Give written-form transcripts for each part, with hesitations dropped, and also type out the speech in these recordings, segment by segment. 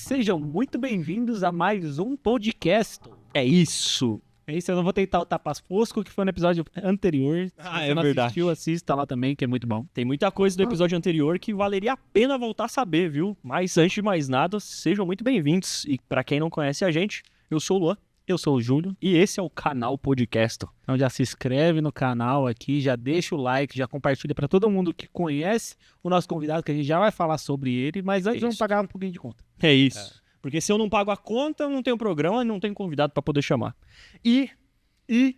Sejam muito bem-vindos a mais um podcast. É isso. É isso, eu não vou tentar o Tapas Fosco, que foi no episódio anterior. Se você não verdade. assistiu, assista lá também, que é muito bom. Tem muita coisa do episódio anterior que valeria a pena voltar a saber, viu? Mas antes de mais nada, sejam muito bem-vindos. E pra quem não conhece a gente, eu sou o Luan. Eu sou o Júlio. E esse é o canal Podcast. Então já se inscreve no canal aqui, já deixa o like, já compartilha pra todo mundo que conhece o nosso convidado, que a gente já vai falar sobre ele, mas antes vamos pagar um pouquinho de conta. É isso. Porque se eu não pago a conta, eu não tenho programa e não tenho convidado pra poder chamar. E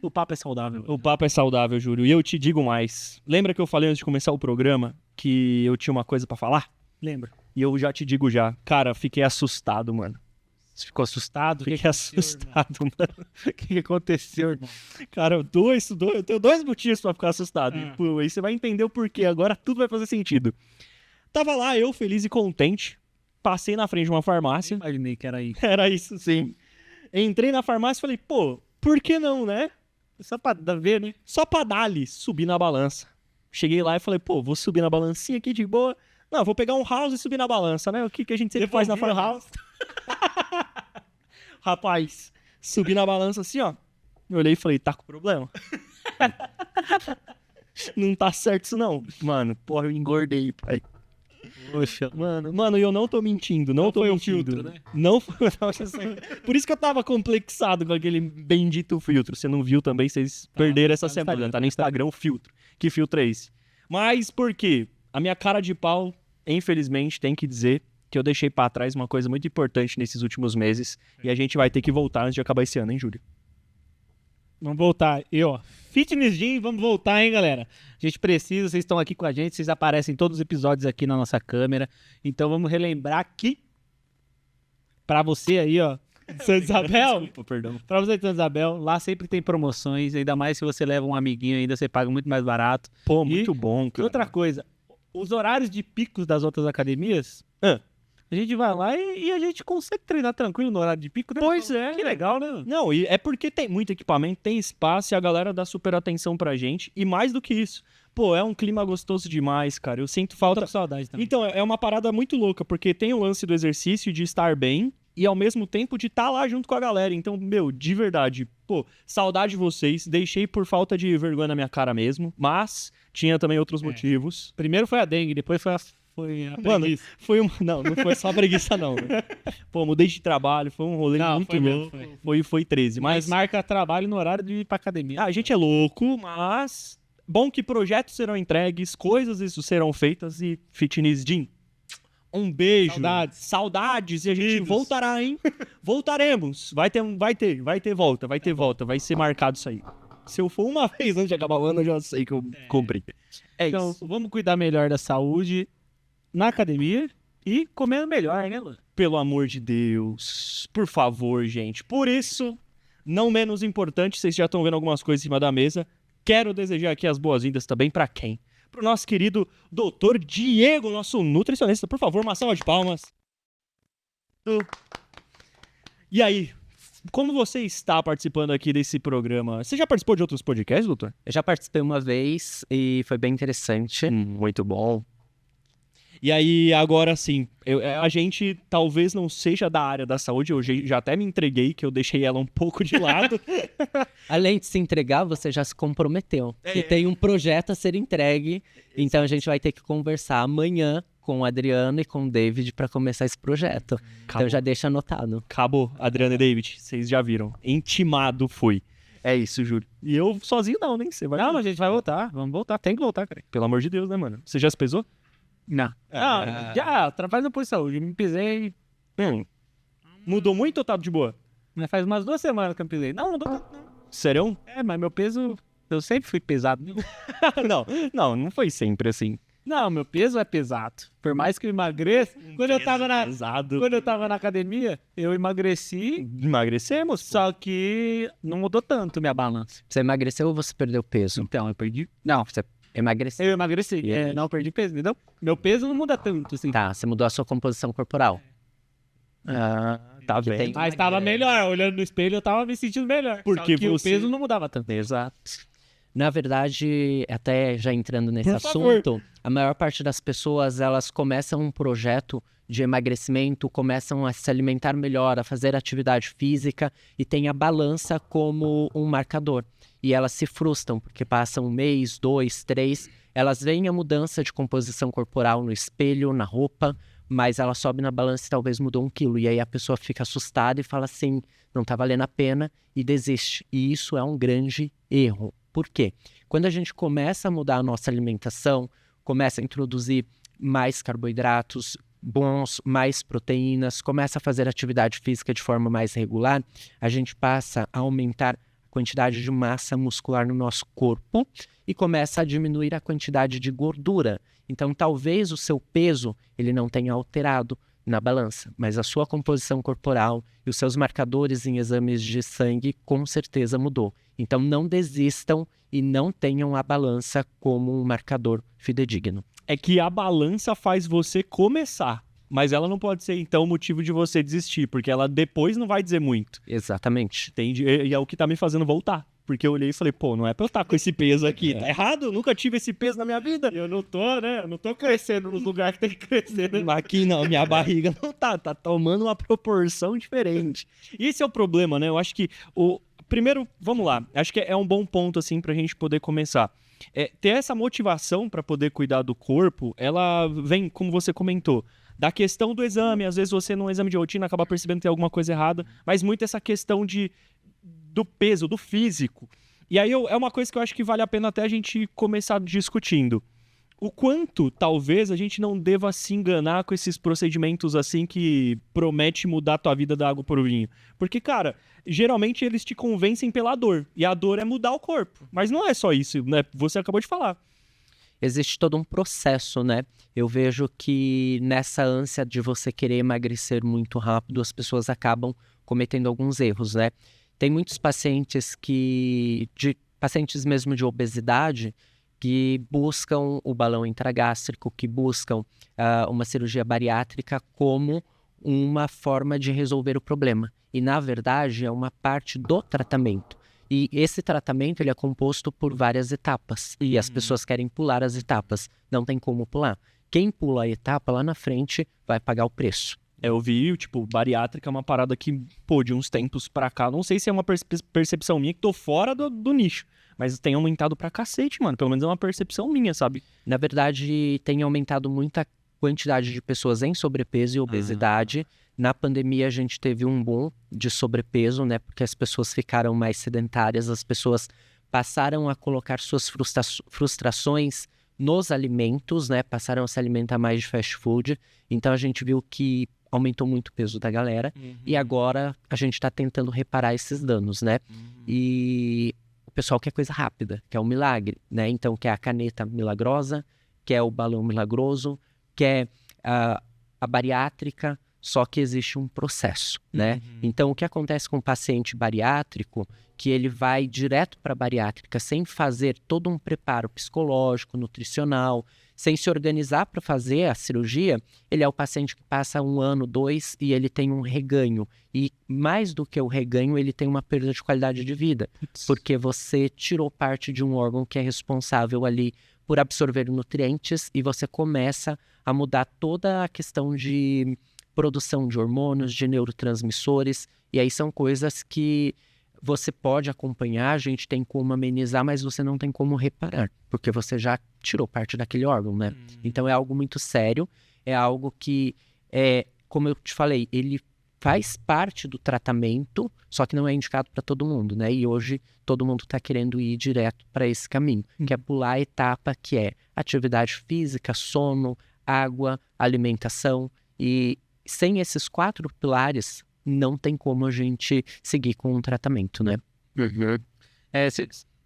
o papo é saudável. o papo é saudável, Júlio. E eu te digo mais. Lembra que eu falei antes de começar o programa que eu tinha uma coisa pra falar? Lembra? E eu já te digo já. Cara, fiquei assustado, mano. Você ficou assustado? Fiquei assustado, mano. O que aconteceu, irmão? Cara, eu tenho dois motivos pra ficar assustado. E, pô, aí você vai entender o porquê. Agora tudo vai fazer sentido. Tava lá, eu feliz e contente. Passei na frente de uma farmácia. Imaginei que era aí. Era isso, sim. Entrei na farmácia e falei, pô, por que não, né? Só pra ver, né? Só pra dar ali, subir na balança. Cheguei lá e falei, pô, vou subir na balancinha aqui de boa. Não, vou pegar um house e subir na balança, né? O que a gente sempre faz na farmácia. Rapaz, subi na balança assim, ó. Eu olhei e falei, tá com problema? Não tá certo isso não. Mano, porra, eu engordei, pai. Poxa. Mano, eu não tô mentindo, não tô foi o mentindo. filtro, né? Não foi. Por isso que eu tava complexado com aquele bendito filtro. Você não viu também, vocês perderam essa tá no semana. Instagram. Tá no Instagram o filtro. Que filtro é esse? Mas por quê? A minha cara de pau, infelizmente, tem que dizer que eu deixei pra trás uma coisa muito importante nesses últimos meses. E a gente vai ter que voltar antes de acabar esse ano, hein, Júlio? Vamos voltar. E, ó, Fitness Gym, vamos voltar, hein, galera? A gente precisa, vocês estão aqui com a gente, vocês aparecem em todos os episódios aqui na nossa câmera. Então vamos relembrar que, pra você aí, ó, Santa Isabel, Desculpa, perdão. pra você de Santa Isabel, lá sempre tem promoções, ainda mais se você leva um amiguinho ainda, você paga muito mais barato. Pô, E muito bom, E cara. outra coisa, os horários de picos das outras academias, a gente vai lá e a gente consegue treinar tranquilo no horário de pico, né? Pois é. Que legal, né? Não, e é porque tem muito equipamento, tem espaço e a galera dá super atenção pra gente. E mais do que isso, pô, é um clima gostoso demais, cara. Eu sinto Tô falta. com saudade também. Então, é uma parada muito louca, porque tem o lance do exercício de estar bem e ao mesmo tempo de estar lá junto com a galera. Então, meu, de verdade, pô, saudade de vocês. Deixei por falta de vergonha na minha cara mesmo, mas tinha também outros motivos. Primeiro foi a dengue, depois foi a Mano, preguiça. foi uma. Não foi só preguiça, não. Né? Pô, mudei de trabalho, foi um rolê Não, muito foi mesmo, louco. Foi 13. Mas Mas marca trabalho no horário de ir pra academia. a gente é louco, mas bom que projetos serão entregues, coisas isso serão feitas e Fitness Gym. Um beijo. Saudades. E a gente Queridos. voltará, hein? Voltaremos. Vai ter volta. Vai ser marcado isso aí. Se eu for uma vez antes de acabar o ano, eu já sei que eu comprei. É Então, isso. vamos cuidar melhor da saúde na academia e comendo melhor, né, Lu? Pelo amor de Deus. Por favor, gente. Por isso, não menos importante, vocês já estão vendo algumas coisas em cima da mesa. Quero desejar aqui as boas-vindas também pra quem? Pro nosso querido Dr. Diego, nosso nutricionista. Por favor, uma salva de palmas. E aí, como você está participando aqui desse programa? Você já participou de outros podcasts, doutor? Eu já participei uma vez e foi bem interessante. Muito bom. E aí, agora sim, a gente talvez não seja da área da saúde, eu já até me entreguei, que eu deixei ela um pouco de lado. Além de se entregar, você já se comprometeu. É. E tem um projeto a ser entregue. Então a gente vai ter que conversar amanhã com o Adriano e com o David para começar esse projeto. Então já deixa anotado. Acabou, Adriano e David, vocês já viram. Intimado fui. É isso, Júlio. E eu sozinho não, nem você vai. Não, a gente vai voltar. Vamos voltar. Tem que voltar, cara. Pelo amor de Deus, né, mano? Você já se pesou? Não. Não, já, trabalho depois de saúde. Me pisei. Mudou muito ou tá de boa? Mas faz umas 2 semanas que eu pisei. Não tô tanto, não. Serão? É, mas meu peso. Eu sempre fui pesado. não foi sempre assim. Não, meu peso é pesado. Por mais que eu emagreça. Quando eu tava Pesado. Quando eu tava na academia, eu emagreci. Emagrecemos? Só que não mudou tanto minha balança. Você emagreceu ou você perdeu peso? Então, eu perdi. Não, você emagreceu. Eu emagreci. Não perdi peso, entendeu? Meu peso não muda tanto, assim. Tá, você mudou a sua composição corporal. Tá Que vendo? tem- Mas tava melhor. Olhando no espelho, eu tava me sentindo melhor. Porque Só que você- o peso não mudava tanto. Exato. Na verdade, até já entrando nesse Por favor. assunto, a maior parte das pessoas, elas começam um projeto de emagrecimento, começam a se alimentar melhor, a fazer atividade física e tem a balança como um marcador. E elas se frustram, porque passam 1 mês, 2, 3, elas veem a mudança de composição corporal no espelho, na roupa, mas ela sobe na balança e talvez mudou 1 quilo. E aí a pessoa fica assustada e fala assim, não tá valendo a pena, e desiste. E isso é um grande erro. Por quê? Quando a gente começa a mudar a nossa alimentação, começa a introduzir mais carboidratos bons, mais proteínas, começa a fazer atividade física de forma mais regular, a gente passa a aumentar a quantidade de massa muscular no nosso corpo e começa a diminuir a quantidade de gordura. Então, talvez o seu peso ele não tenha alterado na balança, mas a sua composição corporal e os seus marcadores em exames de sangue com certeza mudou. Então, não desistam e não tenham a balança como um marcador fidedigno. É que a balança faz você começar, mas ela não pode ser, então, o motivo de você desistir, porque ela depois não vai dizer muito. Exatamente. Entende? E é o que tá me fazendo voltar. Porque eu olhei e falei, pô, não é pra eu estar com esse peso aqui, tá errado? Eu nunca tive esse peso na minha vida. Eu não tô, né? Eu não tô crescendo nos lugares que tem que crescer, né? Aqui não, minha barriga não tá tomando uma proporção diferente. E esse é o problema, né? Eu acho que primeiro, vamos lá, acho que é um bom ponto, assim, pra gente poder começar. Ter essa motivação pra poder cuidar do corpo, ela vem, como você comentou, da questão do exame. Às vezes você, num exame de rotina, acaba percebendo que tem alguma coisa errada, mas muito essa questão do peso, do físico. E aí é uma coisa que eu acho que vale a pena até a gente começar discutindo. O quanto, talvez, a gente não deva se enganar com esses procedimentos assim que promete mudar a tua vida da água pro vinho. Porque, cara, geralmente eles te convencem pela dor. E a dor é mudar o corpo. Mas não é só isso, né? Você acabou de falar. Existe todo um processo, né? Eu vejo que nessa ânsia de você querer emagrecer muito rápido, as pessoas acabam cometendo alguns erros, né? Tem muitos pacientes pacientes mesmo de obesidade, que buscam o balão intragástrico, que buscam uma cirurgia bariátrica como uma forma de resolver o problema. E, na verdade, é uma parte do tratamento. E esse tratamento ele é composto por várias etapas. E as pessoas querem pular as etapas. Não tem como pular. Quem pula a etapa lá na frente vai pagar o preço. Eu vi, tipo, bariátrica é uma parada que, pô, de uns tempos pra cá, não sei se é uma percepção minha que tô fora do nicho, mas tem aumentado pra cacete, mano. Pelo menos é uma percepção minha, sabe? Na verdade, tem aumentado muita quantidade de pessoas em sobrepeso e obesidade. Na pandemia, a gente teve um boom de sobrepeso, né? Porque as pessoas ficaram mais sedentárias, as pessoas passaram a colocar suas frustrações nos alimentos, né? Passaram a se alimentar mais de fast food. Então, a gente viu que aumentou muito o peso da galera. E agora, a gente está tentando reparar esses danos, né? E o pessoal quer coisa rápida, quer um milagre, né? Então, quer a caneta milagrosa, quer o balão milagroso, quer a bariátrica, só que existe um processo, né? Então, o que acontece com o paciente bariátrico, que ele vai direto para a bariátrica sem fazer todo um preparo psicológico, nutricional, sem se organizar para fazer a cirurgia, ele é o paciente que passa 1 ano, 2 e ele tem um reganho. E mais do que o reganho, ele tem uma perda de qualidade de vida, porque você tirou parte de um órgão que é responsável ali por absorver nutrientes e você começa a mudar toda a questão de produção de hormônios, de neurotransmissores, e aí são coisas que você pode acompanhar, a gente tem como amenizar, mas você não tem como reparar, porque você já tirou parte daquele órgão, né? Então é algo muito sério, é algo que, como eu te falei, ele faz parte do tratamento, só que não é indicado para todo mundo, né? E hoje todo mundo está querendo ir direto para esse caminho, que é pular a etapa que é atividade física, sono, água, alimentação, e sem esses 4 pilares, não tem como a gente seguir com o tratamento, né?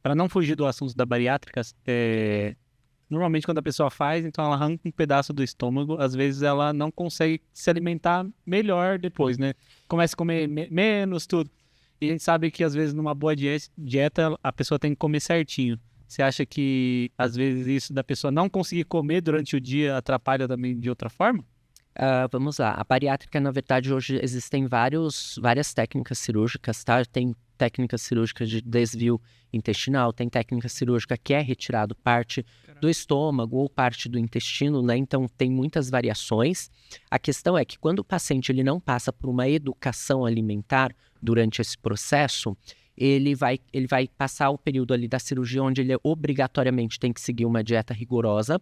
Para não fugir do assunto da bariátrica, normalmente quando a pessoa faz, então ela arranca um pedaço do estômago, às vezes ela não consegue se alimentar melhor depois, né? Começa a comer menos, tudo. E a gente sabe que às vezes numa boa dieta a pessoa tem que comer certinho. Você acha que às vezes isso da pessoa não conseguir comer durante o dia atrapalha também de outra forma? Vamos lá, a bariátrica, na verdade, hoje existem várias técnicas cirúrgicas, tá? Tem técnica cirúrgica de desvio intestinal, tem técnica cirúrgica que é retirado parte do estômago ou parte do intestino, né? Então tem muitas variações. A questão é que quando o paciente ele não passa por uma educação alimentar durante esse processo, ele vai passar o período ali da cirurgia onde ele obrigatoriamente tem que seguir uma dieta rigorosa.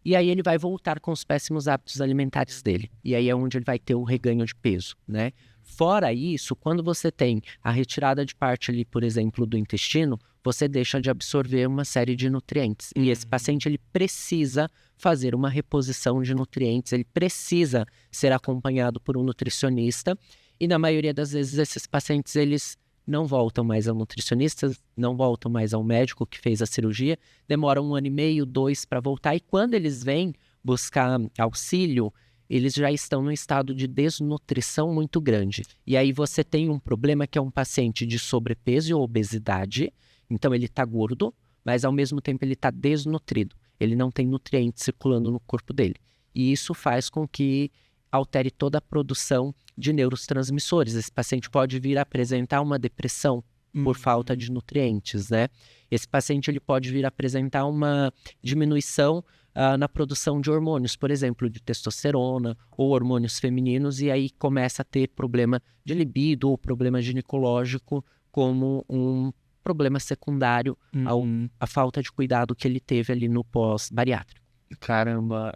E aí ele vai voltar com os péssimos hábitos alimentares dele. E aí é onde ele vai ter o reganho de peso, né? Fora isso, quando você tem a retirada de parte ali, por exemplo, do intestino, você deixa de absorver uma série de nutrientes. E esse paciente, ele precisa fazer uma reposição de nutrientes, ele precisa ser acompanhado por um nutricionista. E na maioria das vezes, esses pacientes, eles não voltam mais ao nutricionista, não voltam mais ao médico que fez a cirurgia, demoram 1 ano e meio, 2 para voltar, e quando eles vêm buscar auxílio, eles já estão num estado de desnutrição muito grande. E aí você tem um problema que é um paciente de sobrepeso e obesidade, então ele está gordo, mas ao mesmo tempo ele está desnutrido, ele não tem nutrientes circulando no corpo dele. E isso faz com que altere toda a produção de neurotransmissores. Esse paciente pode vir a apresentar uma depressão por falta de nutrientes, né? Esse paciente ele pode vir a apresentar uma diminuição na produção de hormônios, por exemplo, de testosterona ou hormônios femininos, e aí começa a ter problema de libido ou problema ginecológico como um problema secundário à falta de cuidado que ele teve ali no pós-bariátrico. Caramba,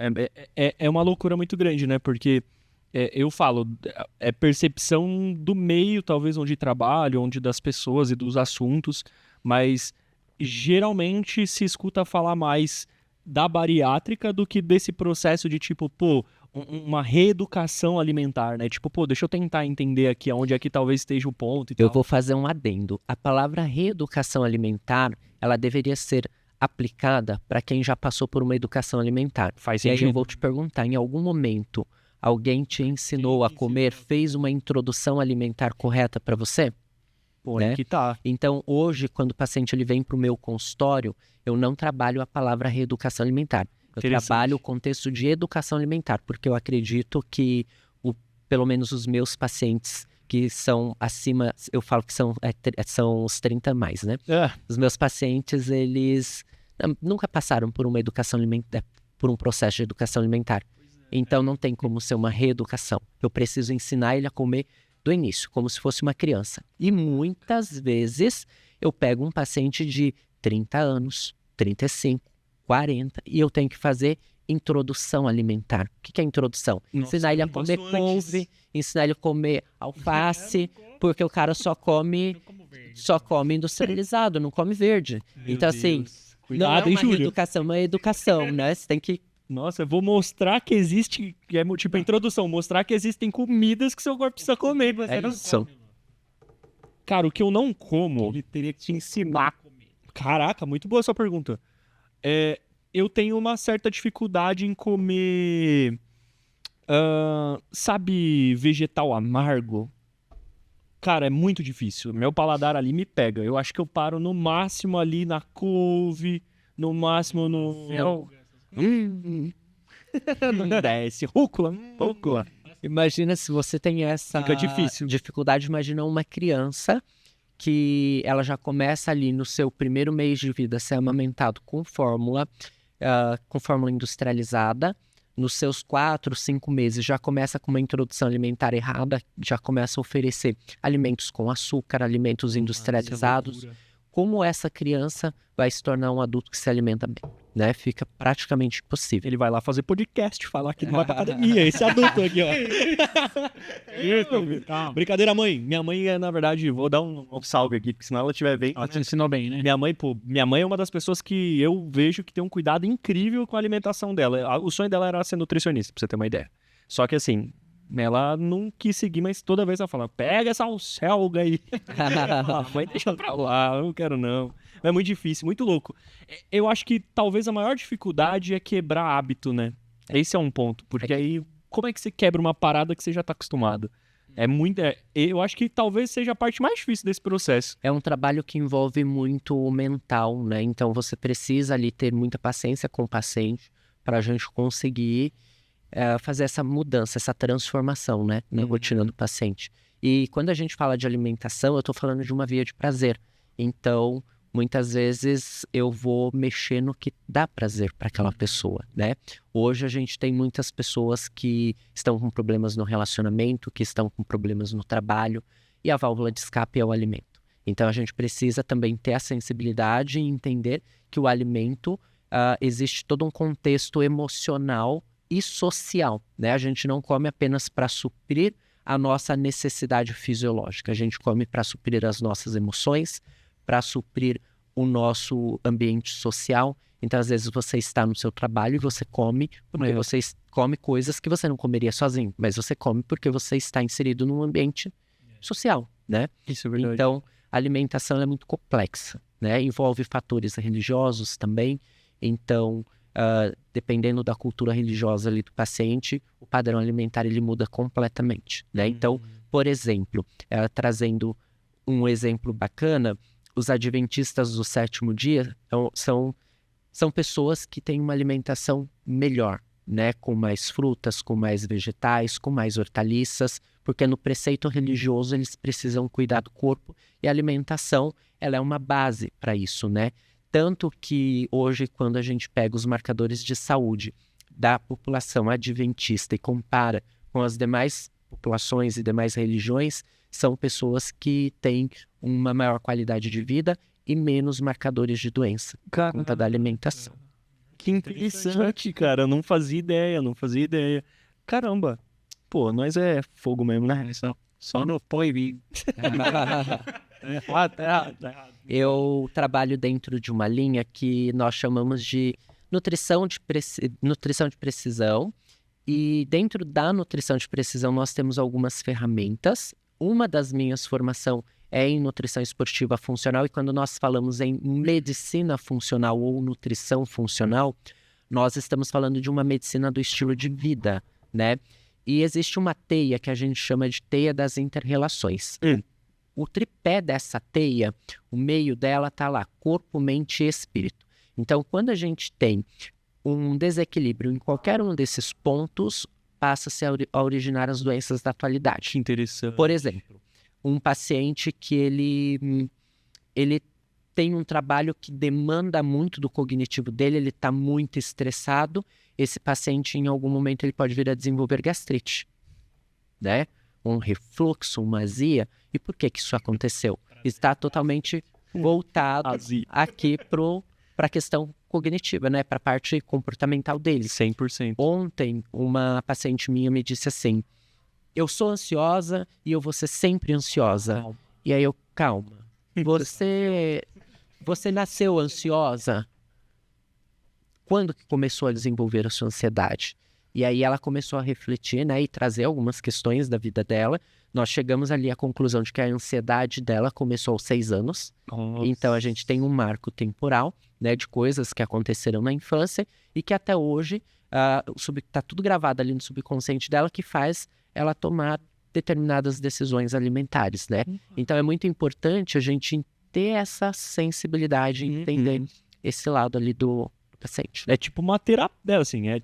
é uma loucura muito grande, né? Porque eu falo, é percepção do meio, talvez, onde trabalho, onde das pessoas e dos assuntos, mas geralmente se escuta falar mais da bariátrica do que desse processo de tipo, pô, uma reeducação alimentar, né? Tipo, pô, deixa eu tentar entender aqui aonde é que talvez esteja o ponto e tal. Eu vou fazer um adendo. A palavra reeducação alimentar, ela deveria ser aplicada para quem já passou por uma educação alimentar. Faz E aí sentido. eu vou te perguntar, em algum momento, alguém te ensinou a comer, fez uma introdução alimentar correta para você? Pô, né? aí que tá. Então, hoje, quando o paciente ele vem para o meu consultório, eu não trabalho a palavra reeducação alimentar. Eu Interessante. trabalho o contexto de educação alimentar, porque eu acredito que, pelo menos os meus pacientes que são acima, eu falo que são os 30 mais, né? Os meus pacientes, eles nunca passaram por uma educação alimentar, por um processo de educação alimentar. Então, não tem como ser uma reeducação. Eu preciso ensinar ele a comer do início, como se fosse uma criança. E muitas vezes eu pego um paciente de 30 anos, 35, 40, e eu tenho que fazer introdução alimentar. O que é introdução? Nossa, ensinar ele a eu comer gosto couve, ensinar ele a comer alface, porque o cara só come industrializado, não come verde. Então, assim, Cuidado, não é hein, uma Júlio? reeducação, é uma educação, né? Você tem que... Nossa, eu vou mostrar que existe, que é tipo a introdução, mostrar que existem comidas que seu corpo precisa comer. É isso. Cara, o que eu não como... Ele teria que te ensinar a comer. Caraca, muito boa essa pergunta. Eu tenho uma certa dificuldade em comer, sabe, vegetal amargo? Cara, é muito difícil. Meu paladar ali me pega. Eu acho que eu paro no máximo ali na couve, no máximo no... Não desce. Rúcula. Imagina se você tem essa Fica difícil. dificuldade, imagina uma criança que ela já começa ali no seu primeiro mês de vida a ser amamentado com fórmula industrializada. Nos seus 4, 5 meses já começa com uma introdução alimentar errada, já começa a oferecer alimentos com açúcar, alimentos industrializados. Como essa criança vai se tornar um adulto que se alimenta bem, né? Fica praticamente impossível. Ele vai lá fazer podcast, falar que não vai pra academia. Esse adulto aqui, ó. Calma. Brincadeira, mãe. Minha mãe, na verdade, vou dar um salve aqui, porque senão ela estiver bem. Ela te ensinou bem, né? Minha mãe é uma das pessoas que eu vejo que tem um cuidado incrível com a alimentação dela. O sonho dela era ser nutricionista, pra você ter uma ideia. Só que assim, ela não quis seguir, mas toda vez ela fala, pega essa alcelga aí. Mãe, deixa pra lá, eu não quero não. É muito difícil, muito louco. Eu acho que talvez a maior dificuldade é quebrar hábito, né? Esse é um ponto, porque aí como é que você quebra uma parada que você já tá acostumado? Eu acho que talvez seja a parte mais difícil desse processo. É um trabalho que envolve muito o mental, né? Então você precisa ali ter muita paciência com o paciente para a gente conseguir fazer essa mudança, essa transformação, né? Na rotina do paciente. E quando a gente fala de alimentação, eu estou falando de uma via de prazer. Então, muitas vezes eu vou mexer no que dá prazer para aquela pessoa, né? Hoje a gente tem muitas pessoas que estão com problemas no relacionamento, que estão com problemas no trabalho, e a válvula de escape é o alimento. Então a gente precisa também ter a sensibilidade e entender que o alimento, existe todo um contexto emocional e social, né? A gente não come apenas para suprir a nossa necessidade fisiológica, a gente come para suprir as nossas emoções, para suprir o nosso ambiente social. Então, às vezes, você está no seu trabalho e você come porque você come coisas que você não comeria sozinho, mas você come porque você está inserido num ambiente social, né? Isso é verdade. Então, a alimentação é muito complexa, né? Envolve fatores religiosos também. Então, dependendo da cultura religiosa ali do paciente, o padrão alimentar ele muda completamente, né? Então, por exemplo, trazendo um exemplo bacana, os adventistas do sétimo dia são pessoas que têm uma alimentação melhor, né? Com mais frutas, com mais vegetais, com mais hortaliças, porque no preceito religioso eles precisam cuidar do corpo e a alimentação ela é uma base para isso, né? Tanto que hoje, quando a gente pega os marcadores de saúde da população adventista e compara com as demais populações e demais religiões, são pessoas que têm uma maior qualidade de vida e menos marcadores de doença por conta da alimentação. Que interessante, cara. Eu não fazia ideia. Caramba. Pô, nós é fogo mesmo, né? Só não põe vinho. Eu trabalho dentro de uma linha que nós chamamos de nutrição de precisão. E dentro da nutrição de precisão nós temos algumas ferramentas. Uma das minhas formações é em nutrição esportiva funcional, e quando nós falamos em medicina funcional ou nutrição funcional, nós estamos falando de uma medicina do estilo de vida, né? E existe uma teia que a gente chama de teia das inter-relações. O tripé dessa teia, o meio dela está lá, corpo, mente e espírito. Então, quando a gente tem um desequilíbrio em qualquer um desses pontos, passa-se a originar as doenças da atualidade. Que interessante. Por exemplo, um paciente que ele tem um trabalho que demanda muito do cognitivo dele, ele está muito estressado, esse paciente em algum momento ele pode vir a desenvolver gastrite, né? Um refluxo, uma azia. E por que isso aconteceu? Está totalmente voltado aqui para a questão cognitiva, né? Para a parte comportamental dele. 100%. Ontem, uma paciente minha me disse assim: eu sou ansiosa e eu vou ser sempre ansiosa. Calma. E aí eu, calma. Você nasceu ansiosa? Quando que começou a desenvolver a sua ansiedade? E aí ela começou a refletir, né, e trazer algumas questões da vida dela. Nós chegamos ali à conclusão de que a ansiedade dela começou aos 6 anos. Nossa. Então a gente tem um marco temporal, né, de coisas que aconteceram na infância e que até hoje está tudo gravado ali no subconsciente dela, que faz ela tomar determinadas decisões alimentares, né? Então é muito importante a gente ter essa sensibilidade, entender esse lado ali do paciente. É tipo uma terapia, assim, é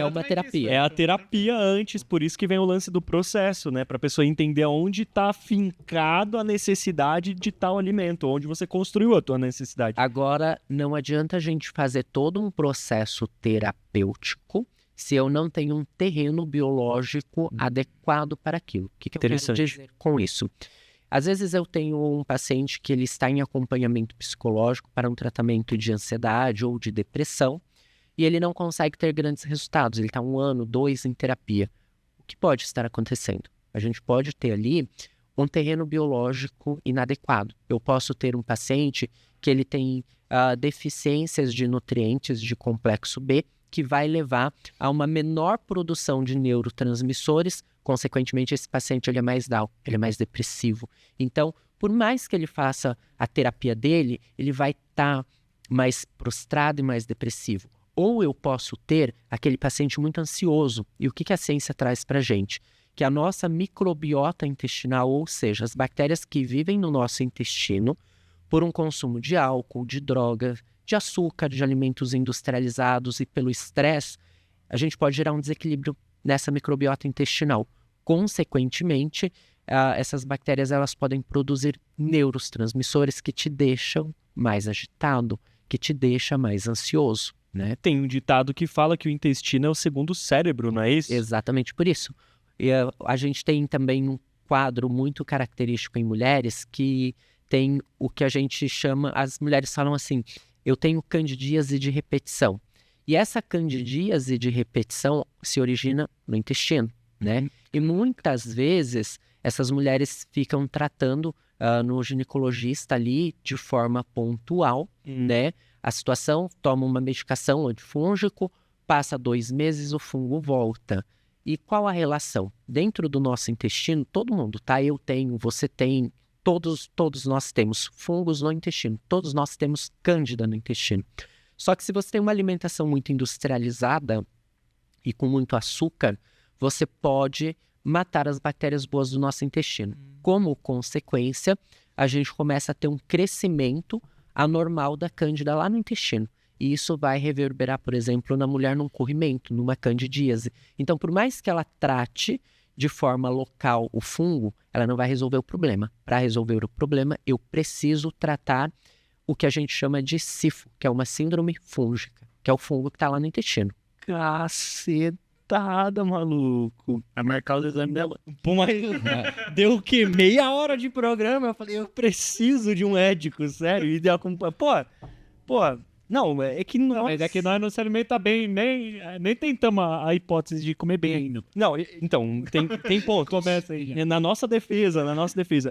uma terapia. É a terapia antes, por isso que vem o lance do processo, né? Pra pessoa entender onde tá afincado a necessidade de tal alimento, onde você construiu a tua necessidade. Agora, não adianta a gente fazer todo um processo terapêutico se eu não tenho um terreno biológico adequado para aquilo. O que eu quero dizer com isso? Às vezes eu tenho um paciente que ele está em acompanhamento psicológico para um tratamento de ansiedade ou de depressão e ele não consegue ter grandes resultados. Ele está 1 ano, 2 em terapia. O que pode estar acontecendo? A gente pode ter ali um terreno biológico inadequado. Eu posso ter um paciente que ele tem deficiências de nutrientes de complexo B, que vai levar a uma menor produção de neurotransmissores. Consequentemente, esse paciente ele é mais down, ele é mais depressivo. Então, por mais que ele faça a terapia dele, ele vai estar mais prostrado e mais depressivo. Ou eu posso ter aquele paciente muito ansioso. E o que a ciência traz para a gente? Que a nossa microbiota intestinal, ou seja, as bactérias que vivem no nosso intestino, por um consumo de álcool, de droga, de açúcar, de alimentos industrializados e pelo estresse, a gente pode gerar um desequilíbrio nessa microbiota intestinal. Consequentemente, essas bactérias elas podem produzir neurotransmissores que te deixam mais agitado, que te deixa mais ansioso, né? Tem um ditado que fala que o intestino é o segundo cérebro, não é isso? Exatamente por isso. E a gente tem também um quadro muito característico em mulheres que tem o que a gente chama, as mulheres falam assim, eu tenho candidíase de repetição. E essa candidíase de repetição se origina no intestino, né? E muitas vezes essas mulheres ficam tratando no ginecologista ali de forma pontual, né? A situação, toma uma medicação antifúngico, passa 2 meses, o fungo volta. E qual a relação? Dentro do nosso intestino, todo mundo, tá? Eu tenho, você tem, todos nós temos fungos no intestino, todos nós temos cândida no intestino. Só que se você tem uma alimentação muito industrializada e com muito açúcar, você pode matar as bactérias boas do nosso intestino. Como consequência, a gente começa a ter um crescimento anormal da cândida lá no intestino. E isso vai reverberar, por exemplo, na mulher num corrimento, numa candidíase. Então, por mais que ela trate de forma local o fungo, ela não vai resolver o problema. Para resolver o problema, eu preciso tratar o que a gente chama de SIFO, que é uma síndrome fúngica, que é o fungo que está lá no intestino. Cacetada, maluco. Vai marcar os exames dela. Pô, mas deu o quê? Meia hora de programa. Eu falei, eu preciso de um médico, sério. E deu pô, não, é que não. Mas é que nós não se alimenta bem, nem tentamos a hipótese de comer bem ainda. Não, então, tem ponto. Começa aí já. Na nossa defesa,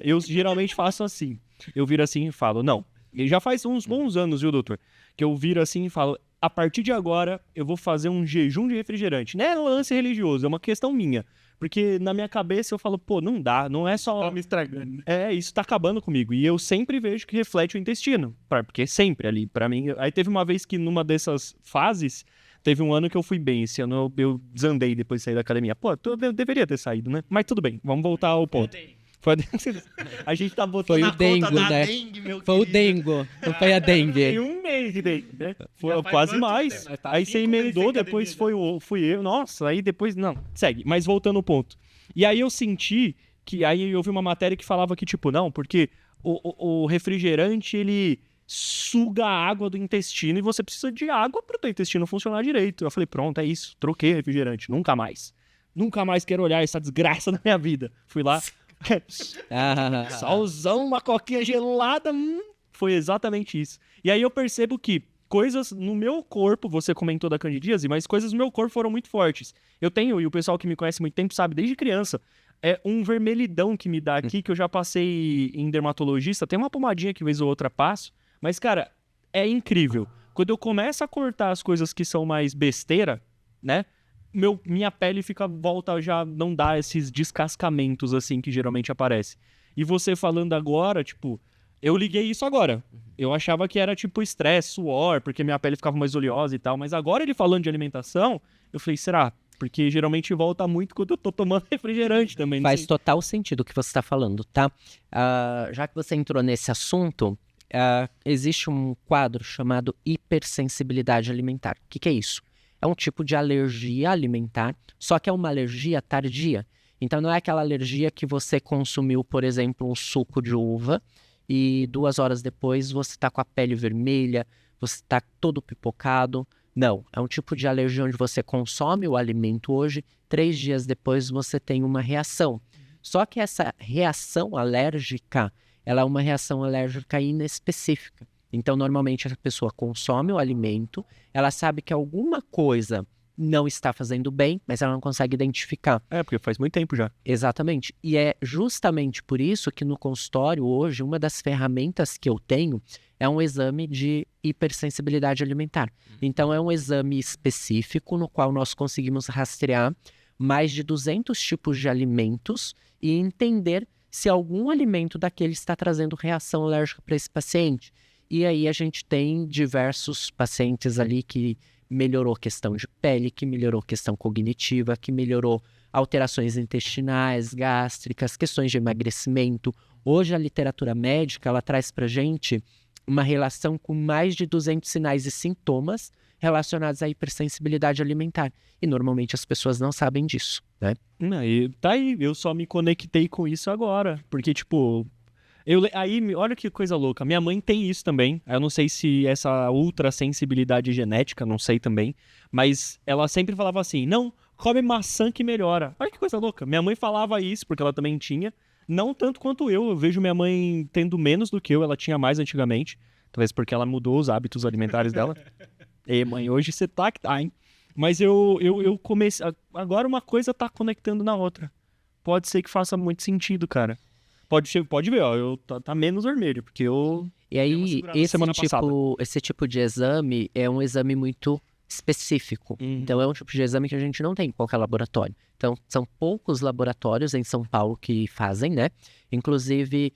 eu geralmente faço assim. Eu viro assim e falo, não. E já faz uns bons anos, viu, doutor? Que eu viro assim e falo, a partir de agora, eu vou fazer um jejum de refrigerante. Não é lance religioso, é uma questão minha. Porque na minha cabeça eu falo, pô, não dá, não é só... Tá me estragando, né? Isso tá acabando comigo. E eu sempre vejo que reflete o intestino. Porque sempre ali, pra mim... Aí teve uma vez que numa dessas fases, teve um ano que eu fui bem. Esse ano eu desandei depois de sair da academia. Pô, eu deveria ter saído, né? Mas tudo bem, vamos voltar ao ponto. A gente tá botando Foi o na conta dengue, da né? dengue, meu Foi o querido. dengue, não foi a dengue. Tem um mês de dengue, né? Foi Já faz quase quanto mais. tempo? Mas tá Aí você 5 meses emendou, sem depois academia, fui eu. Nossa, aí depois... Não, segue. Mas voltando ao ponto. E aí eu senti que... Aí eu vi uma matéria que falava que, tipo, não, porque o refrigerante, ele suga a água do intestino e você precisa de água para o teu intestino funcionar direito. Eu falei, pronto, é isso. Troquei refrigerante. Nunca mais. Nunca mais quero olhar essa desgraça na minha vida. Fui lá... Salzão, uma coquinha gelada, foi exatamente isso. E aí eu percebo que coisas no meu corpo, você comentou da candidíase, mas coisas no meu corpo foram muito fortes. Eu tenho, e o pessoal que me conhece há muito tempo sabe, desde criança, é um vermelhidão que me dá aqui, que eu já passei em dermatologista, tem uma pomadinha que vez ou outra passo, mas cara, é incrível. Quando eu começo a cortar as coisas que são mais besteira, né? Minha pele volta já não dá esses descascamentos assim que geralmente aparece. E você falando agora, tipo, eu liguei isso agora. Eu achava que era tipo estresse, suor, porque minha pele ficava mais oleosa e tal, mas agora ele falando de alimentação, eu falei, será? Porque geralmente volta muito quando eu tô tomando refrigerante também. Faz total sentido o que você está falando, tá? Já que você entrou nesse assunto, existe um quadro chamado hipersensibilidade alimentar. O que é isso? É um tipo de alergia alimentar, só que é uma alergia tardia. Então não é aquela alergia que você consumiu, por exemplo, um suco de uva e 2 horas depois você está com a pele vermelha, você está todo pipocado. Não, é um tipo de alergia onde você consome o alimento hoje, 3 dias depois você tem uma reação. Só que essa reação alérgica, ela é uma reação alérgica inespecífica. Então, normalmente, a pessoa consome o alimento, ela sabe que alguma coisa não está fazendo bem, mas ela não consegue identificar. Porque faz muito tempo já. Exatamente. E é justamente por isso que no consultório hoje, uma das ferramentas que eu tenho é um exame de hipersensibilidade alimentar. Então, é um exame específico no qual nós conseguimos rastrear mais de 200 tipos de alimentos e entender se algum alimento daquele está trazendo reação alérgica para esse paciente. E aí a gente tem diversos pacientes ali que melhorou questão de pele, que melhorou questão cognitiva, que melhorou alterações intestinais, gástricas, questões de emagrecimento. Hoje a literatura médica, ela traz pra gente uma relação com mais de 200 sinais e sintomas relacionados à hipersensibilidade alimentar. E normalmente as pessoas não sabem disso, né? Aí, tá aí, eu só me conectei com isso agora. Porque, tipo, olha que coisa louca. Minha mãe tem isso também. Eu não sei se essa ultra sensibilidade genética, não sei também. Mas ela sempre falava assim: não, come maçã que melhora. Olha que coisa louca. Minha mãe falava isso porque ela também tinha. Não tanto quanto eu. Eu vejo minha mãe tendo menos do que eu. Ela tinha mais antigamente. Talvez porque ela mudou os hábitos alimentares dela. E mãe, hoje você tá que tá, hein? Mas eu comecei. Agora uma coisa tá conectando na outra. Pode ser que faça muito sentido, cara. Pode ver, ó. Tá menos vermelho, porque eu. E Deu uma aí, segurada semana passada. esse tipo de exame é um exame muito específico. Então, é um tipo de exame que a gente não tem em qualquer laboratório. Então, são poucos laboratórios em São Paulo que fazem, né? Inclusive,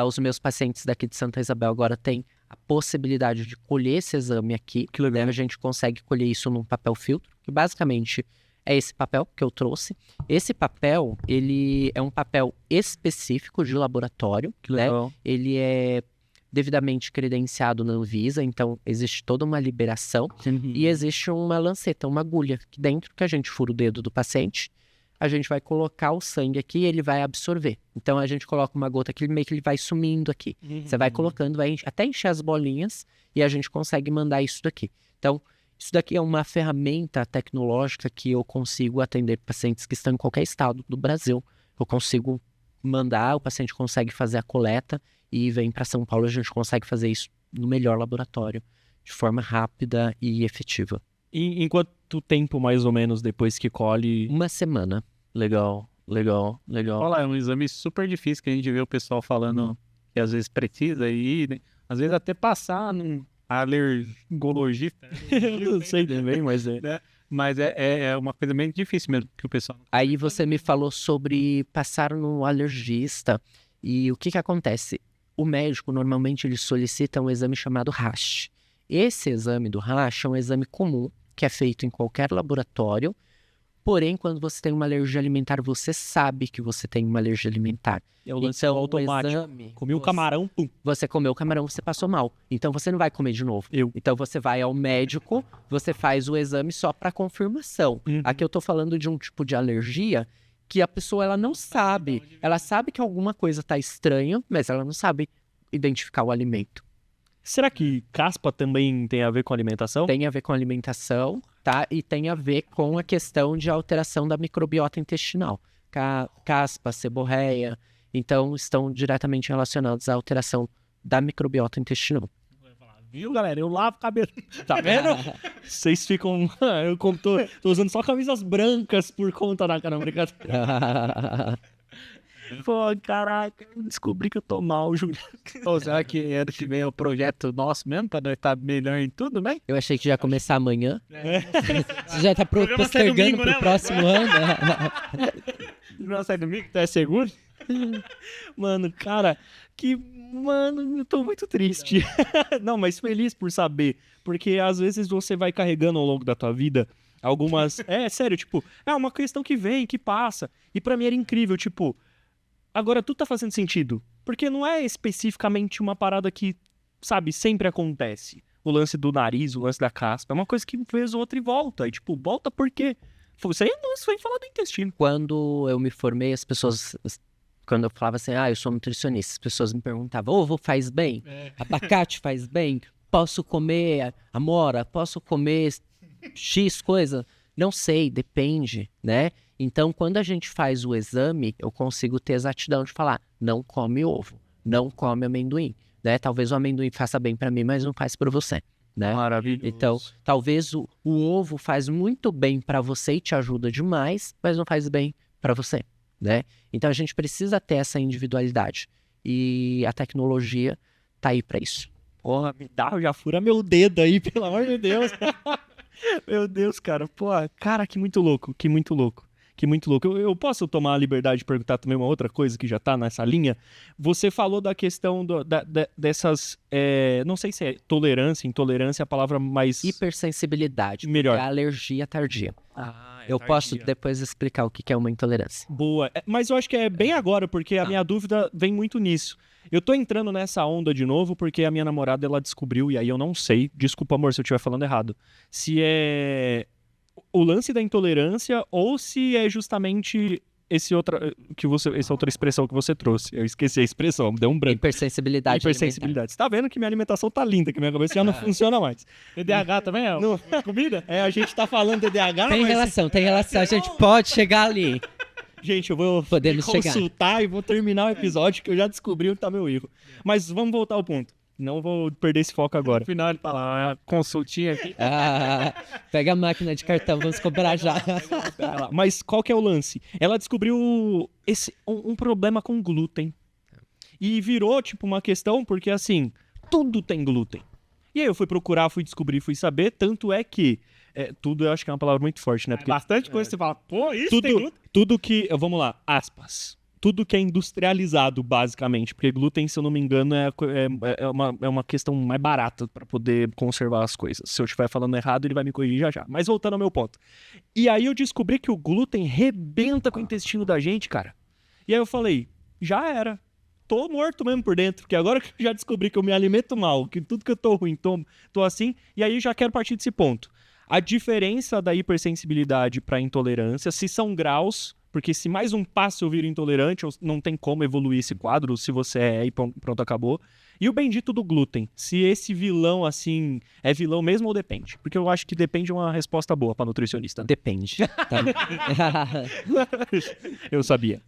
os meus pacientes daqui de Santa Isabel agora têm a possibilidade de colher esse exame aqui. Que legal. Né? A gente consegue colher isso num papel filtro, que basicamente é esse papel que eu trouxe. Esse papel, ele é um papel específico de laboratório, Que né? legal. Ele é devidamente credenciado na Anvisa, então existe toda uma liberação e existe uma lanceta, uma agulha, que dentro que a gente fura o dedo do paciente, a gente vai colocar o sangue aqui e ele vai absorver. Então a gente coloca uma gota aqui, meio que ele vai sumindo aqui. Você vai colocando, vai até encher as bolinhas e a gente consegue mandar isso daqui. Então, isso daqui é uma ferramenta tecnológica que eu consigo atender pacientes que estão em qualquer estado do Brasil. Eu consigo mandar, o paciente consegue fazer a coleta e vem para São Paulo, a gente consegue fazer isso no melhor laboratório, de forma rápida e efetiva. E em quanto tempo, mais ou menos, depois que colhe? Uma semana. Legal. Olha lá, é um exame super difícil que a gente vê o pessoal falando que às vezes precisa ir, né? Às vezes até passar num alergologista. Eu não sei também, mas é. Né? Mas é uma coisa bem difícil mesmo que o pessoal. Aí você me falou sobre passar no alergista. E o que acontece? O médico, normalmente, ele solicita um exame chamado RASH. Esse exame do RASH é um exame comum, que é feito em qualquer laboratório. Porém, quando você tem uma alergia alimentar, você sabe que você tem uma alergia alimentar. É o lance Então, automático. exame, Comi o camarão, pum. Você comeu o camarão, você passou mal. Então, você não vai comer de novo. Então, você vai ao médico, você faz o exame só para confirmação. Aqui eu tô falando de um tipo de alergia que a pessoa ela não sabe. Ela sabe que alguma coisa tá estranha, mas ela não sabe identificar o alimento. Será que caspa também tem a ver com alimentação? Tem a ver com alimentação, tá? E tem a ver com a questão de alteração da microbiota intestinal. Caspa, seborreia, então estão diretamente relacionados à alteração da microbiota intestinal. Viu, galera? Eu lavo o cabelo. Tá vendo? Vocês ficam... Eu tô usando só camisas brancas por conta da cara, brincadeira. Pô, caraca, eu descobri que eu tô mal, Júlio. Ou será que ano que vem é o projeto nosso mesmo, pra nós estar melhor em tudo, né? Eu achei que já ia começar amanhã. Você já tá programa sai postergando domingo, pro né, próximo ano? Não sai domingo, tu é seguro? Mano, cara, Mano, eu tô muito triste. Não, mas feliz por saber. Porque às vezes você vai carregando ao longo da tua vida algumas... É, sério, tipo, é uma questão que vem, que passa. E pra mim era incrível, tipo... Agora tudo tá fazendo sentido. Porque não é especificamente uma parada que, sabe, sempre acontece. O lance do nariz, o lance da caspa. É uma coisa que vez ou outra e volta. E tipo, volta por quê? Isso aí não foi falar do intestino. Quando eu me formei, as pessoas... Quando eu falava assim, eu sou nutricionista, as pessoas me perguntavam, ovo faz bem? Abacate faz bem? Posso comer amora? Posso comer X coisa? Não sei, depende, né? Então, quando a gente faz o exame, eu consigo ter exatidão de falar, não come ovo, não come amendoim, né? Talvez o amendoim faça bem para mim, mas não faz para você, né? Maravilhoso. Então, talvez o ovo faz muito bem para você e te ajuda demais, mas não faz bem para você, né? Então, a gente precisa ter essa individualidade e a tecnologia tá aí para isso. Porra, me dá, já fura meu dedo aí, pelo amor de Deus. Meu Deus, cara. Pô, cara, que muito louco, que muito louco. Que muito louco. Eu posso tomar a liberdade de perguntar também uma outra coisa que já tá nessa linha? Você falou da questão dessas, não sei se é tolerância, intolerância, a palavra mais... Hipersensibilidade. Melhor. É alergia tardia. É Eu posso tardia. depois explicar o que é uma intolerância. Boa. Mas eu acho que é bem agora, porque a minha dúvida vem muito nisso. Eu tô entrando nessa onda de novo porque a minha namorada, ela descobriu, e aí eu não sei, desculpa amor se eu estiver falando errado, se é o lance da intolerância ou se é justamente essa outra expressão que você trouxe. Eu esqueci a expressão, me deu um branco. Hipersensibilidade. Hipersensibilidade. Você tá vendo que minha alimentação tá linda, que minha cabeça já não funciona mais. TDAH também é Não. comida? A gente tá falando de DH, Tem relação. A gente pode chegar ali. Gente, eu vou Podemos consultar e vou terminar o episódio que eu já descobri onde tá meu erro. Mas vamos voltar ao ponto. Não vou perder esse foco agora. No final ele fala, uma consultinha aqui. Pega a máquina de cartão, vamos cobrar já. Mas qual que é o lance? Ela descobriu um problema com glúten. E virou, tipo, uma questão, porque assim, tudo tem glúten. E aí eu fui procurar, fui descobrir, fui saber, tanto é que... tudo eu acho que é uma palavra muito forte, né? Porque Bastante coisa que você fala, pô, isso tem glúten. tudo que... Vamos lá, aspas. Tudo que é industrializado, basicamente. Porque glúten, se eu não me engano, é uma questão mais barata para poder conservar as coisas. Se eu estiver falando errado, ele vai me corrigir já já. Mas voltando ao meu ponto. E aí eu descobri que o glúten rebenta com o intestino da gente, cara. E aí eu falei, já era. Tô morto mesmo por dentro. Porque agora que eu já descobri que eu me alimento mal, que tudo que eu tô ruim, tô assim. E aí já quero partir desse ponto. A diferença da hipersensibilidade para intolerância, se são graus... Porque se mais um passo eu viro intolerante, não tem como evoluir esse quadro, se você e pronto, acabou. E o bendito do glúten, se esse vilão, assim, é vilão mesmo ou depende? Porque eu acho que depende é uma resposta boa para nutricionista. Depende. Tá? Eu sabia.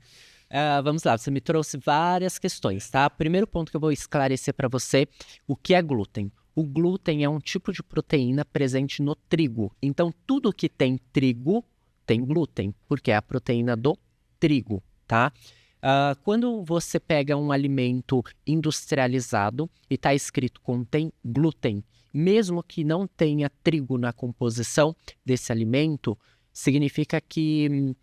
Vamos lá, você me trouxe várias questões, tá? Primeiro ponto que eu vou esclarecer para você, o que é glúten? O glúten é um tipo de proteína presente no trigo. Então, tudo que tem trigo tem glúten, porque é a proteína do trigo, tá? Quando você pega um alimento industrializado e está escrito contém glúten, mesmo que não tenha trigo na composição desse alimento, significa que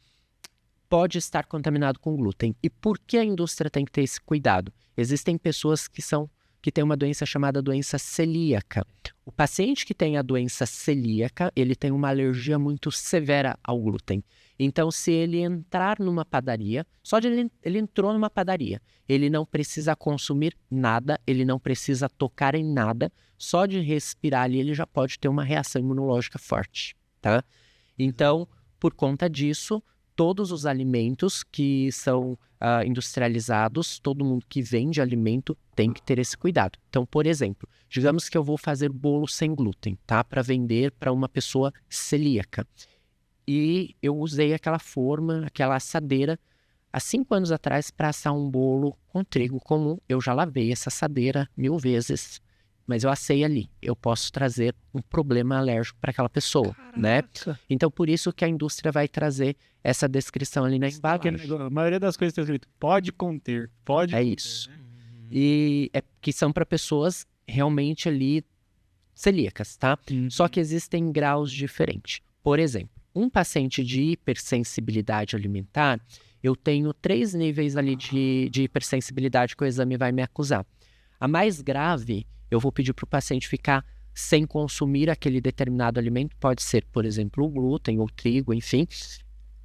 pode estar contaminado com glúten. E por que a indústria tem que ter esse cuidado? Existem pessoas que têm uma doença chamada doença celíaca. O paciente que tem a doença celíaca, ele tem uma alergia muito severa ao glúten. Então, se ele entrar numa padaria, só de ele entrou numa padaria, ele não precisa consumir nada, ele não precisa tocar em nada, só de respirar ali ele já pode ter uma reação imunológica forte, tá? Então, por conta disso, todos os alimentos que são industrializados, todo mundo que vende alimento tem que ter esse cuidado. Então, por exemplo, digamos que eu vou fazer bolo sem glúten, tá? Para vender para uma pessoa celíaca. E eu usei aquela forma, aquela assadeira, há 5 anos atrás para assar um bolo com trigo comum. Eu já lavei essa assadeira 1000 vezes, mas eu assei ali. Eu posso trazer um problema alérgico para aquela pessoa, né? Então, por isso que a indústria vai trazer essa descrição ali na embalagem. A maioria das coisas está escrito, pode conter, pode É conter, isso. né? E que são para pessoas realmente ali celíacas, tá? Só que existem graus diferentes. Por exemplo, um paciente de hipersensibilidade alimentar, eu tenho 3 níveis ali de hipersensibilidade que o exame vai me acusar. A mais grave, eu vou pedir para o paciente ficar sem consumir aquele determinado alimento, pode ser, por exemplo, o glúten ou trigo, enfim,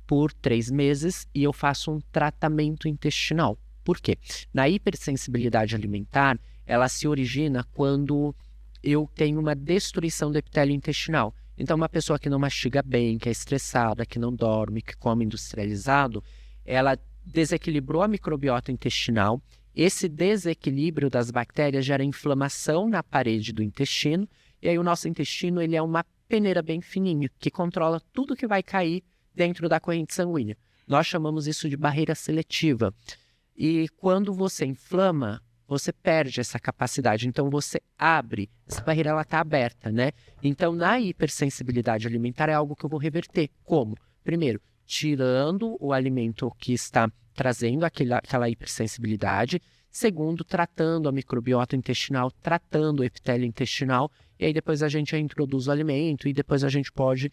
por 3 meses, e eu faço um tratamento intestinal. Por quê? Na hipersensibilidade alimentar, ela se origina quando eu tenho uma destruição do epitélio intestinal. Então, uma pessoa que não mastiga bem, que é estressada, que não dorme, que come industrializado, ela desequilibrou a microbiota intestinal. Esse desequilíbrio das bactérias gera inflamação na parede do intestino, e aí o nosso intestino ele é uma peneira bem fininha, que controla tudo que vai cair dentro da corrente sanguínea. Nós chamamos isso de barreira seletiva. E quando você inflama, você perde essa capacidade. Então, você abre. Essa barreira ela está aberta, né? Então, na hipersensibilidade alimentar é algo que eu vou reverter. Como? Primeiro, tirando o alimento que está trazendo aquela hipersensibilidade. Segundo, tratando a microbiota intestinal, tratando o epitélio intestinal. E aí depois a gente introduz o alimento e depois a gente pode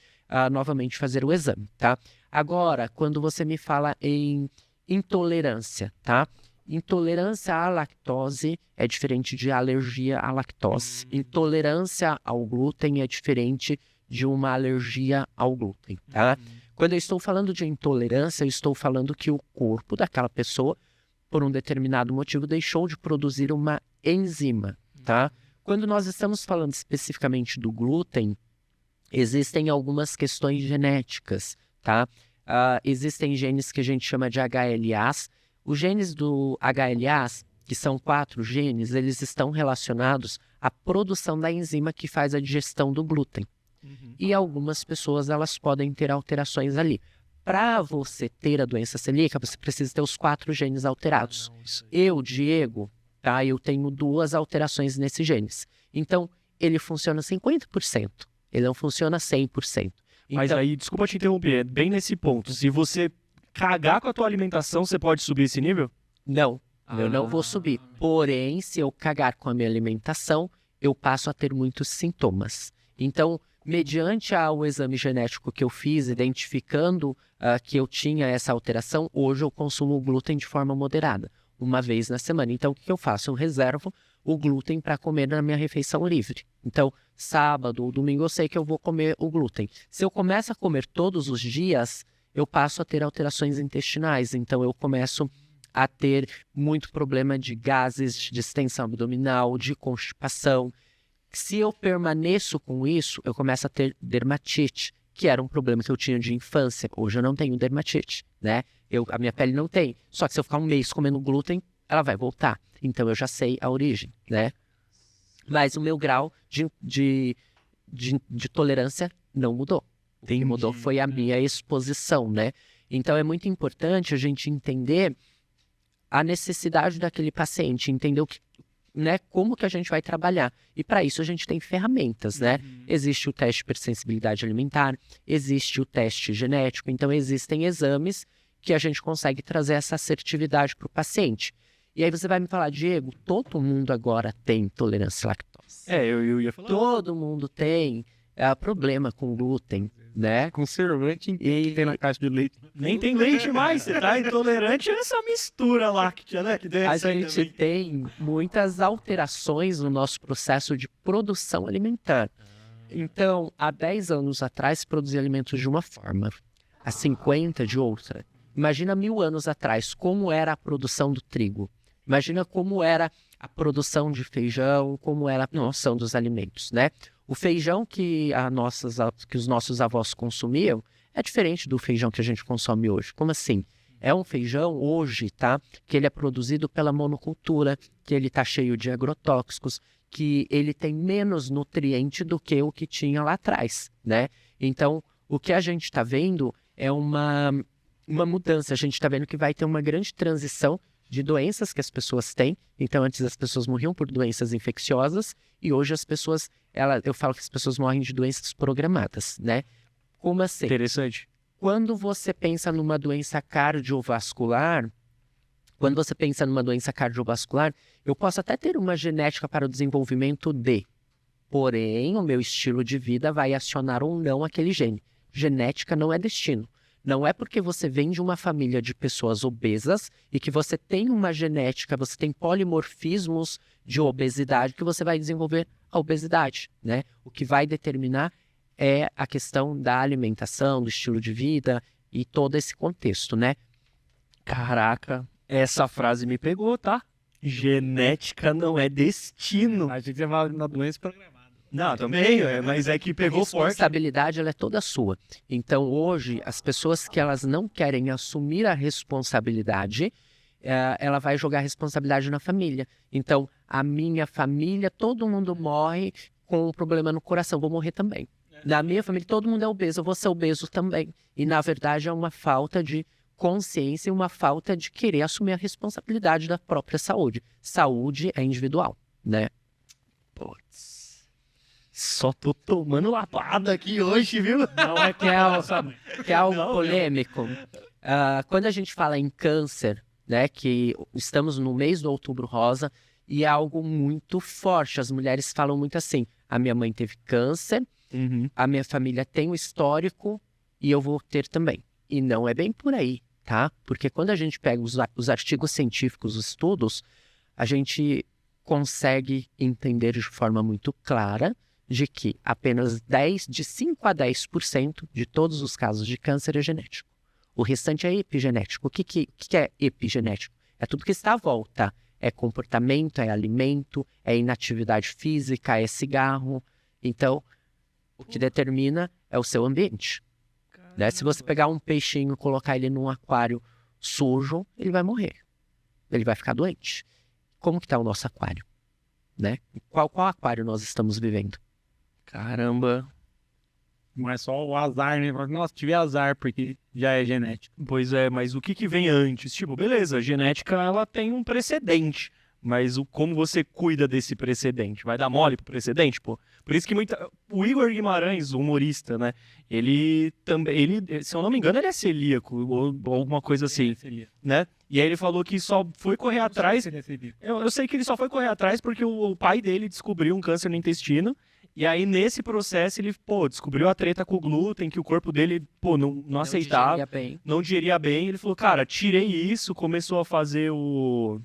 novamente fazer o exame, tá? Agora, quando você me fala em intolerância, tá? Intolerância à lactose é diferente de alergia à lactose. Intolerância ao glúten é diferente de uma alergia ao glúten, tá? Quando eu estou falando de intolerância, eu estou falando que o corpo daquela pessoa, por um determinado motivo, deixou de produzir uma enzima, tá? Quando nós estamos falando especificamente do glúten, existem algumas questões genéticas, tá? Existem genes que a gente chama de HLAs. Os genes do HLAs, que são 4 genes, eles estão relacionados à produção da enzima que faz a digestão do glúten. E algumas pessoas, elas podem ter alterações ali. Para você ter a doença celíaca, você precisa ter os 4 genes alterados. Eu, Diego, tá? Eu tenho 2 alterações nesses genes. Então, ele funciona 50%. Ele não funciona 100%. Mas aí, desculpa te interromper, é bem nesse ponto. Se você cagar com a tua alimentação, você pode subir esse nível? Não, eu não vou subir. Porém, se eu cagar com a minha alimentação, eu passo a ter muitos sintomas. Então, mediante o exame genético que eu fiz, identificando que eu tinha essa alteração, hoje eu consumo glúten de forma moderada, uma vez na semana. Então, o que eu faço? Eu reservo o glúten para comer na minha refeição livre. Então, sábado ou domingo eu sei que eu vou comer o glúten. Se eu começo a comer todos os dias, eu passo a ter alterações intestinais. Então, eu começo a ter muito problema de gases, de distensão abdominal, de constipação. Se eu permaneço com isso, eu começo a ter dermatite, que era um problema que eu tinha de infância. Hoje eu não tenho dermatite, né? A minha pele não tem. Só que se eu ficar um mês comendo glúten, ela vai voltar. Então eu já sei a origem, né? Mas o meu grau de tolerância não mudou. O que mudou foi a minha exposição, né? Então é muito importante a gente entender a necessidade daquele paciente, entender né, como que a gente vai trabalhar. E para isso a gente tem ferramentas, né? Existe o teste de hipersensibilidade alimentar, existe o teste genético, então existem exames que a gente consegue trazer essa assertividade para o paciente. E aí você vai me falar, Diego, todo mundo agora tem intolerância à lactose. Eu ia falar. Todo mundo tem problema com glúten, né? Conservante que tem na caixa de leite. Nem tem leite mais, você tá intolerante a essa mistura láctea, né? Que deve A ser gente também. tem muitas alterações no nosso processo de produção alimentar. Então, há 10 anos atrás, se produzia alimentos de uma forma, há 50 de outra. Imagina 1000 anos atrás, como era a produção do trigo. Imagina como era a produção de feijão, como era a produção dos alimentos, né? O feijão que os nossos avós consumiam é diferente do feijão que a gente consome hoje. Como assim? É um feijão hoje, tá? Que ele é produzido pela monocultura, que ele tá cheio de agrotóxicos, que ele tem menos nutriente do que o que tinha lá atrás, né? Então, o que a gente está vendo é uma mudança. A gente está vendo que vai ter uma grande transição de doenças que as pessoas têm. Então, antes as pessoas morriam por doenças infecciosas e hoje as pessoas, eu falo que as pessoas morrem de doenças programadas, né? Como assim? Interessante. Quando você pensa numa doença cardiovascular, eu posso até ter uma genética para o desenvolvimento porém, o meu estilo de vida vai acionar ou não aquele gene. Genética não é destino. Não é porque você vem de uma família de pessoas obesas e que você tem uma genética, você tem polimorfismos de obesidade que você vai desenvolver a obesidade, né? O que vai determinar é a questão da alimentação, do estilo de vida e todo esse contexto, né? Caraca, essa frase me pegou, tá? Genética não é destino. A gente vai na doença programada. Não, também, mas é que A pegou forte. responsabilidade ela é toda sua. Então, hoje, as pessoas que elas não querem assumir a responsabilidade, ela vai jogar a responsabilidade na família. Então, a minha família, todo mundo morre com um problema no coração, vou morrer também. Na minha família, todo mundo é obeso, eu vou ser obeso também. E, na verdade, é uma falta de consciência e uma falta de querer assumir a responsabilidade da própria saúde. Saúde é individual, né? Putz. Só tô tomando lapada aqui hoje, viu? Não é Que é algo Não, polêmico. Quando a gente fala em câncer, né, que estamos no mês do Outubro Rosa, e é algo muito forte. As mulheres falam muito assim, a minha mãe teve câncer, a minha família tem o histórico, e eu vou ter também. E não é bem por aí, tá? Porque quando a gente pega os artigos científicos, os estudos, a gente consegue entender de forma muito clara de que apenas de 5 a 10% de todos os casos de câncer é genético. O restante é epigenético. O que é epigenético? É tudo que está à volta. É comportamento, é alimento, é inatividade física, é cigarro. Então, o que determina é o seu ambiente. Né? Se você pegar um peixinho e colocar ele num aquário sujo, ele vai morrer. Ele vai ficar doente. Como que está o nosso aquário? Né? Qual aquário nós estamos vivendo? Caramba. Não é só o azar, né? Nossa, tive azar, porque já é genético. Pois é, mas o que vem antes? Tipo, beleza, a genética ela tem um precedente, mas como você cuida desse precedente? Vai dar mole pro precedente, pô? Por isso que o Igor Guimarães, o humorista, né? Ele também, se eu não me engano, ele é celíaco ou alguma coisa assim, né? E aí ele falou que só foi correr atrás. Eu sei que ele só foi correr atrás porque o pai dele descobriu um câncer no intestino. E aí, nesse processo, ele, descobriu a treta com o glúten, que o corpo dele, não aceitava, não digeria bem. Ele falou, cara, tirei isso, começou a fazer o...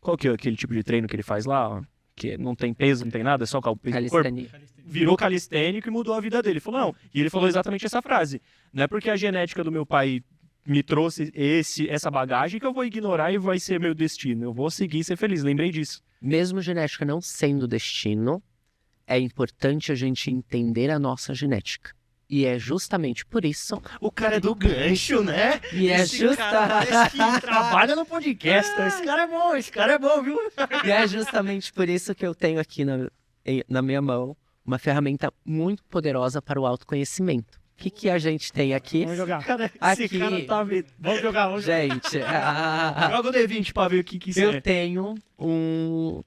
Qual que é aquele tipo de treino que ele faz lá? Ó? Que não tem peso, não tem nada, é só o peso do corpo. Virou calistênico e mudou a vida dele. Ele falou, não. E ele falou exatamente essa frase. Não é porque a genética do meu pai me trouxe essa bagagem que eu vou ignorar e vai ser meu destino. Eu vou seguir e ser feliz. Lembrei disso. Mesmo genética não sendo destino, é importante a gente entender a nossa genética. E é justamente por isso... O cara é do gancho, né? E é parece que trabalha no podcast. Esse cara é bom, viu? E é justamente por isso que eu tenho aqui na minha mão uma ferramenta muito poderosa para o autoconhecimento. O que a gente tem aqui? Vamos jogar. Aqui, esse cara tá vendo. Vamos jogar. Gente, joga o D20 pra ver o que isso eu tenho um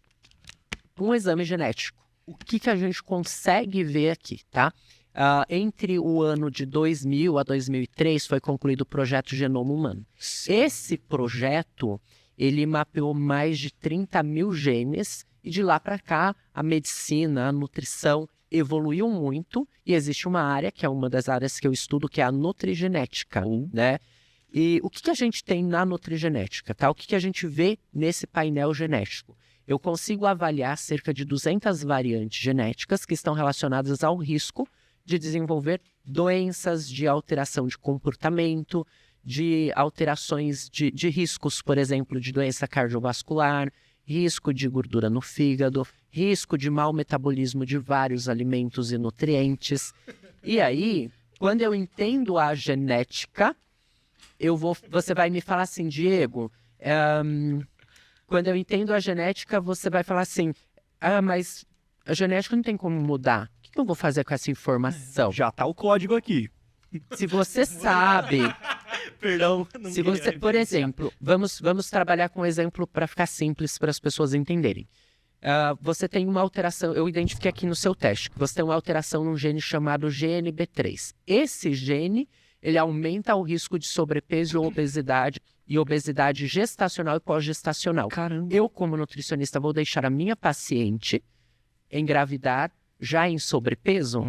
exame genético. O que a gente consegue ver aqui, tá? Entre o ano de 2000 a 2003 foi concluído o projeto Genoma Humano. Esse projeto, ele mapeou mais de 30 mil genes e de lá para cá a medicina, a nutrição evoluiu muito e existe uma área, que é uma das áreas que eu estudo, que é a nutrigenética, né? E o que a gente tem na nutrigenética, tá? O que a gente vê nesse painel genético? Eu consigo avaliar cerca de 200 variantes genéticas que estão relacionadas ao risco de desenvolver doenças, de alteração de comportamento, de alterações de riscos, por exemplo, de doença cardiovascular, risco de gordura no fígado, risco de mau metabolismo de vários alimentos e nutrientes. E aí, quando eu entendo a genética, você vai me falar assim, Diego... Quando eu entendo a genética, você vai falar assim, mas a genética não tem como mudar. O que eu vou fazer com essa informação? Já tá o código aqui. Se você sabe... Perdão. Se você, por exemplo, vamos trabalhar com um exemplo para ficar simples para as pessoas entenderem. Você tem uma alteração, eu identifiquei aqui no seu teste, que você tem uma alteração num gene chamado GNB3. Esse gene, ele aumenta o risco de sobrepeso e obesidade gestacional e pós-gestacional. Caramba. Eu, como nutricionista, vou deixar a minha paciente engravidar já em sobrepeso?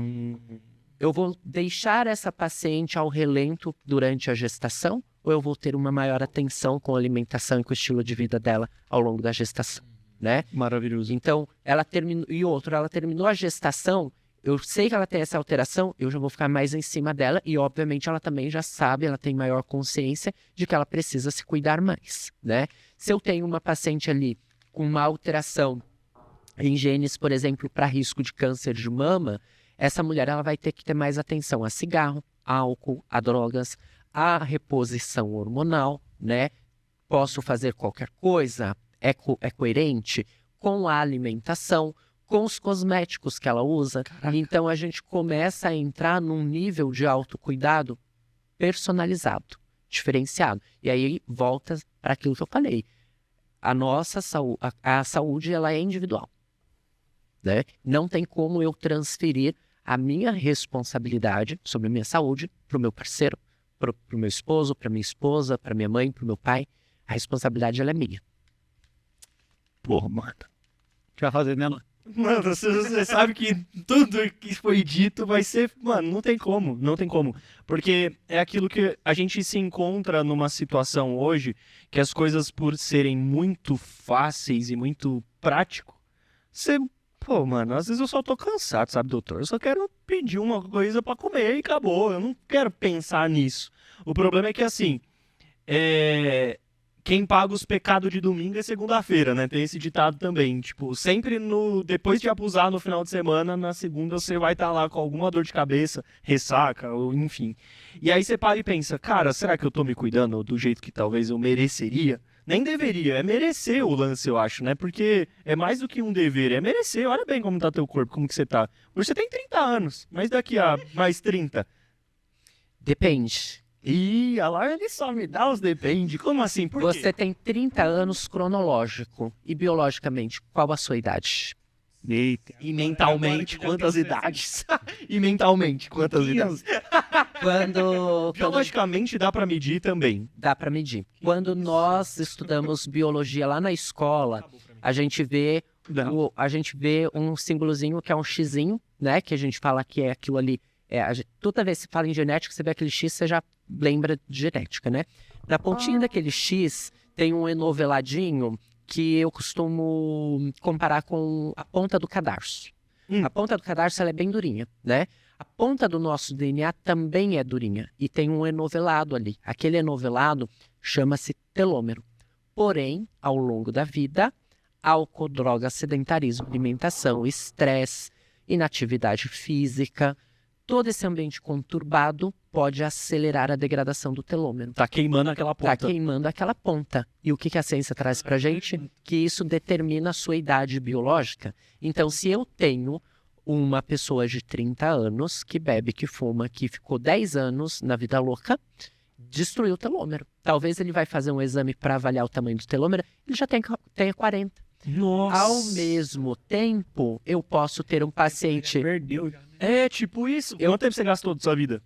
Eu vou deixar essa paciente ao relento durante a gestação? Ou eu vou ter uma maior atenção com a alimentação e com o estilo de vida dela ao longo da gestação, né? Maravilhoso. Então, ela terminou a gestação, eu sei que ela tem essa alteração, eu já vou ficar mais em cima dela e, obviamente, ela também já sabe, ela tem maior consciência de que ela precisa se cuidar mais, né? Se eu tenho uma paciente ali com uma alteração em genes, por exemplo, para risco de câncer de mama, essa mulher ela vai ter que ter mais atenção a cigarro, a álcool, a drogas, a reposição hormonal, né? Posso fazer qualquer coisa? É coerente com a alimentação, com os cosméticos que ela usa. Caraca. Então a gente começa a entrar num nível de autocuidado personalizado, diferenciado. E aí volta para aquilo que eu falei. A nossa saúde ela é individual, né? Não tem como eu transferir a minha responsabilidade sobre a minha saúde para o meu parceiro, para o meu esposo, para minha esposa, para minha mãe, para o meu pai. A responsabilidade ela é minha. Porra, Marta. O que vai fazer nela? Mano, você sabe que tudo que foi dito vai ser... Mano, não tem como, não tem como. Porque é aquilo que a gente se encontra numa situação hoje que as coisas, por serem muito fáceis e muito prático, você... Pô, mano, às vezes eu só tô cansado, sabe, doutor? Eu só quero pedir uma coisa pra comer e acabou. Eu não quero pensar nisso. O problema é que, assim, quem paga os pecados de domingo é segunda-feira, né? Tem esse ditado também. Tipo, sempre depois de abusar no final de semana, na segunda você vai estar lá com alguma dor de cabeça, ressaca, ou enfim. E aí você para e pensa, cara, será que eu tô me cuidando do jeito que talvez eu mereceria? Nem deveria, é merecer o lance, eu acho, né? Porque é mais do que um dever, é merecer. Olha bem como tá teu corpo, como que você tá. Hoje você tem 30 anos, mas daqui a mais 30. Depende. Ih, a Lara, ele só me dá os depende. Como assim? Por quê? Você tem 30 anos cronológico e biologicamente, qual a sua idade? Eita. E mentalmente, quantas idades? E mentalmente, quantas idades? Quando Biologicamente dá pra medir também. dá para medir. Quando nós estudamos biologia lá na escola, a gente vê um símbolozinho que é um xizinho, né? Que a gente fala que é aquilo ali. Toda vez que você fala em genética, você vê aquele X, você já lembra de genética, né? Na pontinha daquele X tem um enoveladinho que eu costumo comparar com a ponta do cadarço. A ponta do cadarço ela é bem durinha, né? A ponta do nosso DNA também é durinha e tem um enovelado ali. Aquele enovelado chama-se telômero. Porém, ao longo da vida, álcool, droga, sedentarismo, alimentação, estresse, inatividade física, todo esse ambiente conturbado pode acelerar a degradação do telômero. Tá queimando aquela ponta. Tá queimando aquela ponta. E o que a ciência traz pra gente? Que isso determina a sua idade biológica. Então, se eu tenho uma pessoa de 30 anos que bebe, que fuma, que ficou 10 anos na vida louca, destruiu o telômero. Talvez ele vai fazer um exame para avaliar o tamanho do telômero, ele já tenha 40. Nossa. Ao mesmo tempo, eu posso ter um paciente... Perdeu já. É, tipo isso. Quanto tempo você gastou da sua vida?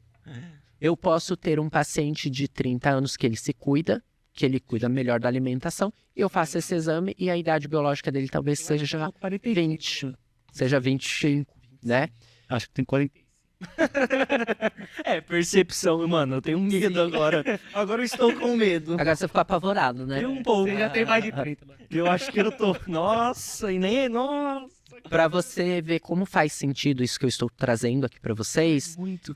Eu posso ter um paciente de 30 anos que ele se cuida, que ele cuida melhor da alimentação, e eu faço esse exame e a idade biológica dele talvez seja 20, seja 25, né? Acho que tem 40. É, percepção, mano. Eu tenho medo agora. Agora eu estou com medo. Agora você ficou apavorado, né? Eu um pouco. Você já tem mais de 30, mano. Eu acho que eu tô... Nossa, e nem... Nossa. Para você ver como faz sentido isso que eu estou trazendo aqui para vocês, Muito.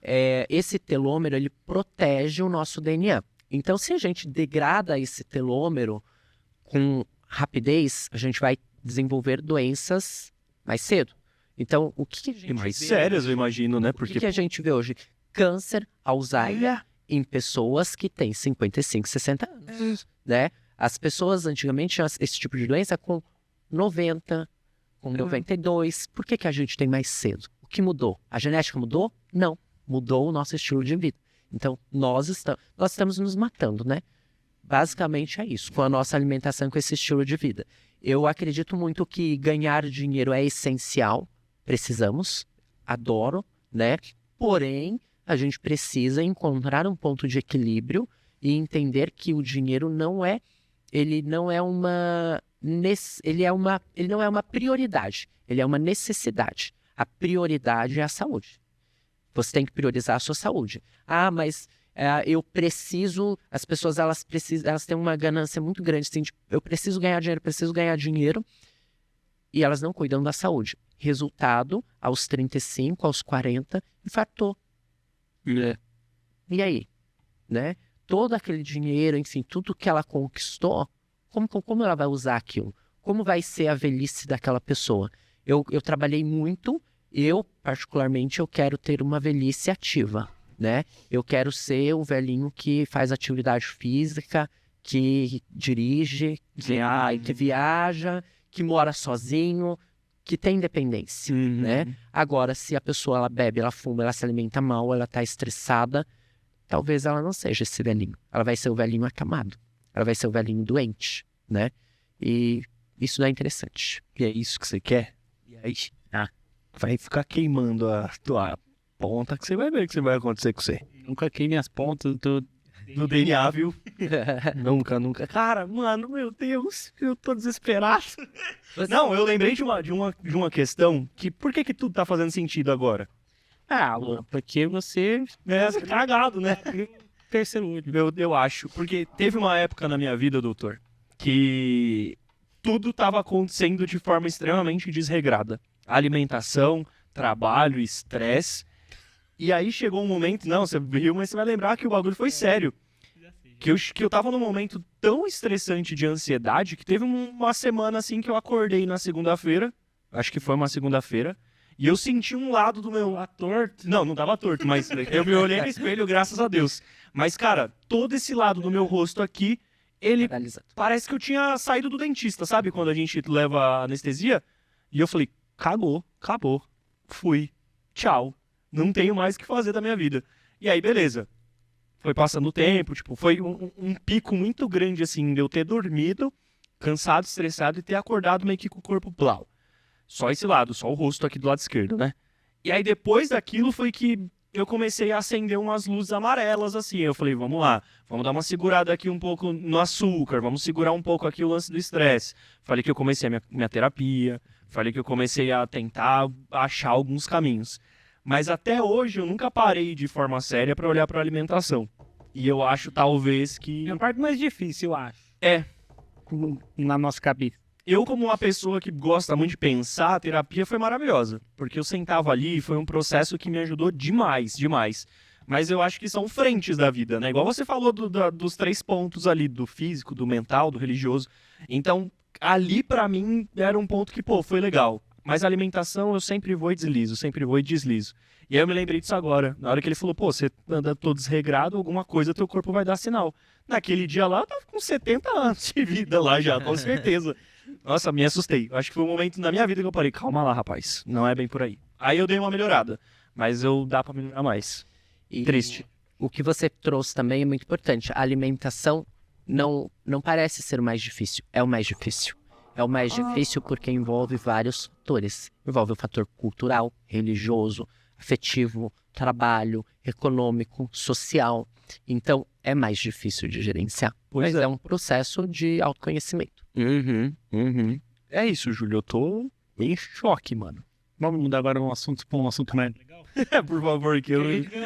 esse telômero ele protege o nosso DNA. Então, se a gente degrada esse telômero com rapidez, a gente vai desenvolver doenças mais cedo. Então, o que a gente E mais vê sérias, hoje? eu imagino, né? O Porque... que a gente vê hoje? Câncer, Alzheimer, em pessoas que têm 55, 60 anos, né? As pessoas antigamente tinham esse tipo de doença com 90, com 92. Por que a gente tem mais cedo? O que mudou? A genética mudou? Não. Mudou o nosso estilo de vida. Então, nós estamos nos matando, né? Basicamente é isso, com a nossa alimentação, com esse estilo de vida. Eu acredito muito que ganhar dinheiro é essencial, precisamos, adoro, né? Porém, a gente precisa encontrar um ponto de equilíbrio e entender que o dinheiro ele não é uma prioridade, ele é uma necessidade. A prioridade é a saúde. Você tem que priorizar a sua saúde. Ah, mas eu preciso... As pessoas, elas têm uma ganância muito grande. Assim, tipo, eu preciso ganhar dinheiro. E elas não cuidam da saúde. Resultado, aos 35, aos 40, infartou. E aí? Né? Todo aquele dinheiro, enfim, tudo que ela conquistou, como ela vai usar aquilo? Como vai ser a velhice daquela pessoa? Eu trabalhei muito... particularmente, eu quero ter uma velhice ativa, né? Eu quero ser um velhinho que faz atividade física, que dirige, que viaja, que mora sozinho, que tem independência, né? Agora, se a pessoa ela bebe, ela fuma, ela se alimenta mal, ela tá estressada, talvez ela não seja esse velhinho. Ela vai ser o velhinho acamado. Ela vai ser o velhinho doente, né? E isso não é interessante. E é isso que você quer? E aí... Vai ficar queimando a tua ponta que você vai ver o que vai acontecer com você. Nunca queime as pontas do No DNA, viu? Nunca. Cara, mano, meu Deus, eu tô desesperado. Não, eu lembrei de uma questão que por que tudo tá fazendo sentido agora? Ah, Luan, porque você É cagado, né? terceiro olho. Eu acho, porque teve uma época na minha vida, doutor, que tudo tava acontecendo de forma extremamente desregrada. Alimentação, trabalho, estresse. E aí chegou um momento, não, você riu, mas você vai lembrar que o bagulho foi sério. Que eu tava num momento tão estressante de ansiedade que teve uma semana assim que eu acordei na segunda-feira, acho que foi uma segunda-feira, e eu senti um lado do meu... torto? Não tava torto, mas eu me olhei no espelho, graças a Deus. Mas, cara, todo esse lado do meu rosto aqui, ele Paralisado. parece que eu tinha saído do dentista, sabe? Quando a gente leva anestesia. E eu falei, cagou, acabou, fui, tchau, não tenho mais o que fazer da minha vida. E aí, beleza. Foi passando o tempo, tipo, foi um pico muito grande, assim, de eu ter dormido, cansado, estressado e ter acordado meio que com o corpo blau. Só esse lado, só o rosto aqui do lado esquerdo, né? E aí, depois daquilo, foi que eu comecei a acender umas luzes amarelas, assim. Eu falei, vamos lá, vamos dar uma segurada aqui um pouco no açúcar, vamos segurar um pouco aqui o lance do estresse. Falei que eu comecei a minha terapia, falei que eu comecei a tentar achar alguns caminhos. Mas até hoje eu nunca parei de forma séria para olhar para alimentação. E eu acho talvez que É a parte mais difícil, eu acho. É. Na nossa cabeça. eu, como uma pessoa que gosta muito de pensar, a terapia foi maravilhosa. Porque eu sentava ali e foi um processo que me ajudou demais, demais. Mas eu acho que são frentes da vida, né? Igual você falou dos 3 pontos ali, do físico, do mental, do religioso. Então, ali pra mim era um ponto que, pô, foi legal. Mas a alimentação eu sempre vou e deslizo, sempre vou e deslizo. E aí eu me lembrei disso agora. Na hora que ele falou, pô, você anda todo desregrado, alguma coisa teu corpo vai dar sinal. Naquele dia lá, eu tava com 70 anos de vida lá já, com certeza. Nossa, me assustei. Acho que foi um momento na minha vida que eu parei, calma lá, rapaz, não é bem por aí. Aí eu dei uma melhorada, mas dá pra melhorar mais. E Triste. o que você trouxe também é muito importante. A alimentação não parece ser o mais difícil, é o mais difícil. É o mais difícil porque envolve vários fatores. Envolve o fator cultural, religioso, afetivo, trabalho, econômico, social. Então, é mais difícil de gerenciar. Pois Mas é. é um processo de autoconhecimento. É isso, Júlio, eu tô em choque, mano. Vamos mudar agora um assunto para um assunto mais legal. Por favor, que eu...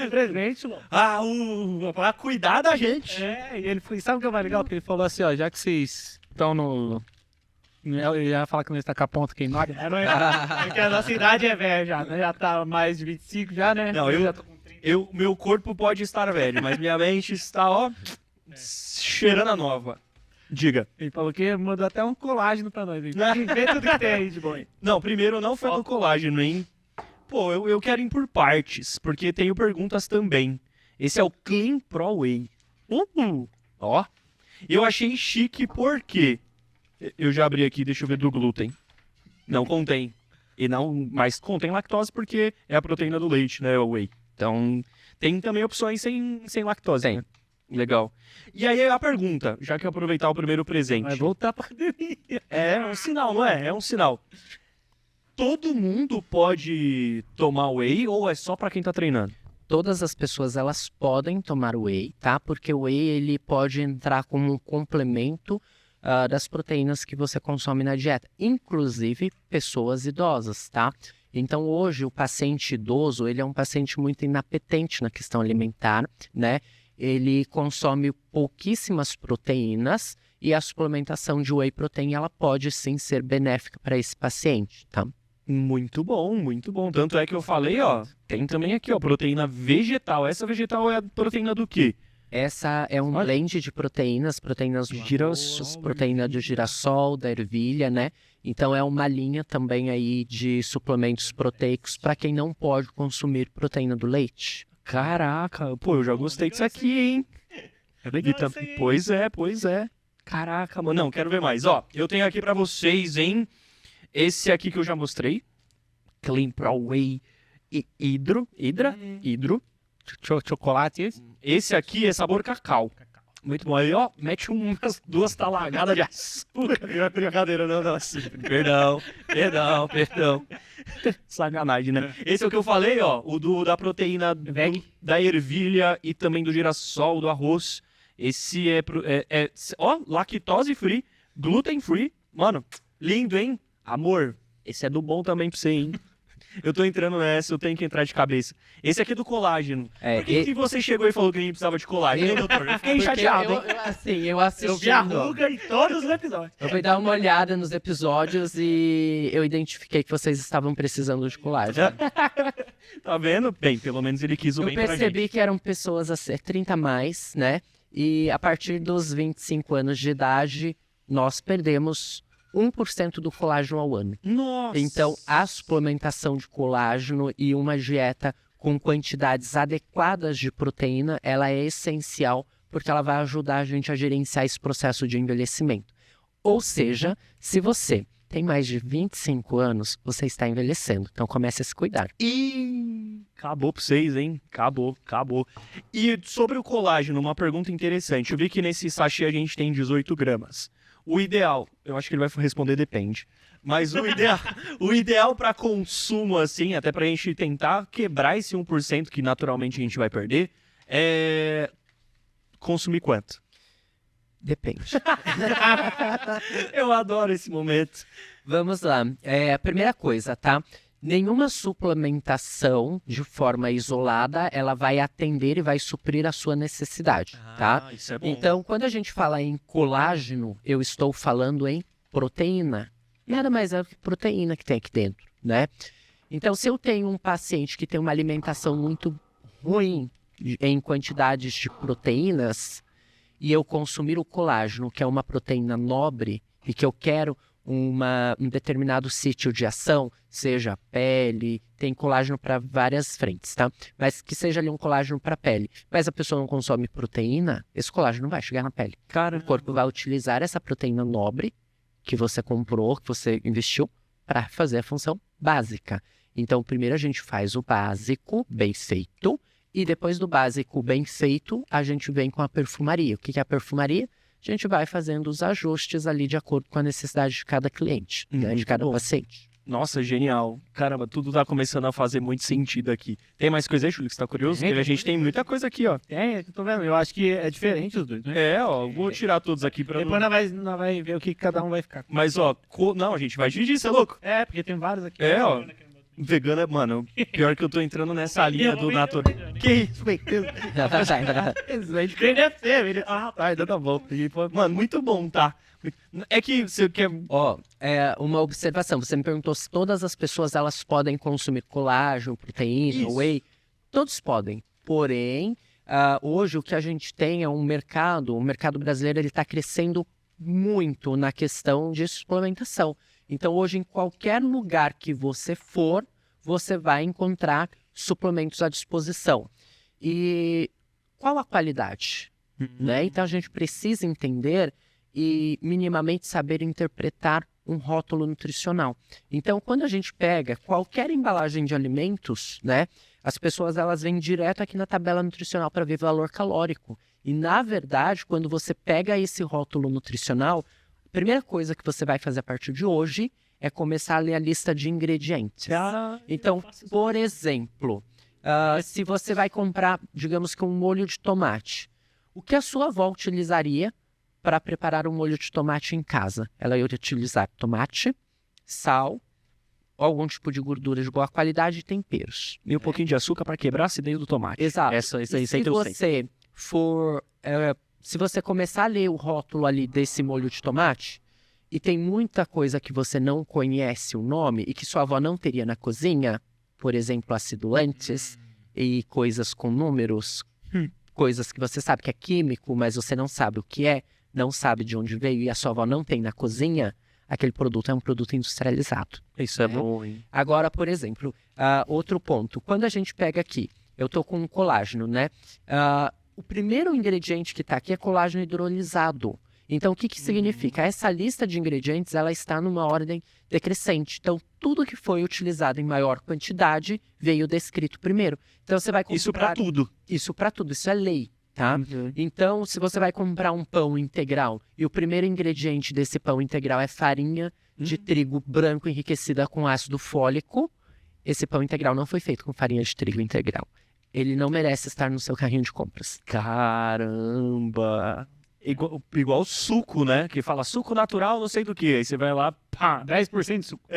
Presente, mano. Pra cuidar da gente. É, e ele foi, sabe o que é mais legal? Que ele falou assim, ó, já que vocês estão no... Eu ia falar que não está com a ponta queimada. Porque a nossa idade é velha já, né? Já tá mais de 25 já, né? Não, já tô com 30. Meu corpo pode estar velho, mas minha mente está, ó, cheirando a nova. Diga. Ele falou que mandou até um colágeno pra nós. Vê tudo que tem aí de bom. Não, primeiro não foi do colágeno, hein? Pô, eu quero ir por partes, porque tenho perguntas também. Esse é o Clean Pro Whey. Ó. Eu achei chique porque... Eu já abri aqui, deixa eu ver do glúten. Não contém. Mas contém lactose porque é a proteína do leite, né? O whey. Então, tem também opções sem lactose. Tem. Né? Legal. E aí a pergunta, já que eu aproveitar o primeiro presente. Vai voltar pra pandemia. É um sinal, não é? É um sinal. Todo mundo pode tomar whey ou é só pra quem tá treinando? Todas as pessoas, elas podem tomar whey, tá? Porque o whey, ele pode entrar como um complemento das proteínas que você consome na dieta, inclusive pessoas idosas, tá? Então hoje o paciente idoso, ele é um paciente muito inapetente na questão alimentar, né? Ele consome pouquíssimas proteínas e a suplementação de whey protein, ela pode sim ser benéfica para esse paciente, tá? Muito bom, muito bom. Tanto é que eu falei, ó, tem também aqui, ó, proteína vegetal. Essa vegetal é a proteína do quê? Essa é um blend de proteínas do Girassol, proteína do girassol, da ervilha, né? Então é uma linha também aí de suplementos proteicos para quem não pode consumir proteína do leite. Caraca, pô, eu já gostei disso aqui, hein? Pois é. Caraca, mano. Não, quero ver mais. Ó, eu tenho aqui pra vocês, hein? Esse aqui que eu já mostrei. Clean Pro Whey Hidro. Chocolate esse? Esse aqui é sabor cacau. Muito bom. Aí, ó, mete umas 2 talagadas de açúcar. Brincadeira, não, assim. Perdão. Sacanagem, né? Esse é o que eu falei, ó, da proteína Veg. da ervilha e também do girassol, do arroz. Esse ó, lactose free, gluten free. Mano, lindo, hein? Amor, esse é do bom também pra você, hein? Eu tô entrando nessa, eu tenho que entrar de cabeça. Esse aqui é do colágeno. Por que você chegou e falou que a gente precisava de colágeno, hein, doutor? Eu fiquei chateado, hein? Eu assisti. Eu vi a ruga em todos os episódios. Eu fui dar uma olhada nos episódios e eu identifiquei que vocês estavam precisando de colágeno. Tá vendo? Bem, pelo menos ele quis o bem pra gente. Eu percebi que eram pessoas a ser 30 a mais, né? E a partir dos 25 anos de idade, nós perdemos 1% do colágeno ao ano. Nossa! Então, a suplementação de colágeno e uma dieta com quantidades adequadas de proteína, ela é essencial porque ela vai ajudar a gente a gerenciar esse processo de envelhecimento. Ou seja, se você tem mais de 25 anos, você está envelhecendo. Então, comece a se cuidar. E acabou pra vocês, hein? Acabou. E sobre o colágeno, uma pergunta interessante. Eu vi que nesse sachê a gente tem 18 gramas. O ideal, eu acho que ele vai responder depende. Mas o ideal para consumo, assim, até pra gente tentar quebrar esse 1% que naturalmente a gente vai perder, é consumir quanto? Depende. Eu adoro esse momento. Vamos lá. A primeira coisa, tá? Nenhuma suplementação de forma isolada, ela vai atender e vai suprir a sua necessidade, tá? Isso é bom. Então, quando a gente fala em colágeno, eu estou falando em proteína. Nada mais é do que proteína que tem aqui dentro, né? Então, se eu tenho um paciente que tem uma alimentação muito ruim em quantidades de proteínas, e eu consumir o colágeno, que é uma proteína nobre, e que eu quero um determinado sítio de ação, seja pele, tem colágeno para várias frentes, tá? Mas que seja ali um colágeno para pele. Mas a pessoa não consome proteína, esse colágeno não vai chegar na pele. Cara, O corpo vai utilizar essa proteína nobre que você comprou, que você investiu, para fazer a função básica. Então, primeiro a gente faz o básico bem feito, e depois do básico bem feito, a gente vem com a perfumaria. O que é a perfumaria? A gente vai fazendo os ajustes ali de acordo com a necessidade de cada cliente, né, de cada paciente. Nossa, genial. Caramba, tudo tá começando a fazer muito sentido aqui. Tem mais coisa aí, Júlio, que você tá curioso? Porque a gente tem muita coisa aqui, ó. Eu tô vendo. Eu acho que é diferente os dois, né? Vou tirar todos aqui pra Depois nós vai ver o que cada um vai ficar. Mas, ó, não, a gente vai dividir, você é louco? Porque tem vários aqui. Ó. Vegana, mano, pior que eu tô entrando nessa linha do natural. Que isso, meu Deus. Deve ser, rapaz, tá bom. Mano, muito bom, tá? É que você quer... Uma observação. Você me perguntou se todas as pessoas elas podem consumir colágeno, proteína, whey. Todos podem. Porém, hoje o que a gente tem é o mercado brasileiro ele está crescendo muito na questão de suplementação. Então, hoje, em qualquer lugar que você for, você vai encontrar suplementos à disposição. E qual a qualidade? Né? Então, a gente precisa entender e minimamente saber interpretar um rótulo nutricional. Então, quando a gente pega qualquer embalagem de alimentos, né, as pessoas elas vêm direto aqui na tabela nutricional para ver valor calórico. E, na verdade, quando você pega esse rótulo nutricional, a primeira coisa que você vai fazer a partir de hoje é começar a ler a lista de ingredientes. Então, por exemplo, se você vai comprar, digamos que um molho de tomate, o que a sua avó utilizaria para preparar um molho de tomate em casa? Ela ia utilizar tomate, sal, algum tipo de gordura de boa qualidade e temperos. E um pouquinho de açúcar para quebrar a acidez do tomate. Exato. Se você começar a ler o rótulo ali desse molho de tomate, e tem muita coisa que você não conhece o nome e que sua avó não teria na cozinha, por exemplo, acidulantes e coisas com números, coisas que você sabe que é químico, mas você não sabe o que é, não sabe de onde veio e a sua avó não tem na cozinha, aquele produto é um produto industrializado. Isso é bom, hein? Agora, por exemplo, outro ponto. Quando a gente pega aqui, eu tô com um colágeno, né? O primeiro ingrediente que está aqui é colágeno hidrolisado. Então, o que significa? Essa lista de ingredientes ela está numa ordem decrescente. Então, tudo que foi utilizado em maior quantidade veio descrito primeiro. Então, você vai comprar... Isso para tudo. Isso para tudo. Isso é lei, tá? Então, se você vai comprar um pão integral e o primeiro ingrediente desse pão integral é farinha de trigo branco enriquecida com ácido fólico, esse pão integral não foi feito com farinha de trigo integral. ele não merece estar no seu carrinho de compras. Caramba! Igual suco, né? Que fala suco natural, não sei do que. Aí você vai lá, pá. 10% de suco.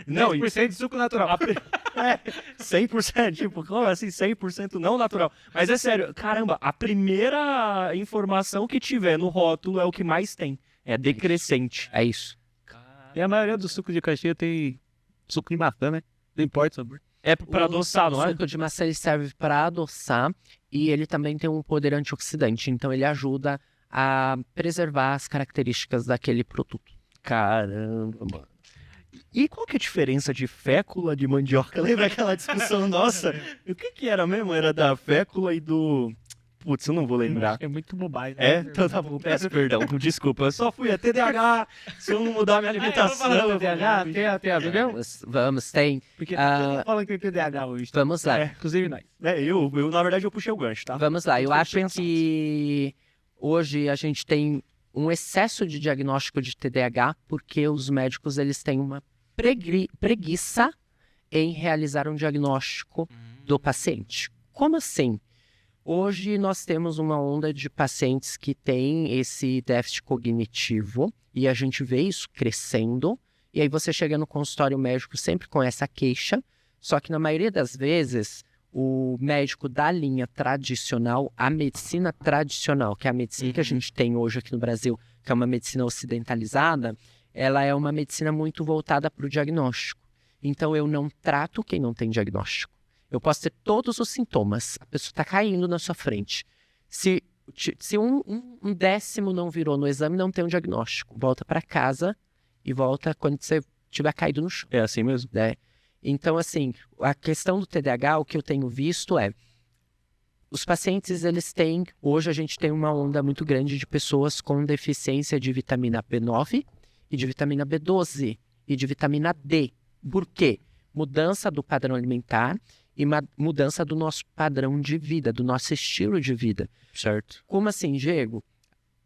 Não, 10% de suco natural. 100%, tipo, como assim, 100% não natural. Mas é sério, caramba, a primeira informação que tiver no rótulo é o que mais tem. É decrescente. É isso. E a maioria dos sucos de caixinha tem suco de maçã, né? Não importa o sabor. É pra adoçar, não O é? suco de maçã ele serve para adoçar e ele também tem um poder antioxidante. Então ele ajuda a preservar as características daquele produto. Caramba, mano. E qual que é a diferença de fécula de mandioca? Lembra aquela discussão nossa? O que era mesmo? Era da fécula e do... Putz, eu não vou lembrar. É muito bobagem. Né? Então tá bom, peço perdão, desculpa. Eu só fui a TDAH, se eu não mudar minha alimentação... eu vou falar do TDAH, tem a ver mesmo? Vamos, tem. Porque todo mundo fala que tem TDAH hoje. Vamos lá. Inclusive nós. Eu, na verdade, eu puxei o gancho, tá? Vamos lá. Eu Tô acho pensando. que hoje a gente tem um excesso de diagnóstico de TDAH porque os médicos eles têm uma preguiça em realizar um diagnóstico do paciente. Como assim? Hoje nós temos uma onda de pacientes que têm esse déficit cognitivo e a gente vê isso crescendo. E aí você chega no consultório médico sempre com essa queixa, só que na maioria das vezes o médico da linha tradicional, a medicina tradicional, que é a medicina que a gente tem hoje aqui no Brasil, que é uma medicina ocidentalizada, ela é uma medicina muito voltada para o diagnóstico. Então eu não trato quem não tem diagnóstico. Eu posso ter todos os sintomas. A pessoa está caindo na sua frente. Se um décimo não virou no exame, não tem um diagnóstico. Volta para casa e volta quando você tiver caído no chão. É assim mesmo? Né? Então, assim, a questão do TDAH, o que eu tenho visto é... Os pacientes, eles têm... Hoje a gente tem uma onda muito grande de pessoas com deficiência de vitamina B9 e de vitamina B12 e de vitamina D. Por quê? Mudança do padrão alimentar e mudança do nosso padrão de vida, do nosso estilo de vida. Certo. Como assim, Diego?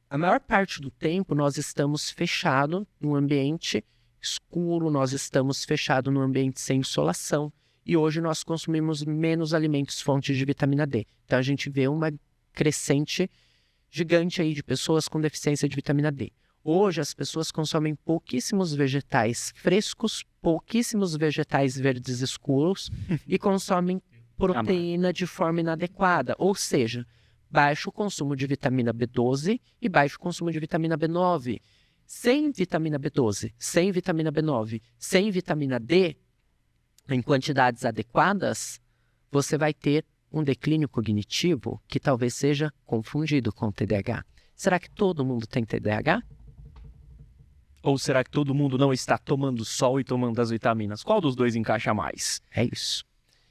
A maior parte do tempo nós estamos fechados num ambiente escuro, nós estamos fechados num ambiente sem insolação. E hoje nós consumimos menos alimentos fontes de vitamina D. Então a gente vê uma crescente gigante aí de pessoas com deficiência de vitamina D. Hoje as pessoas consomem pouquíssimos vegetais frescos, pouquíssimos vegetais verdes escuros e consomem proteína de forma inadequada. Ou seja, baixo consumo de vitamina B12 e baixo consumo de vitamina B9. Sem vitamina B12, sem vitamina B9, sem vitamina D, em quantidades adequadas, você vai ter um declínio cognitivo que talvez seja confundido com TDAH. Será que todo mundo tem TDAH? Ou será que todo mundo não está tomando sol e tomando as vitaminas? Qual dos dois encaixa mais? É isso.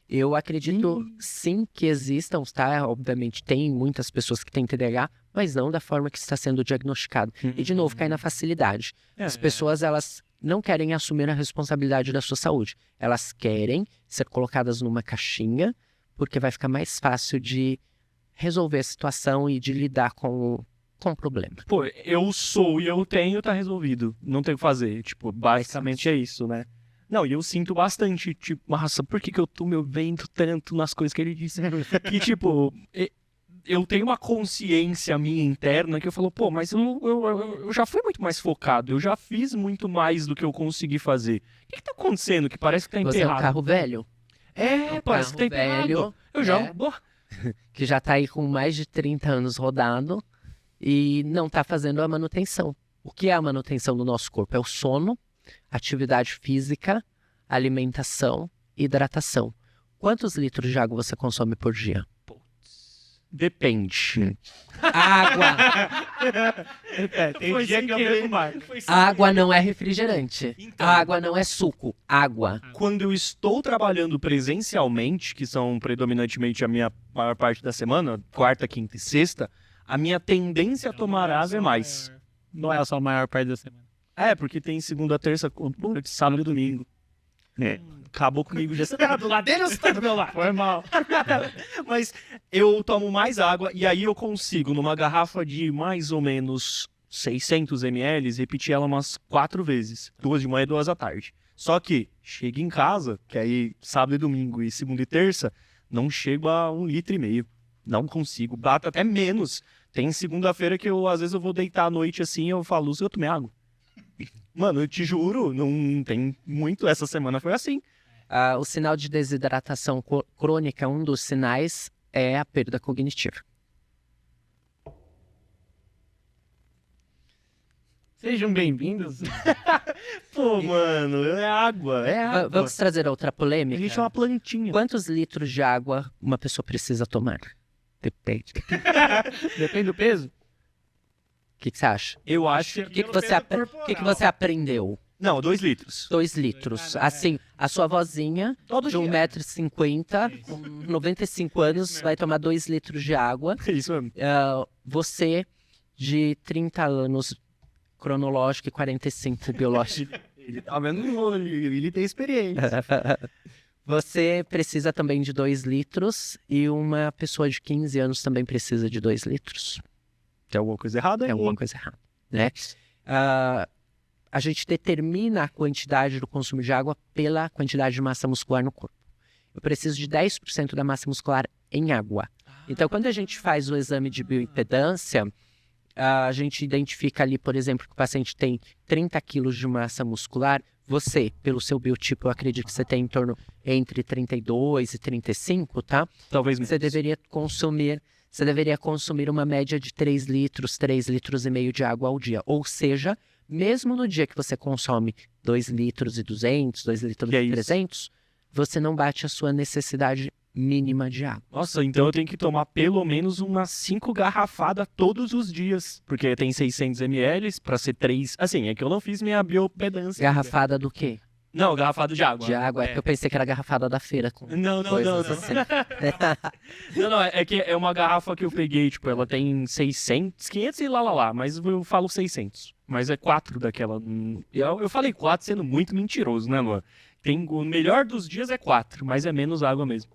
Eu acredito sim que existam, tá? Obviamente tem muitas pessoas que têm TDAH, mas não da forma que está sendo diagnosticado. E de novo, cai na facilidade. As pessoas, elas não querem assumir a responsabilidade da sua saúde. Elas querem ser colocadas numa caixinha, porque vai ficar mais fácil de resolver a situação e de lidar com o problema. Pô, eu sou e eu tenho, tá resolvido. Não tem o que fazer. Tipo, basicamente é isso, né? Não, e eu sinto bastante, tipo, nossa, por que eu tô me vendo tanto nas coisas que ele disse? Que, tipo, eu tenho uma consciência minha interna que eu falo, pô, mas eu já fui muito mais focado, eu já fiz muito mais do que eu consegui fazer. O que tá acontecendo? Que parece que tá Você é enterrado. um carro velho? Parece que tá enterrado. velho, Eu já... que já tá aí com mais de 30 anos rodado e não tá fazendo a manutenção. O que é a manutenção do nosso corpo? É o sono, atividade física, alimentação, hidratação. Quantos litros de água você consome por dia? Depende. Água! Tem Foi dia sem que eu querer. bebo mais. Água não é refrigerante. Então. Água não é suco. Água. Quando eu estou trabalhando presencialmente, que são predominantemente a minha maior parte da semana, quarta, quinta e sexta, a minha tendência a tomar água é mais. Não é só a maior parte da semana. Porque tem segunda, terça, sábado e domingo. Acabou comigo já. Você tá do lado dele ou você tá do meu lado? Foi mal. Mas eu tomo mais água e aí eu consigo, numa garrafa de mais ou menos 600 ml, repetir ela umas 4 vezes. 2 de manhã e 2 à tarde. Só que chega em casa, que aí sábado e domingo e segunda e terça, não chego a 1,5 litro. Não consigo, bato até menos. Tem segunda-feira que às vezes eu vou deitar à noite assim, eu falo, Lúcio, eu tomei água. Mano, eu te juro, não tem muito, essa semana foi assim. O sinal de desidratação crônica, um dos sinais é a perda cognitiva. Sejam bem-vindos. Pô, mano, é água. Vamos trazer outra A polêmica? gente é uma plantinha. Quantos litros de água uma pessoa precisa tomar? Depende. Depende do peso. O que você acha? Eu acho O que você aprendeu? Não, 2 litros. 2 litros. Assim, a sua vozinha Todo de dia. 1,50 m, com 95 anos, vai tomar 2 litros de água. É isso mesmo. Você, de 30 anos, cronológico e 45 biológico. Ele tá vendo, ele tem experiência. Você precisa também de 2 litros e uma pessoa de 15 anos também precisa de 2 litros. Tem alguma coisa errada aí? É alguma coisa errada, né? A gente determina a quantidade do consumo de água pela quantidade de massa muscular no corpo. Eu preciso de 10% da massa muscular em água. Então, quando a gente faz o exame de bioimpedância, a gente identifica ali, por exemplo, que o paciente tem 30 quilos de massa muscular. Você, pelo seu biotipo, eu acredito que você tem em torno entre 32 e 35, tá? Talvez Você deveria consumir uma média de 3 litros, 3 litros e meio de água ao dia. Ou seja, mesmo no dia que você consome 2 litros e 200, 2 litros Que é e isso? 300, você não bate a sua necessidade mínima de água. Nossa, então eu tenho que tomar pelo menos umas 5 garrafadas todos os dias. Porque tem 600 ml pra ser 3. Assim, é que eu não fiz minha biopedância. Garrafada do quê? Não, garrafada de água. De água. É porque eu pensei que era garrafada da feira. Com Não. coisas assim. Não, é que é uma garrafa que eu peguei, tipo, ela tem 600, 500 e lá, mas eu falo 600. Mas é 4 daquela. Eu falei 4 sendo muito mentiroso, né, Luan? O melhor dos dias é 4, mas é menos água mesmo.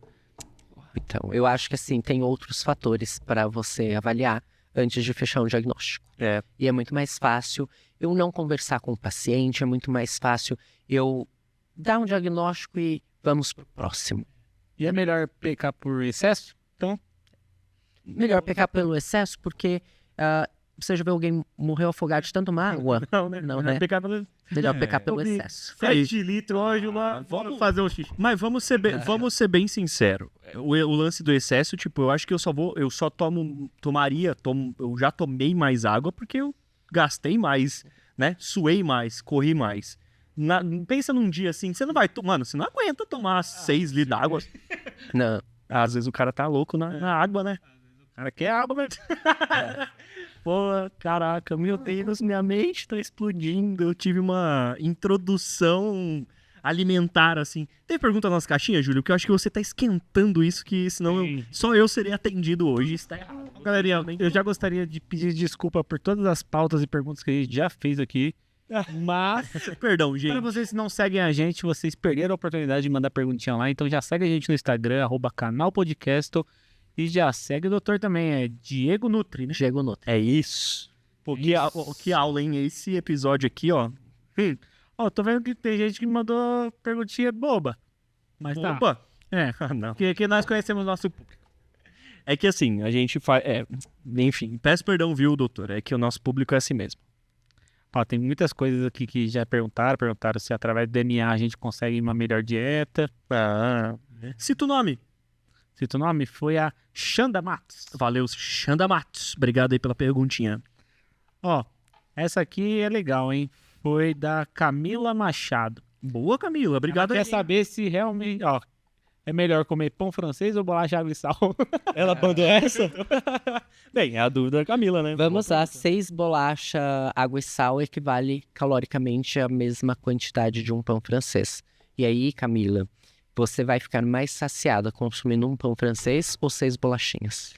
Então, eu acho que assim, tem outros fatores para você avaliar antes de fechar um diagnóstico. É. E é muito mais fácil eu não conversar com o paciente, é muito mais fácil eu dar um diagnóstico e vamos pro próximo. E é melhor pecar por excesso? Então, Melhor pecar pelo excesso, porque você já viu alguém morrer afogado de tanto tomar água? não, né? Não, né? Pecar pelo... Melhor pecar pelo Ouvi. excesso. 7 litros hoje lá. Vamos fazer um xixi. Mas vamos ser bem sinceros. O lance do excesso, tipo, eu acho que eu já tomei mais água porque eu gastei mais, né? Suei mais, corri mais. Pensa num dia assim, você não vai, mano, você não aguenta tomar 6 litros d'água. Não. Às vezes o cara tá louco na água, né? O cara quer água, velho. Pô, caraca, meu Deus, minha mente tá explodindo. Eu tive uma introdução alimentar, assim. Tem pergunta nas caixinhas, Júlio? Que eu acho que você tá esquentando isso, que senão só eu seria atendido hoje. Isso tá errado. Galerinha, eu já gostaria de pedir desculpa por todas as pautas e perguntas que a gente já fez aqui. Mas, Perdão, para gente. vocês que não seguem a gente, vocês perderam a oportunidade de mandar perguntinha lá. Então já segue a gente no Instagram, @canalpodcast. E já segue o doutor também, é Diego Nutri, né? Diego Nutri. É isso. Pô, que aula, hein? Esse episódio aqui, ó. Ó, tô vendo que tem gente que mandou perguntinha boba. Mas tá. Opa! É, Não. que nós conhecemos nosso público. É que assim, a gente faz. Enfim, peço perdão, viu, doutor? É que o nosso público é assim mesmo. Ó, tem muitas coisas aqui que já perguntaram se através do DNA a gente consegue uma melhor dieta. Cita o nome. Cita o nome? Foi a Xanda Matos. Valeu, Xanda Matos. Obrigado aí pela perguntinha. Ó, essa aqui é legal, hein? Foi da Camila Machado. Boa, Camila. Obrigado Ela aí. quer saber se realmente, ó, é melhor comer pão francês ou bolacha água e sal? Ela mandou essa? Bem, é a dúvida da Camila, né? Vamos lá, 6 bolachas, água e sal equivale caloricamente à mesma quantidade de um pão francês. E aí, Camila, você vai ficar mais saciada consumindo um pão francês ou 6 bolachinhas?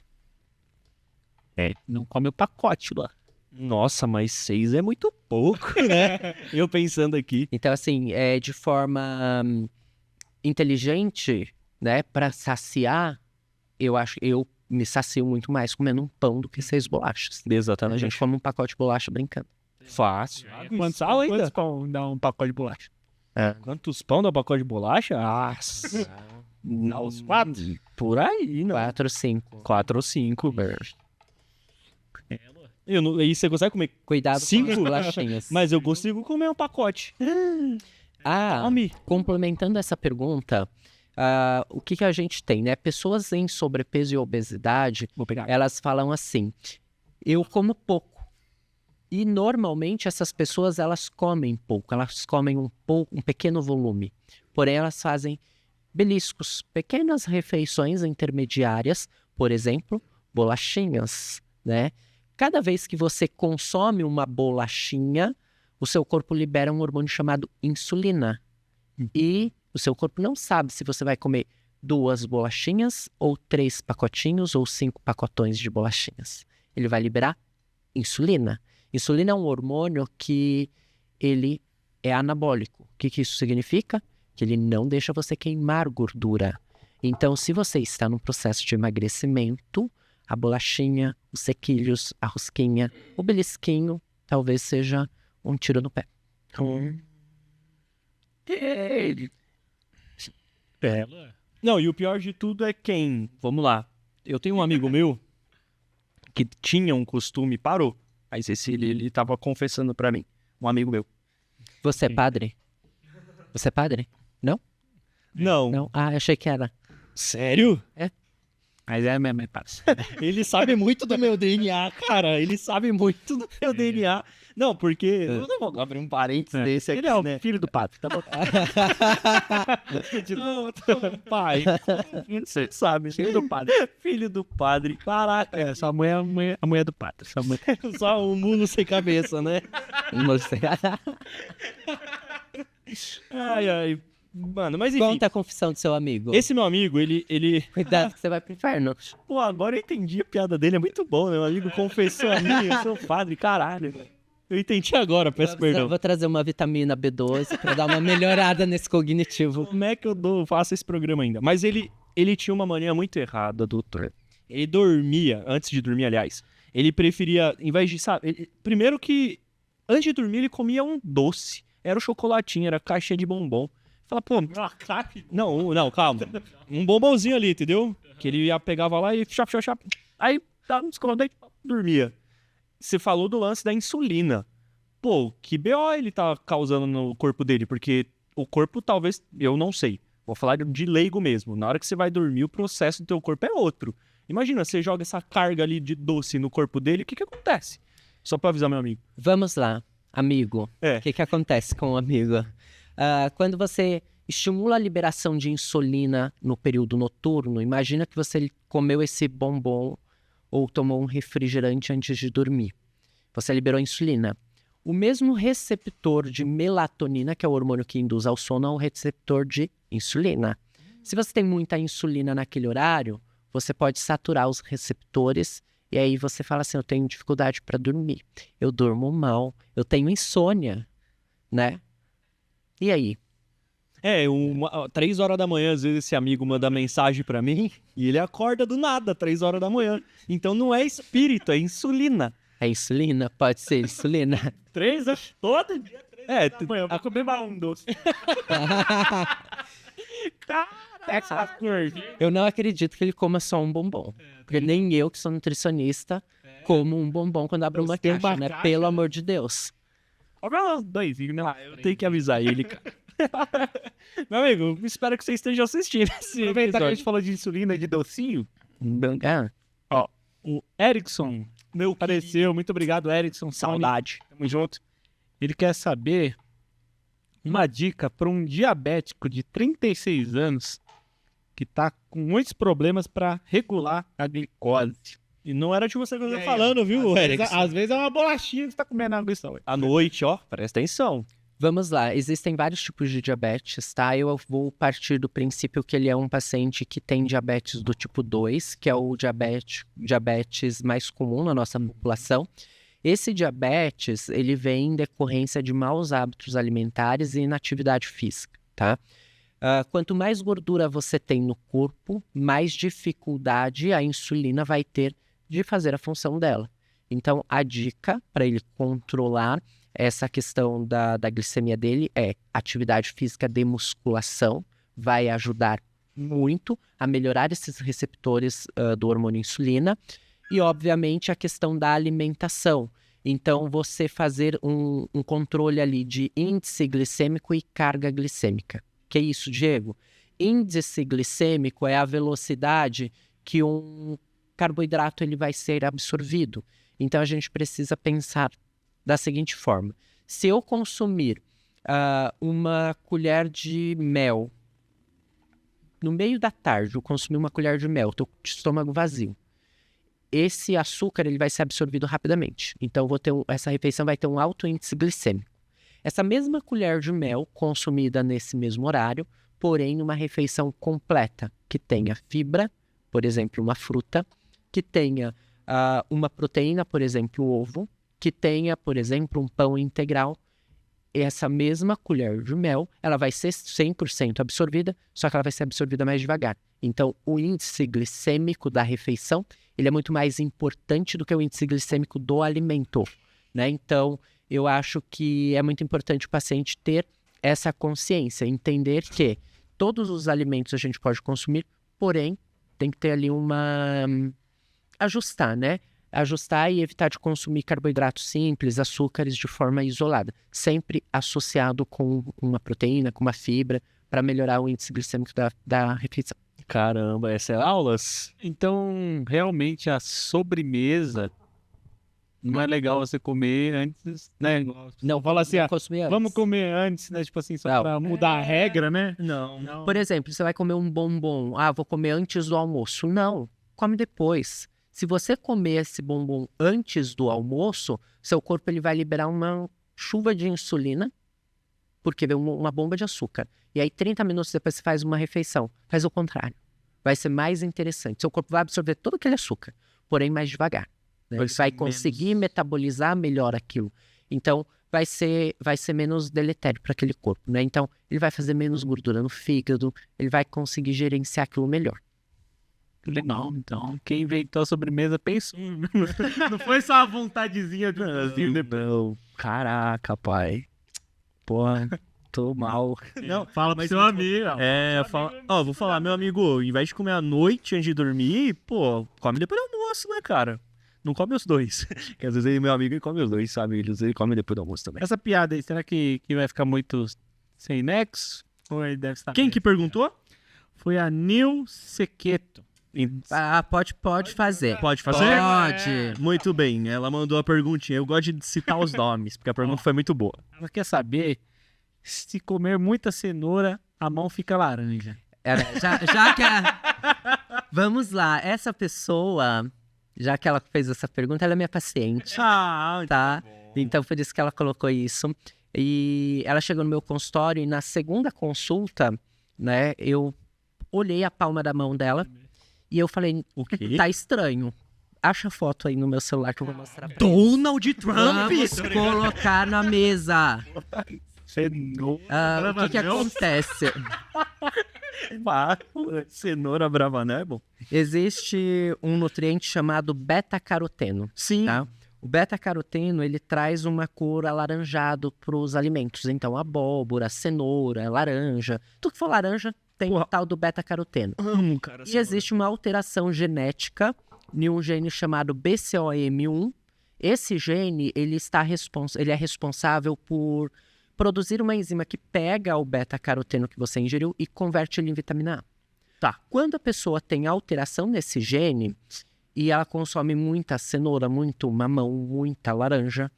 Não come o pacote lá. Nossa, mas 6 é muito pouco, né? Eu pensando aqui. Então, assim, de forma inteligente, né, para saciar, eu me sacio muito mais comendo um pão do que 6 bolachas. A Exatamente. gente come um pacote de bolacha brincando. Fácil. Quantos pão dá um pacote de bolacha? Quantos pão dá um pacote de bolacha? Nossa. Aos 4? Por aí, não. 4, 5. 4 ou 5. E você consegue comer Cuidado com 5 as bolachinhas. Mas eu consigo comer um pacote. Come. Complementando essa pergunta, o que a gente tem, né? Pessoas em sobrepeso e obesidade, Vou pegar. elas falam assim, eu como pouco. E normalmente essas pessoas, elas comem pouco, elas comem um pequeno volume. Porém, elas fazem beliscos, pequenas refeições intermediárias, por exemplo, bolachinhas, né? Cada vez que você consome uma bolachinha, o seu corpo libera um hormônio chamado insulina. E o seu corpo não sabe se você vai comer 2 bolachinhas, ou 3 pacotinhos, ou 5 pacotões de bolachinhas. Ele vai liberar insulina. Insulina é um hormônio que ele é anabólico. O que isso significa? Que ele não deixa você queimar gordura. Então, se você está num processo de emagrecimento, a bolachinha, os sequilhos, a rosquinha, o belisquinho, talvez seja um tiro no pé. Não, e o pior de tudo é quem... Vamos lá. Eu tenho um amigo meu que tinha um costume, parou. Mas ele tava confessando pra mim. Um amigo meu. Você é padre? Você é padre? Não? Não. Não? Ah, achei que era. Sério? Mas é mesmo, é parça. Ele sabe muito do meu DNA, cara. Ele sabe muito do meu DNA. Não, porque... Eu não vou abrir um parênteses desse aqui, Ele é o né? filho do padre, tá bom? Não, pai. Você sabe, Filho do padre. Filho do padre. Caraca. Sua mãe é a mulher do padre. Sua mãe... Só um mulo sem cabeça, né? Não sei. Ai, ai. Mano, mas enfim. Conta a confissão do seu amigo. Esse meu amigo, ele... Cuidado que você vai pro inferno. Pô, agora eu entendi a piada dele. É muito bom, né? Meu amigo confessou a mim. Eu sou padre, caralho. Eu entendi agora, peço perdão. Vou trazer uma vitamina B12 pra dar uma melhorada nesse cognitivo. Como é que eu faço esse programa ainda? Mas ele tinha uma mania muito errada, doutor. Ele dormia, antes de dormir, aliás, ele preferia, em vez de, sabe, primeiro que, antes de dormir, ele comia um doce. Era o chocolatinho, era caixinha de bombom. Fala, pô, não, calma. Um bombonzinho ali, entendeu? Que ele pegava lá e chap. Aí, dava uns escondente, dormia. Você falou do lance da insulina. Pô, que BO ele tá causando no corpo dele? Porque o corpo talvez, eu não sei. Vou falar de leigo mesmo. Na hora que você vai dormir, o processo do teu corpo é outro. Imagina, você joga essa carga ali de doce no corpo dele, o que acontece? Só pra avisar meu amigo. Vamos lá, amigo. É. O que acontece com o amigo? Quando você estimula a liberação de insulina no período noturno, imagina que você comeu esse bombom ou tomou um refrigerante antes de dormir. Você liberou insulina. O mesmo receptor de melatonina, que é o hormônio que induz ao sono, é o receptor de insulina. Se você tem muita insulina naquele horário, você pode saturar os receptores e aí você fala assim, eu tenho dificuldade para dormir, eu durmo mal, eu tenho insônia, né? E aí? 3 horas da manhã, às vezes esse amigo manda mensagem pra mim e ele acorda do nada, 3 horas da manhã. Então não é espírito, é insulina. É insulina? Pode ser insulina. 3 horas, todo dia, 3 horas da manhã. Vou comer mais um doce. Eu não acredito que ele coma só um bombom. Porque nem eu, que sou nutricionista, como um bombom quando abro uma Tem caixa, uma né? caixa. Pelo amor de Deus. Olha os dois, né? Eu tenho que avisar ele, cara. Meu amigo, espero que você esteja assistindo esse Aproveitar que a episódio. gente falou de insulina e de docinho, Ah, o Erickson Meu apareceu. Muito obrigado, Erickson. saudade. Tamo junto. Ele quer saber uma dica para um diabético de 36 anos que tá com muitos problemas para regular a glicose. E não era de você que eu E tô aí, falando, viu, Eric? Às vezes é uma bolachinha que você tá comendo água só. À noite, ó, presta atenção. vamos lá, existem vários tipos de diabetes, tá? Eu vou partir do princípio que ele é um paciente que tem diabetes do tipo 2, que é o diabetes mais comum na nossa população. Esse diabetes, ele vem em decorrência de maus hábitos alimentares e inatividade física, tá? Quanto mais gordura você tem no corpo, mais dificuldade a insulina vai ter de fazer a função dela. Então, a dica para ele controlar essa questão da glicemia dele é atividade física de musculação, vai ajudar muito a melhorar esses receptores do hormônio insulina. E, obviamente, a questão da alimentação. Então, você fazer um controle ali de índice glicêmico e carga glicêmica. Que é isso, Diego? Índice glicêmico é a velocidade que um carboidrato ele vai ser absorvido. Então, a gente precisa pensar da seguinte forma. Se eu consumir uma colher de mel, no meio da tarde, eu consumir uma colher de mel, estou com o estômago vazio, esse açúcar ele vai ser absorvido rapidamente. Então, essa refeição vai ter um alto índice glicêmico. Essa mesma colher de mel consumida nesse mesmo horário, porém numa refeição completa, que tenha fibra, por exemplo, uma fruta, que tenha uma proteína, por exemplo, o ovo, que tenha, por exemplo, um pão integral. Essa mesma colher de mel, ela vai ser 100% absorvida, só que ela vai ser absorvida mais devagar. Então, o índice glicêmico da refeição, ele é muito mais importante do que o índice glicêmico do alimento, né? Então, eu acho que é muito importante o paciente ter essa consciência, entender que todos os alimentos a gente pode consumir, porém, tem que ter ali ajustar, né? Ajustar e evitar de consumir carboidratos simples, açúcares de forma isolada, sempre associado com uma proteína, com uma fibra, para melhorar o índice glicêmico da refeição. Caramba, essa é aulas? Então, realmente, a sobremesa não é legal você comer antes, né? Não, fala assim, consumir antes. vamos comer antes, né? Tipo assim, só Não. pra mudar a regra, né? Não. Por exemplo, você vai comer um bombom. Vou comer antes do almoço. Não, come depois. Se você comer esse bombom antes do almoço, seu corpo ele vai liberar uma chuva de insulina, porque vem uma bomba de açúcar. E aí, 30 minutos depois, você faz uma refeição. Faz o contrário. Vai ser mais interessante. Seu corpo vai absorver todo aquele açúcar, porém mais devagar. Né? Ele vai conseguir metabolizar melhor aquilo. Então, vai ser menos deletério para aquele corpo, né? Então, ele vai fazer menos gordura no fígado, ele vai conseguir gerenciar aquilo melhor. Legal, então. Quem inventou a sobremesa pensou. Não foi só a vontadezinha do Não. Caraca, pai. Porra, tô mal. Não, fala pro seu amigo. Vou falar, meu amigo, ao invés de comer à noite antes de dormir, pô, come depois do almoço, né, cara? Não come os dois. Porque às vezes meu amigo ele come os dois, sabe? Ele come depois do almoço também. Essa piada aí, será que vai ficar muito sem nexo? Ou ele deve estar... Quem que perguntou? Foi a Nil Sequeto. Pode fazer. Pode fazer? Pode. Muito bem, ela mandou a perguntinha. Eu gosto de citar os nomes, porque a pergunta foi muito boa. Ela quer saber se comer muita cenoura, a mão fica laranja. Já que Vamos lá, essa pessoa, já que ela fez essa pergunta, ela é minha paciente, tá? Então, por isso que ela colocou isso. E ela chegou no meu consultório e na segunda consulta, né, eu olhei a palma da mão dela e eu falei, O quê? tá estranho. Acha a foto aí no meu celular que eu vou mostrar pra Donald Trump! Vamos colocar na mesa. Cenoura. O que acontece? Cenoura brava, né? Bom. Existe um nutriente chamado beta-caroteno. Sim. Tá? O beta-caroteno, ele traz uma cor alaranjado para os alimentos. Então, abóbora, cenoura, laranja. Tudo que for laranja tem o tal do beta-caroteno. Amo, cara. E existe uma alteração genética em um gene chamado BCOM1. Esse gene, ele é responsável por produzir uma enzima que pega o beta-caroteno que você ingeriu e converte ele em vitamina A. Tá. Quando a pessoa tem alteração nesse gene e ela consome muita cenoura, muito mamão, muita laranja,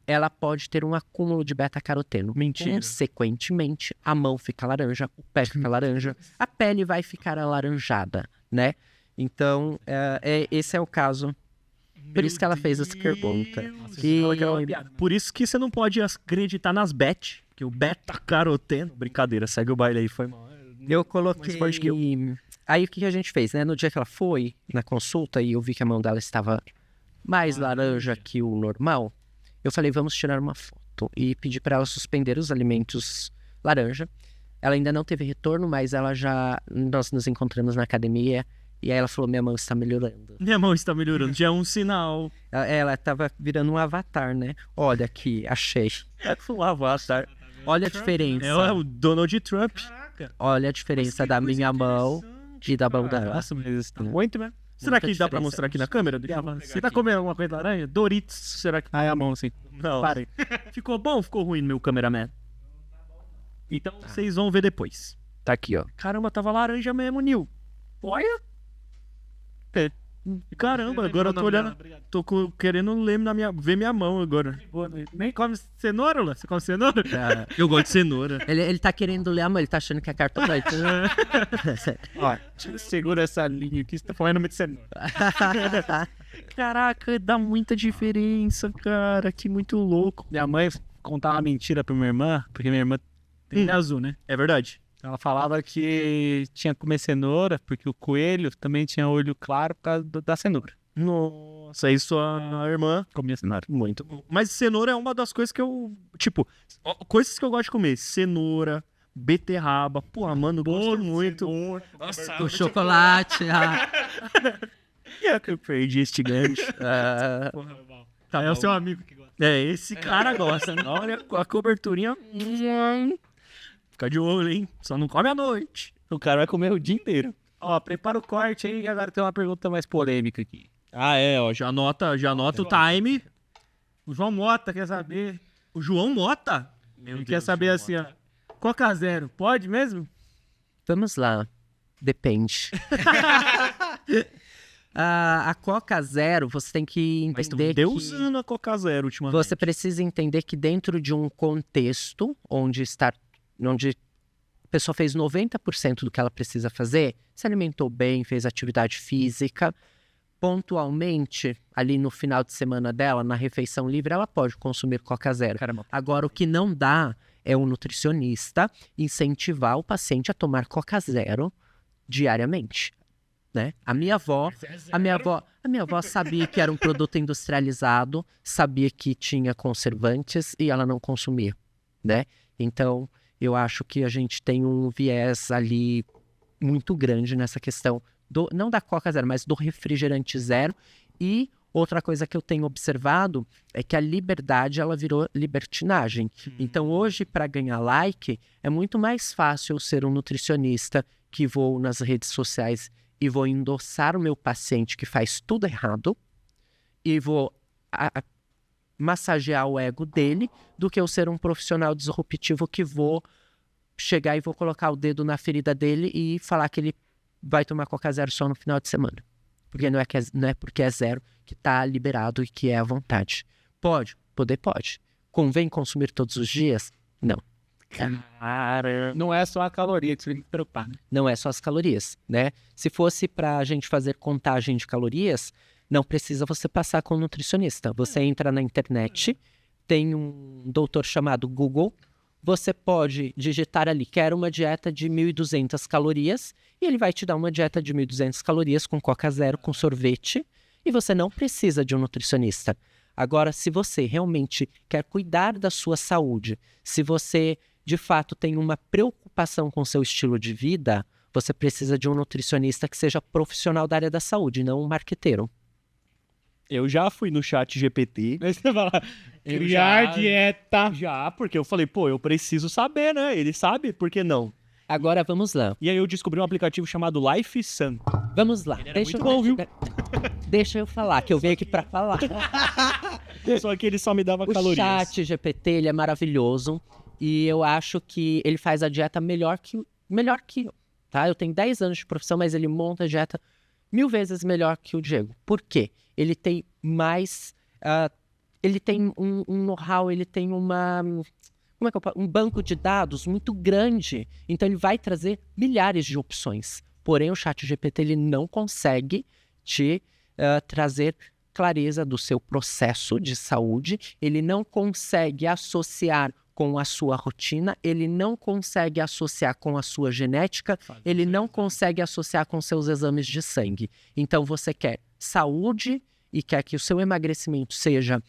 ela pode ter um acúmulo de beta-caroteno. Mentira. Consequentemente, a mão fica laranja, o pé fica laranja, a pele vai ficar alaranjada, né? Então, esse é o caso. Por isso que ela fez essa pergunta. Por isso que você não pode acreditar nas bet, porque o beta-caroteno... Brincadeira, segue o baile aí, foi mal. Eu coloquei... Mais forte que eu. Aí o que a gente fez, né? No dia que ela foi na consulta e eu vi que a mão dela estava mais laranja que o normal, eu falei, vamos tirar uma foto. E pedi para ela suspender os alimentos laranja. Ela ainda não teve retorno, mas nós nos encontramos na academia e aí ela falou, minha mão está melhorando. Minha mão está melhorando, já é um sinal. Ela estava virando um avatar, né? Olha aqui, achei. Um avatar. Olha a diferença. É o Donald Trump. Caraca. Olha a diferença da minha mão e da mão dela. Nossa, mas tá Muito, né? Será que dá pra mostrar aqui na câmera? Deixa eu pegar Você tá aqui. comendo alguma coisa laranja? Doritos, será que... Ah, é a mão, sim. Não. Parei. Ficou bom ou ficou ruim no meu cameraman? Então vocês vão ver depois. Tá aqui, ó. Caramba, tava laranja mesmo, Nil. Olha. Caramba, agora eu tô olhando... querendo ver minha mão agora. Nem come cenoura, Lula? Você come cenoura? Eu gosto de cenoura. Ele tá querendo ler a mão, ele tá achando que é cartomante. Ó, segura essa linha aqui, você tá falando muito de cenoura. Caraca, dá muita diferença, cara. Que muito louco. Minha mãe contava uma mentira pra minha irmã, porque minha irmã tem olho azul, né? É verdade. Ela falava que tinha que comer cenoura, porque o coelho também tinha olho claro por causa da cenoura. Nossa, isso a irmã... Comia cenoura. Muito bom. Mas cenoura é uma das coisas que eu... Tipo, coisas que eu gosto de comer. Cenoura, beterraba. Pô, mano, eu gosto muito. Nossa, O chocolate. eu perdi este gancho. Tá, é o seu amigo que gosta. Esse cara gosta. Né? Olha, com a coberturinha... Fica de olho, hein? Só não come à noite. O cara vai comer o dia inteiro. Ó, prepara o corte aí, agora tem uma pergunta mais polêmica aqui. Ó, já anota o time. O João Mota quer saber. O João Mota? Ele quer saber assim, ó. Coca Zero, pode mesmo? Vamos lá. Depende. A Coca Zero, você tem que Mas tu entender deu que usando a Coca Zero ultimamente. você precisa entender que dentro de um contexto onde a pessoa fez 90% do que ela precisa fazer, se alimentou bem, fez atividade física, pontualmente, ali no final de semana dela, na refeição livre, ela pode consumir Coca Zero. Caramba. Agora, o que não dá é o nutricionista incentivar o paciente a tomar Coca Zero diariamente, né? A minha avó sabia que era um produto industrializado, sabia que tinha conservantes e ela não consumia, né? Então, eu acho que a gente tem um viés ali muito grande nessa questão, não da Coca Zero, mas do refrigerante zero. E outra coisa que eu tenho observado é que a liberdade, ela virou libertinagem. Então, hoje, para ganhar like, é muito mais fácil eu ser um nutricionista que vou nas redes sociais e vou endossar o meu paciente que faz tudo errado e vou massagear o ego dele, do que eu ser um profissional disruptivo que vou chegar e vou colocar o dedo na ferida dele e falar que ele vai tomar Coca Zero só no final de semana. Porque não é porque é zero que tá liberado e que é à vontade. Pode? Pode. Convém consumir todos os dias? Não. Cara... Não é só a caloria que você tem que preocupar, né? Não é só as calorias, né? Se fosse pra gente fazer contagem de calorias, não precisa você passar com um nutricionista. Você entra na internet, tem um doutor chamado Google, você pode digitar ali, quero uma dieta de 1.200 calorias, e ele vai te dar uma dieta de 1.200 calorias com Coca Zero, com sorvete, e você não precisa de um nutricionista. Agora, se você realmente quer cuidar da sua saúde, se você, de fato, tem uma preocupação com seu estilo de vida, você precisa de um nutricionista que seja profissional da área da saúde, não um marqueteiro. Eu já fui no chat GPT. Aí você fala, criar dieta. Já, porque eu falei, pô, eu preciso saber, né? Ele sabe, por que não? Agora, vamos lá. E aí eu descobri um aplicativo chamado Life Sun. Vamos lá. muito bom, viu? Deixa eu falar, que eu venho aqui pra falar. Só que ele só me dava O calorias. chat GPT, ele é maravilhoso. E eu acho que ele faz a dieta melhor que eu, tá? Eu tenho 10 anos de profissão, mas ele monta a dieta 1000 vezes melhor que o Diego. Por quê? Ele tem mais... ele tem um know-how, ele tem um banco de dados muito grande. Então, ele vai trazer milhares de opções. Porém, o ChatGPT ele não consegue te trazer clareza do seu processo de saúde. Ele não consegue associar com a sua rotina, ele não consegue associar com a sua genética, ele não consegue associar com seus exames de sangue. Então, você quer saúde e quer que o seu emagrecimento seja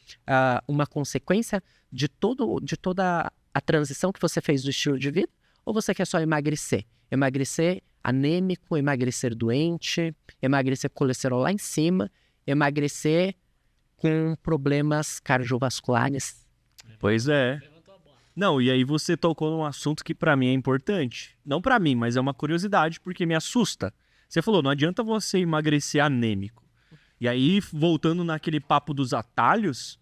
uma consequência de toda a transição que você fez do estilo de vida, ou você quer só emagrecer? Emagrecer anêmico, emagrecer doente, emagrecer com colesterol lá em cima, emagrecer com problemas cardiovasculares. Pois é. Não, e aí você tocou num assunto que pra mim é importante. Não pra mim, mas é uma curiosidade porque me assusta. Você falou, não adianta você emagrecer anêmico. E aí, voltando naquele papo dos atalhos,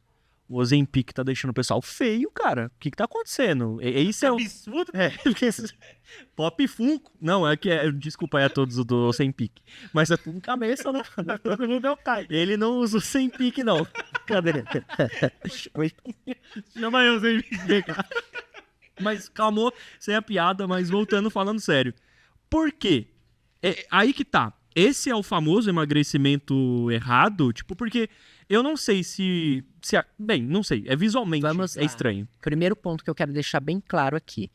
o Ozempic tá deixando o pessoal feio, cara. O que tá acontecendo? Isso é um absurdo. porque Pop Funko. Não, desculpa aí a todos do Ozempic. Mas é tudo cabeça, né? Todo mundo é o Caio. Ele não usa o Ozempic, não. Cadê? Chama eu, sem vem cá. Mas calmou, sem a piada, mas voltando, falando sério. Por quê? Aí que tá. Esse é o famoso emagrecimento errado? Tipo, porque eu não sei bem, não sei. Visualmente Vamos é lá. estranho. Primeiro ponto que eu quero deixar bem claro aqui.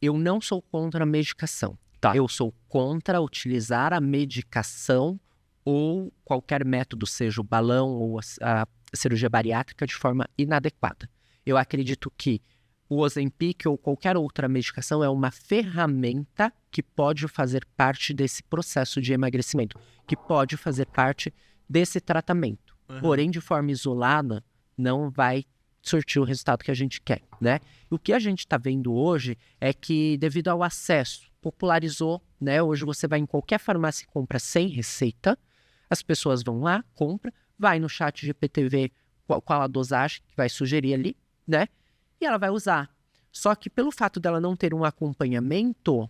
Eu não sou contra a medicação. Tá. Eu sou contra utilizar a medicação ou qualquer método, seja o balão ou a cirurgia bariátrica, de forma inadequada. Eu acredito que o Ozempic ou qualquer outra medicação é uma ferramenta que pode fazer parte desse processo de emagrecimento, que pode fazer parte desse tratamento. Porém, de forma isolada, não vai surtir o resultado que a gente quer, né? O que a gente está vendo hoje é que, devido ao acesso, popularizou, né? Hoje você vai em qualquer farmácia e compra sem receita, as pessoas vão lá, compra, vai no chat GPT ver qual a dosagem que vai sugerir ali, né? E ela vai usar. Só que pelo fato dela não ter um acompanhamento,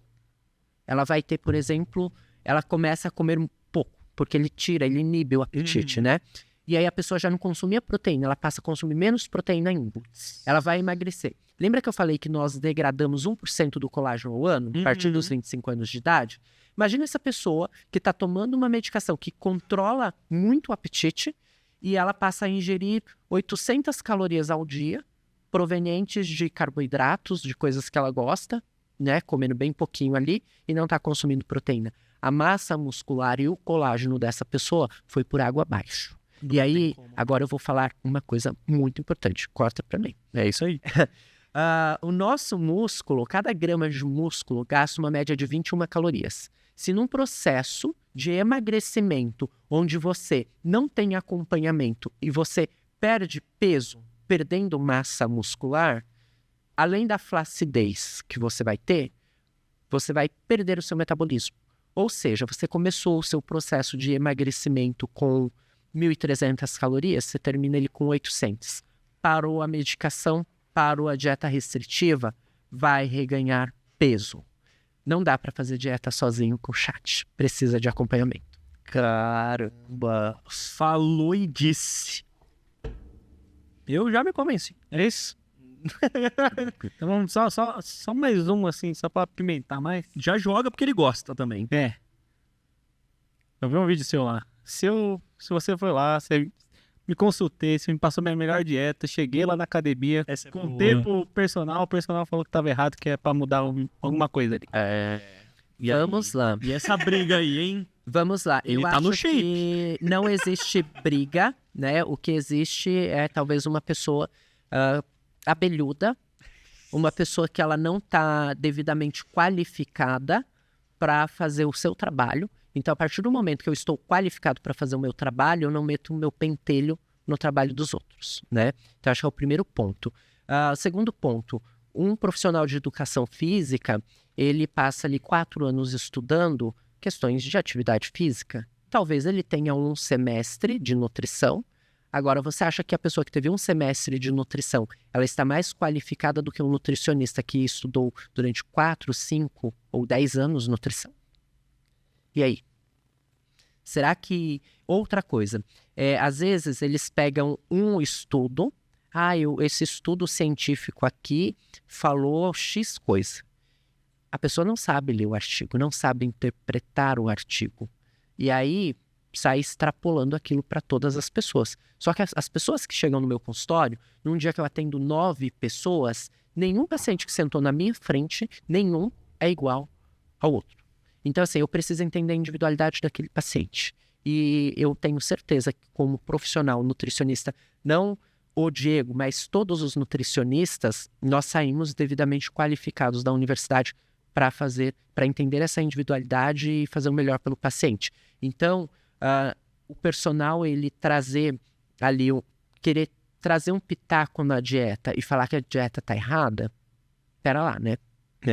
ela vai ter, por exemplo, ela começa a comer um pouco, porque ele inibe o apetite, né? E aí a pessoa já não consumia proteína, ela passa a consumir menos proteína ainda. Ela vai emagrecer. Lembra que eu falei que nós degradamos 1% do colágeno ao ano, a partir dos 25 anos de idade? Imagina essa pessoa que está tomando uma medicação que controla muito o apetite e ela passa a ingerir 800 calorias ao dia, provenientes de carboidratos, de coisas que ela gosta, né, comendo bem pouquinho ali e não está consumindo proteína. A massa muscular e o colágeno dessa pessoa foi por água abaixo. E aí, agora eu vou falar uma coisa muito importante. Corta para mim. É isso aí. O nosso músculo, cada grama de músculo gasta uma média de 21 calorias. Se num processo de emagrecimento, onde você não tem acompanhamento e você perde peso, perdendo massa muscular, além da flacidez que você vai ter, você vai perder o seu metabolismo. Ou seja, você começou o seu processo de emagrecimento com 1.300 calorias, você termina ele com 800. Parou a medicação, parou a dieta restritiva, vai reganhar peso. Não dá para fazer dieta sozinho com chat, precisa de acompanhamento. Caramba, falou e disse. Eu já me convenci. É isso? Então vamos só mais um, assim, só pra apimentar mais. Já joga porque ele gosta também. É. Eu vi um vídeo seu lá. Se você foi lá, você me consultei, você me passou minha melhor dieta, cheguei lá na academia, Essa é contei boa. pro personal, o personal falou que tava errado, que é pra mudar alguma coisa ali. E Vamos lá. E essa briga aí, hein? Vamos lá. Ele Eu tá acho no shape. que não existe briga, né? O que existe é talvez uma pessoa abelhuda, uma pessoa que ela não está devidamente qualificada para fazer o seu trabalho. Então, a partir do momento que eu estou qualificado para fazer o meu trabalho, eu não meto o meu pentelho no trabalho dos outros, né? Então, acho que é o primeiro ponto. Segundo ponto, um profissional de educação física, ele passa ali 4 anos estudando questões de atividade física. Talvez ele tenha um semestre de nutrição. Agora, você acha que a pessoa que teve um semestre de nutrição, ela está mais qualificada do que um nutricionista que estudou durante 4, 5 ou 10 anos nutrição? E aí? Será que... Outra coisa, às vezes eles pegam um estudo, esse estudo científico aqui falou X coisa. A pessoa não sabe ler o artigo, não sabe interpretar o artigo. E aí sai extrapolando aquilo para todas as pessoas. Só que as pessoas que chegam no meu consultório, num dia que eu atendo 9 pessoas, nenhum paciente que sentou na minha frente, nenhum é igual ao outro. Então, assim, eu preciso entender a individualidade daquele paciente. E eu tenho certeza que, como profissional nutricionista, não o Diego, mas todos os nutricionistas, nós saímos devidamente qualificados da universidade para entender essa individualidade e fazer o melhor pelo paciente. Então, o personal, ele trazer ali, querer trazer um pitaco na dieta e falar que a dieta está errada, pera lá, né?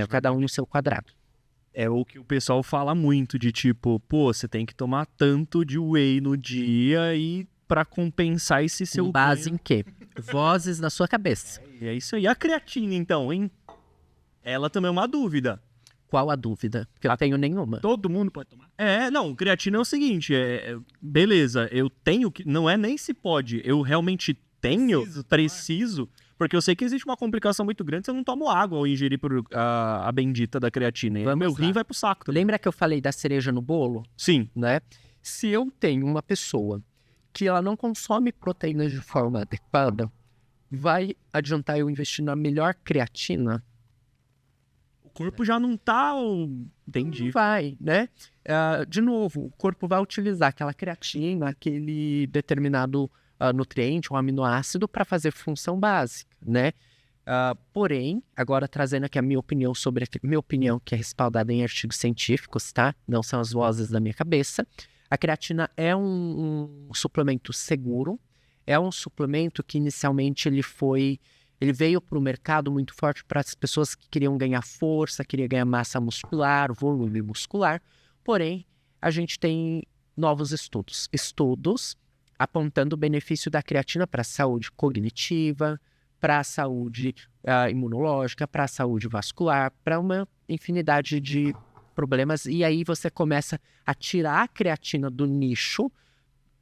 Cada um no seu quadrado. É o que o pessoal fala muito, de tipo, pô, você tem que tomar tanto de whey no dia e pra compensar esse seu Com base ganho. em quê? Vozes na sua cabeça. E é isso aí. A creatina, então, hein? Ela também é uma dúvida. Qual a dúvida? Porque eu não tenho nenhuma. Todo mundo pode tomar. Não, creatina é o seguinte, beleza, eu tenho que, não é nem se pode, eu realmente tenho, preciso, porque eu sei que existe uma complicação muito grande se eu não tomo água ao ingerir a bendita da creatina. E Vamos meu lá. rim vai pro saco também. Lembra que eu falei da cereja no bolo? Sim. Né? Se eu tenho uma pessoa que ela não consome proteínas de forma adequada, vai adiantar eu investir na melhor creatina? O corpo já não tá... Entendi. Não vai, né? De novo, o corpo vai utilizar aquela creatina, aquele determinado nutriente, um aminoácido, para fazer função básica, né? Porém, agora trazendo aqui a minha opinião sobre minha opinião, que é respaldada em artigos científicos, tá? Não são as vozes da minha cabeça. A creatina é um suplemento seguro, é um suplemento que inicialmente ele veio para o mercado muito forte para as pessoas que queriam ganhar força, queriam ganhar massa muscular, volume muscular. Porém, a gente tem novos estudos apontando o benefício da creatina para a saúde cognitiva, para a saúde imunológica, para a saúde vascular, para uma infinidade de problemas. E aí você começa a tirar a creatina do nicho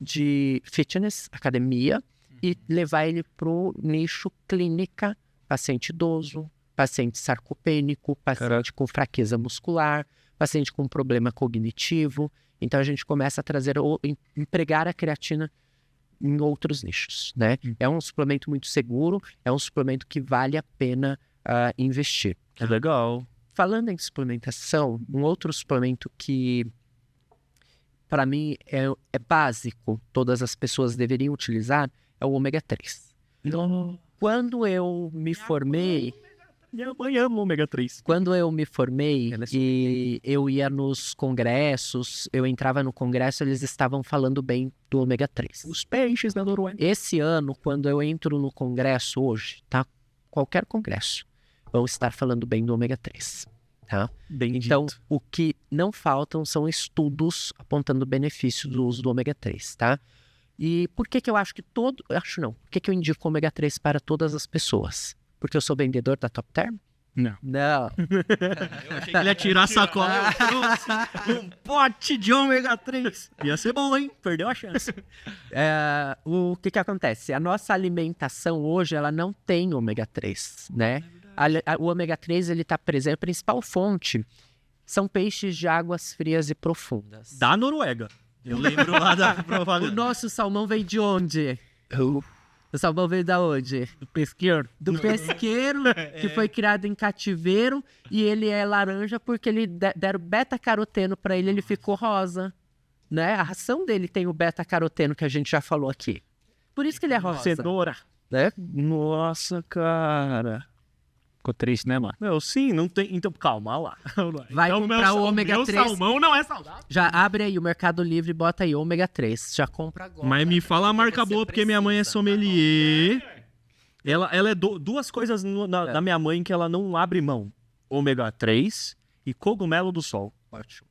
de fitness, academia, e levar ele para o nicho clínica, paciente idoso, paciente sarcopênico, paciente com fraqueza muscular, paciente com problema cognitivo. Então a gente começa a empregar a creatina em outros nichos, né? É um suplemento muito seguro, é um suplemento que vale a pena investir. É legal. Falando em suplementação, um outro suplemento que para mim é básico, todas as pessoas deveriam utilizar, é o ômega 3. Quando eu me formei... Minha mãe ama ômega 3. Quando eu me formei e eu ia nos congressos, eu entrava no congresso, eles estavam falando bem do ômega 3. Os peixes da Noruega. Esse ano, quando eu entro no congresso hoje, tá? Qualquer congresso, vão estar falando bem do ômega 3, tá? Bendito. Então, o que não faltam são estudos apontando o benefício do uso do ômega 3, tá? E por que eu acho que Por que eu indico ômega 3 para todas as pessoas? Porque eu sou vendedor da Top Term? Não. Não. Eu achei que ele ia tirar a sacola. Eu trouxe um pote de ômega 3. Ia ser bom, hein? Perdeu a chance. O que acontece? A nossa alimentação hoje, ela não tem ômega 3, né? O ômega 3, ele tá presente. A principal fonte são peixes de águas frias e profundas. Da Noruega. Eu lembro lá da O propaganda. nosso salmão veio de onde? O salmão veio da onde? Do pesqueiro. Do pesqueiro, que foi criado em cativeiro, e ele é laranja porque ele deram beta-caroteno pra ele ficou rosa, né? A ração dele tem o beta-caroteno que a gente já falou aqui. Por isso que ele é rosa, Cenoura. né? Nossa, cara. Ficou triste, né, mano? Meu, sim, não tem... Então, calma lá. Vai comprar o ômega 3. salmão não é saudável. Já abre aí o Mercado Livre e bota aí ômega 3. Já compra agora. Mas me fala a marca você boa, porque minha mãe é precisa. sommelier. Ela é duas coisas da minha mãe que ela não abre mão. Ômega 3 e cogumelo do sol. Ótimo.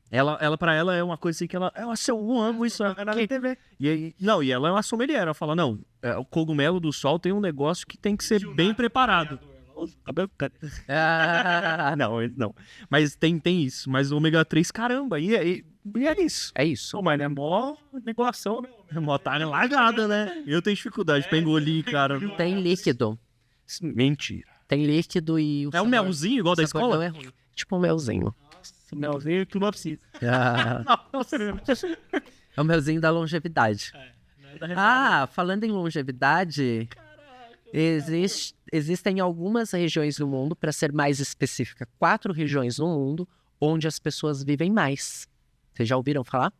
Pra ela é uma coisa assim que ela eu amo isso aqui. Na TV. E ela é uma sommelier. Ela fala, não, o cogumelo do sol tem um negócio que tem que ser bem preparado. Não. Mas tem isso. Mas o ômega 3, caramba, e é isso. É isso. Pô, mas é mó negócio, né? Mó tá largada, né? Eu tenho dificuldade pra engolir, cara. Tem líquido. Mentira. Tem líquido e... É um melzinho igual da o sabor escola? não é ruim. Tipo um melzinho. Melzinho que não precisa. É o melzinho da longevidade. Falando em longevidade, existem algumas regiões no mundo, para ser mais específica, 4 regiões no mundo, onde as pessoas vivem mais. Vocês já ouviram falar?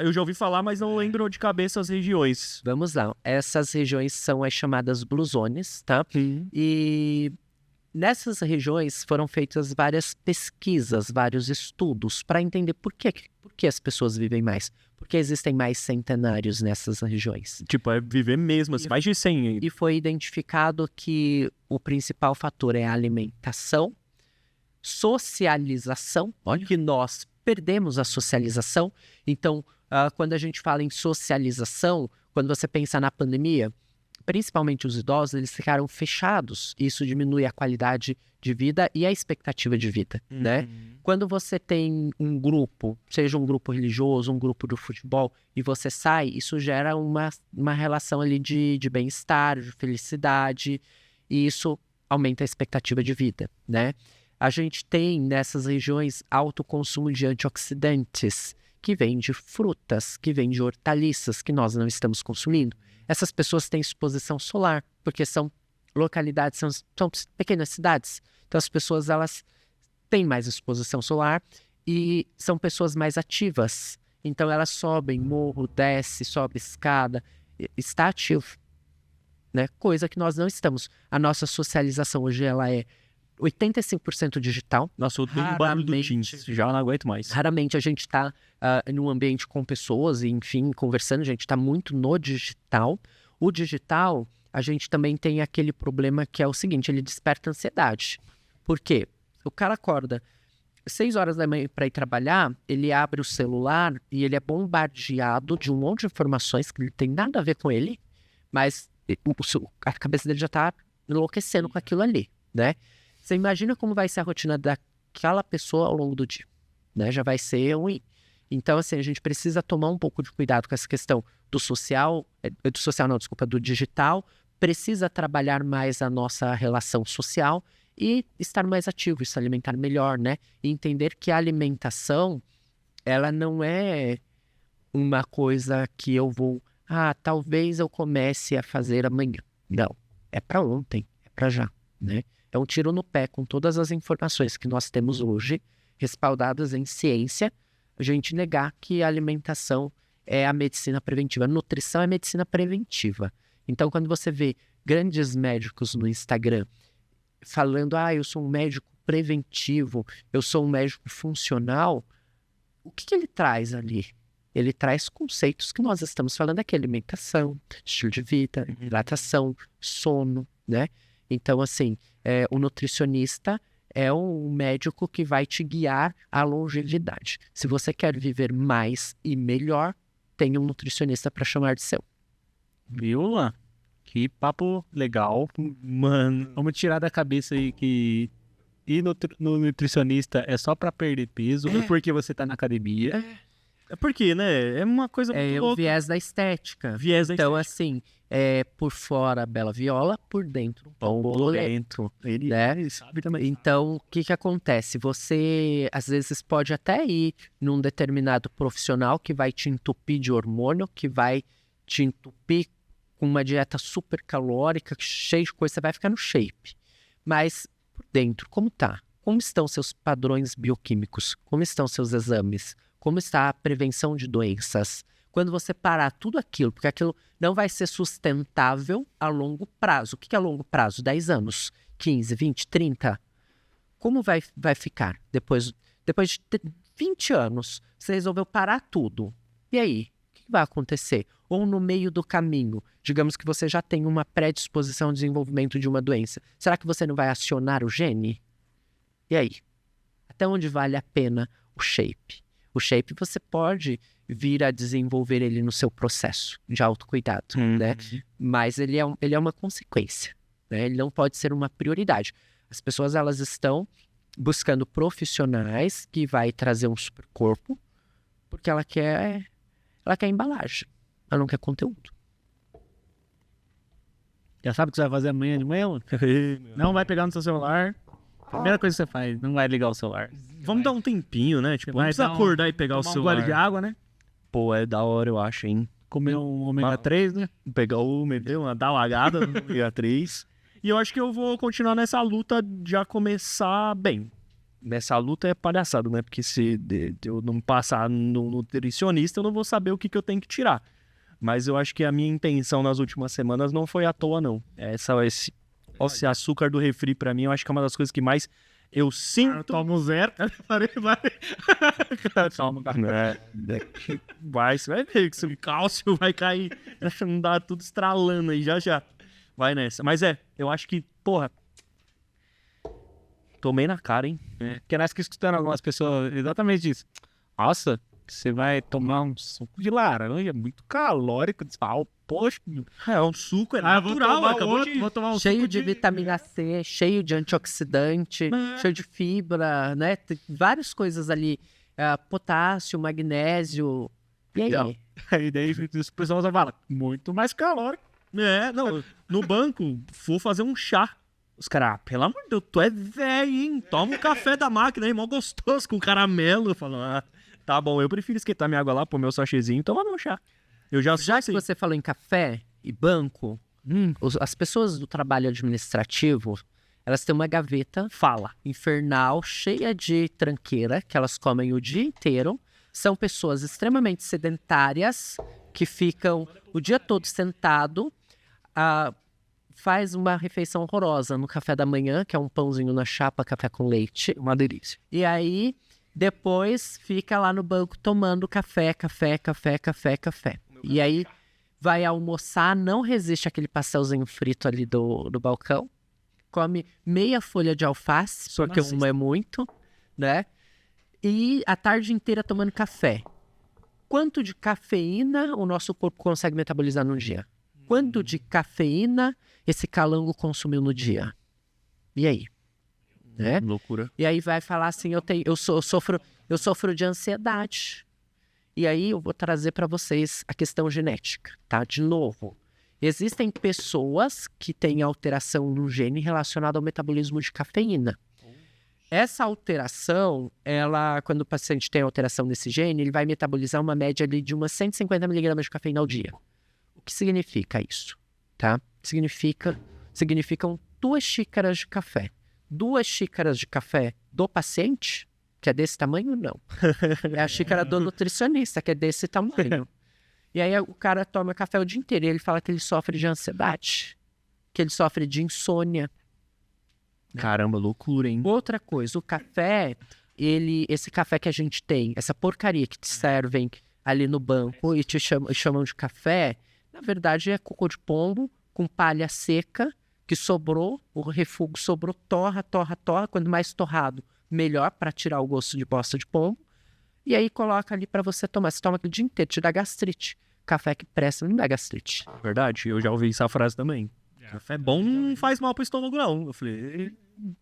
Eu já ouvi falar, mas não lembro de cabeça as regiões. Vamos lá. Essas regiões são as chamadas Blue Zones, tá? E nessas regiões foram feitas várias pesquisas, vários estudos para entender por que as pessoas vivem mais. Porque existem mais centenários nessas regiões. Tipo, é viver mesmo, assim, mais de 100. E foi identificado que o principal fator é a alimentação, socialização, que nós perdemos a socialização. Então, quando a gente fala em socialização, quando você pensa na pandemia, principalmente os idosos, eles ficaram fechados. Isso diminui a qualidade de vida e a expectativa de vida, né? Quando você tem um grupo, seja um grupo religioso, um grupo do futebol, e você sai, isso gera uma relação ali de bem-estar, de felicidade, e isso aumenta a expectativa de vida, né? A gente tem nessas regiões alto consumo de antioxidantes, que vem de frutas, que vem de hortaliças, que nós não estamos consumindo. Essas pessoas têm exposição solar, porque são localidades, são pequenas cidades. Então as pessoas, elas têm mais exposição solar e são pessoas mais ativas. Então elas sobem morro, desce, sobe escada, está ativo, né? Coisa que nós não estamos. A nossa socialização hoje, ela é 85% digital. Nossa, eu tenho barulho do Teams, já não aguento mais. Raramente a gente está num ambiente com pessoas e, enfim, conversando. A gente está muito no digital. O digital, a gente também tem aquele problema que é o seguinte, ele desperta ansiedade. Por quê? O cara acorda 6 horas da manhã para ir trabalhar, ele abre o celular e ele é bombardeado de um monte de informações que não tem nada a ver com ele, mas a cabeça dele já está enlouquecendo com aquilo ali, né? Você imagina como vai ser a rotina daquela pessoa ao longo do dia, né? Já vai ser ruim. Então, assim, a gente precisa tomar um pouco de cuidado com essa questão do digital, precisa trabalhar mais a nossa relação social e estar mais ativo, se alimentar melhor, né? E entender que a alimentação, ela não é uma coisa que eu vou, talvez eu comece a fazer amanhã. Não, é para ontem, é para já, né? É um tiro no pé com todas as informações que nós temos hoje, respaldadas em ciência, a gente negar que a alimentação é a medicina preventiva. A nutrição é medicina preventiva. Então, quando você vê grandes médicos no Instagram falando, eu sou um médico preventivo, eu sou um médico funcional, o que ele traz ali? Ele traz conceitos que nós estamos falando aqui, alimentação, estilo de vida, hidratação, sono, né? Então, assim, o nutricionista é um médico que vai te guiar à longevidade. Se você quer viver mais e melhor, tem um nutricionista para chamar de seu. Viu, Luan? Que papo legal. Mano, Vamos tirar da cabeça aí que ir no nutricionista é só pra perder peso ou porque você tá na academia. é porque, né? É uma coisa muito É o louca. viés da estética. Viés da Então, estética. assim, por fora a bela viola, por dentro pão bolorento, Ele né? sabe também. Então, o que acontece? Você, às vezes, pode até ir num determinado profissional que vai te entupir de hormônio, que vai te entupir com uma dieta super calórica, cheia de coisa, você vai ficar no shape. Mas, por dentro, como tá? Como estão seus padrões bioquímicos? Como estão seus exames? Como está a prevenção de doenças? Quando você parar tudo aquilo, porque aquilo não vai ser sustentável a longo prazo. O que é longo prazo? 10 anos, 15, 20, 30? Como vai ficar depois de 20 anos? Você resolveu parar tudo. E aí? O que vai acontecer? Ou no meio do caminho, digamos que você já tem uma predisposição ao desenvolvimento de uma doença. Será que você não vai acionar o gene? E aí? Até onde vale a pena o shape? O shape você pode vir a desenvolver ele no seu processo de autocuidado, né? Mas ele é uma consequência, né? Ele não pode ser uma prioridade. As pessoas, elas estão buscando profissionais que vai trazer um super corpo porque ela quer embalagem, ela não quer conteúdo. Já sabe o que você vai fazer amanhã de manhã, mano? Não vai pegar no seu celular. Primeira coisa que você faz, não vai ligar o celular. Vamos dar um tempinho, né? Tipo, vai vamos acordar e pegar o tomar um celular. gole de água, né? Pô, é da hora, eu acho, hein? Comer um ômega 3, né? Pegar dar uma lagada no ômega 3. E eu acho que eu vou continuar nessa luta de já começar bem. Nessa luta é palhaçada, né? Porque se eu não passar no nutricionista, eu não vou saber o que eu tenho que tirar. Mas eu acho que a minha intenção nas últimas semanas não foi à toa, não. Esse açúcar do refri, pra mim, eu acho que é uma das coisas que mais eu sinto. Toma um zero. Calma, cara. Você vai ver que o cálcio vai cair. Não dá tudo estralando aí, já. Vai nessa. Mas eu acho que, porra, Tomei na cara, hein? Porque nós que escutando algumas pessoas exatamente isso. Nossa, você vai tomar um suco de laranja, muito calórico. Poxa, É um suco, é vou natural. tomar Acabou outro, de... vou tomar um Cheio suco de vitamina C, cheio de antioxidante, cheio de fibra, né? Tem várias coisas ali. Potássio, magnésio. E aí? Não. Aí daí os pessoal já fala, muito mais calórico. Não, no banco, vou fazer um chá. Os caras, pelo amor de Deus, tu é velho, hein? Toma um café da máquina aí, mó gostoso, com caramelo. Eu falo, tá bom, eu prefiro esquentar minha água lá, pôr meu sachêzinho e tomar meu chá. Eu já sou Já que assim. você falou em café e banco, as pessoas do trabalho administrativo, elas têm uma gaveta infernal, cheia de tranqueira, que elas comem o dia inteiro. São pessoas extremamente sedentárias, que ficam o dia todo sentado, faz uma refeição horrorosa no café da manhã, que é um pãozinho na chapa, café com leite. Uma delícia. E aí, depois, fica lá no banco tomando café. E aí, vai almoçar, não resiste àquele pastelzinho frito ali do balcão. Come meia folha de alface, porque uma é muito, né? E a tarde inteira tomando café. Quanto de cafeína o nosso corpo consegue metabolizar num dia? Quanto de cafeína esse calango consumiu no dia? E aí? Né? Loucura. E aí vai falar assim, eu sofro de ansiedade. E aí eu vou trazer para vocês a questão genética, tá? De novo, existem pessoas que têm alteração no gene relacionada ao metabolismo de cafeína. Essa alteração, quando o paciente tem alteração nesse gene, ele vai metabolizar uma média ali de umas 150 miligramas de cafeína ao dia. O que significa isso? Tá? Significam 2 xícaras de café. 2 xícaras de café do paciente, que é desse tamanho, não. É a xícara do nutricionista, que é desse tamanho. E aí o cara toma café o dia inteiro e ele fala que ele sofre de ansiedade, que ele sofre de insônia. Caramba, loucura, hein? Outra coisa, o café, esse café que a gente tem, essa porcaria que te servem ali no banco e chamam de café, na verdade é cocô de pombo com palha seca, que sobrou, o refúgio sobrou, torra. Quanto mais torrado, melhor, para tirar o gosto de bosta de pombo. E aí coloca ali para você tomar. Você toma aquele dia inteiro, te dá gastrite. Café que presta não dá gastrite. Verdade, eu já ouvi essa frase também. Café bom não faz mal pro estômago, não. Eu falei,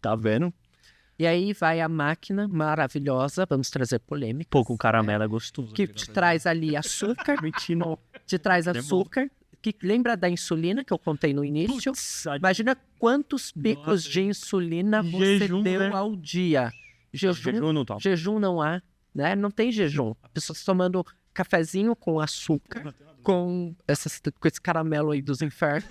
tá vendo? E aí vai a máquina maravilhosa, vamos trazer polêmica. Pô, com caramelo é gostoso. Que te traz ali açúcar. Te traz açúcar. Que lembra da insulina que eu contei no início? Imagina quantos picos de insulina você Jejum, deu né? ao dia. Jejum não topa. Jejum não há, né? Não tem jejum. A pessoa tá tomando cafezinho com açúcar, com esse caramelo aí dos infernos,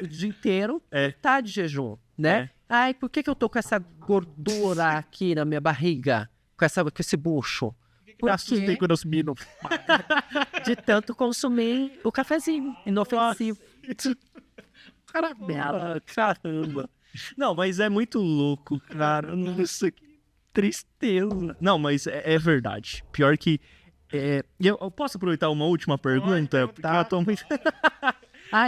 o dia inteiro, tá de jejum, né? Ai, por que eu tô com essa gordura aqui na minha barriga? Com esse bucho? Assustei quando eu subi no... De tanto consumir o cafezinho inofensivo. Caramelo, caramba. Não, mas é muito louco, cara. Nossa, que tristeza. Não, mas é verdade. Pior que... eu posso aproveitar uma última pergunta? Tá, tô muito...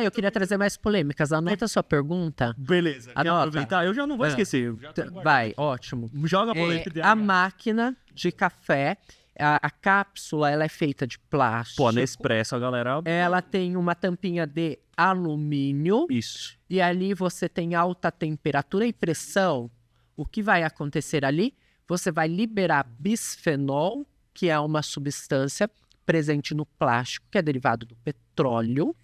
Eu queria trazer mais polêmicas. Anota a sua pergunta. Beleza. Quer Anota. aproveitar? Eu já não vou esquecer. Eu já Vai, ótimo. Joga a polêmica. A máquina de café, a cápsula, ela é feita de plástico. Pô, Nespresso, a galera... Ela tem uma tampinha de alumínio. Isso. E ali você tem alta temperatura e pressão. O que vai acontecer ali? Você vai liberar bisfenol, que é uma substância presente no plástico, que é derivado do petróleo.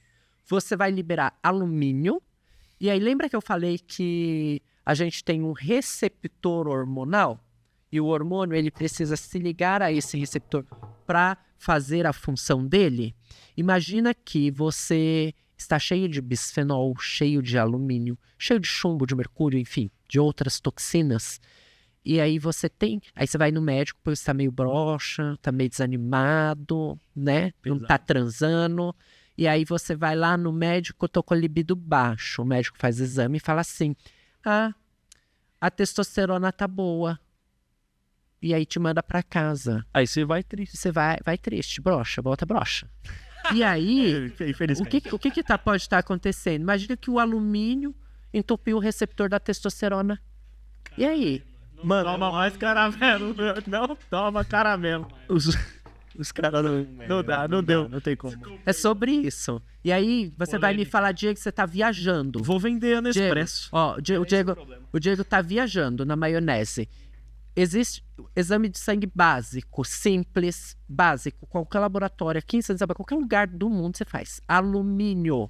Você vai liberar alumínio. E aí, lembra que eu falei que a gente tem um receptor hormonal? E o hormônio, ele precisa se ligar a esse receptor para fazer a função dele? Imagina que você está cheio de bisfenol, cheio de alumínio, cheio de chumbo, de mercúrio, enfim, de outras toxinas. E aí aí você vai no médico porque você está meio broxa, está meio desanimado, né? Não está transando. E aí você vai lá no médico, eu tô com a libido baixo. O médico faz exame e fala assim, a testosterona tá boa. E aí te manda pra casa. Aí você vai triste. Você vai triste, broxa, volta broxa. E aí, o que pode estar acontecendo? Imagina que o alumínio entupiu o receptor da testosterona. E aí? Mano, Toma mais caramelo. Não toma caramelo. os caras Não dá, não deu. Não tem como. É sobre isso. E aí, você vai me falar, Diego, que você tá viajando. Vou vender a Nespresso. Ó, o Diego tá viajando na maionese. Existe exame de sangue básico, simples, básico. Qualquer laboratório aqui em São Isabel, qualquer lugar do mundo você faz. Alumínio.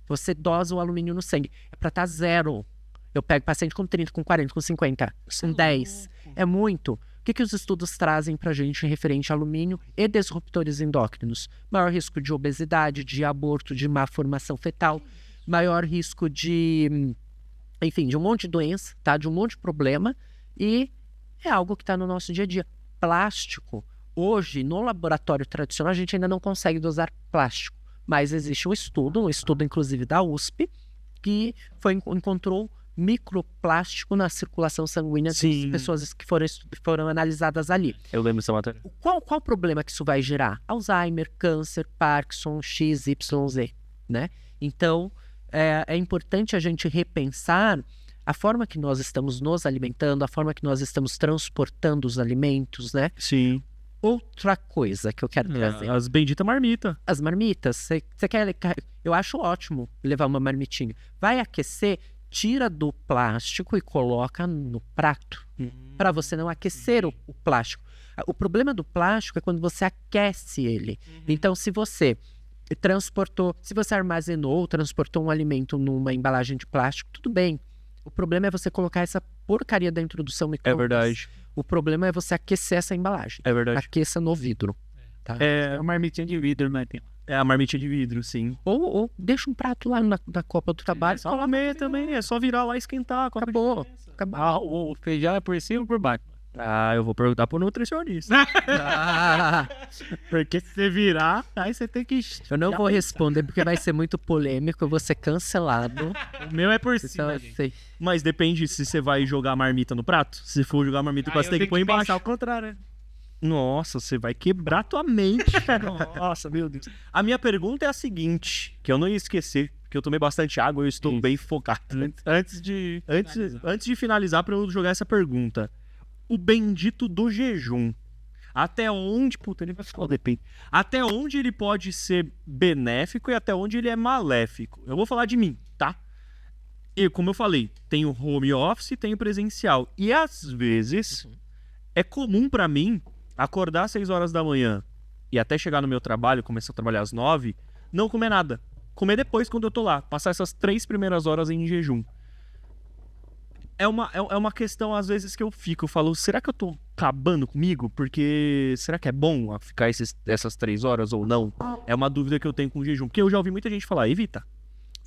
Você dosa o alumínio no sangue. É pra estar 0. Eu pego paciente com 30, com 40, com 50, com 10. É muito. O que os estudos trazem pra gente em referente a alumínio e disruptores endócrinos? Maior risco de obesidade, de aborto, de má formação fetal. Maior risco de, enfim, de um monte de doença, tá? De um monte de problema. E é algo que está no nosso dia a dia. Plástico. Hoje, no laboratório tradicional, a gente ainda não consegue dosar plástico. Mas existe um estudo inclusive da USP, que encontrou microplástico na circulação sanguínea das pessoas que foram analisadas ali. Eu lembro dessa matéria. Qual o problema que isso vai gerar? Alzheimer, câncer, Parkinson, XYZ, né? Então, é importante a gente repensar a forma que nós estamos nos alimentando, a forma que nós estamos transportando os alimentos, né? Sim. Outra coisa que eu quero trazer. As benditas marmitas. As marmitas. Você quer... Eu acho ótimo levar uma marmitinha. Vai aquecer, tira do plástico e coloca no prato. Para você não aquecer o plástico. O problema do plástico é quando você aquece ele. Então, se você armazenou ou transportou um alimento numa embalagem de plástico, tudo bem. O problema é você colocar essa porcaria dentro do seu micro-ondas. É verdade. O problema é você aquecer essa embalagem. É verdade. Aqueça no vidro. Tá? É uma marmitinha de vidro, né? É a marmitinha de vidro, sim. Ou deixa um prato lá na copa do trabalho. Só comer também, é só virar lá e esquentar. Acabou. Ah, o feijão é por cima ou por baixo? Eu vou perguntar pro nutricionista. Porque se você virar, aí você tem que... Eu não vou responder porque vai ser muito polêmico, eu vou ser cancelado. O meu é por Então, cima, assim, Mas depende se você vai jogar a marmita no prato. Se for jogar a marmita no prato, você tem que pôr embaixo. ao contrário, né? Nossa, você vai quebrar tua mente. Nossa, meu Deus. A minha pergunta é a seguinte, que eu não ia esquecer, porque eu tomei bastante água e eu estou bem focado. Antes de Finalizar, para eu jogar essa pergunta. O bendito do jejum. Até onde... Puta, ele vai falar, depende. Até onde ele pode ser benéfico e até onde ele é maléfico. Eu vou falar de mim, tá? E como eu falei, tem o home office e tem o presencial. E às vezes é comum pra mim acordar às 6 horas da manhã e até chegar no meu trabalho, começar a trabalhar às 9, não comer nada. Comer depois quando eu tô lá. Passar essas 3 primeiras horas em jejum. É uma questão, às vezes, que eu falo, será que eu tô acabando comigo? Porque será que é bom ficar essas 3 horas ou não? É uma dúvida que eu tenho com o jejum. Porque eu já ouvi muita gente falar, evita.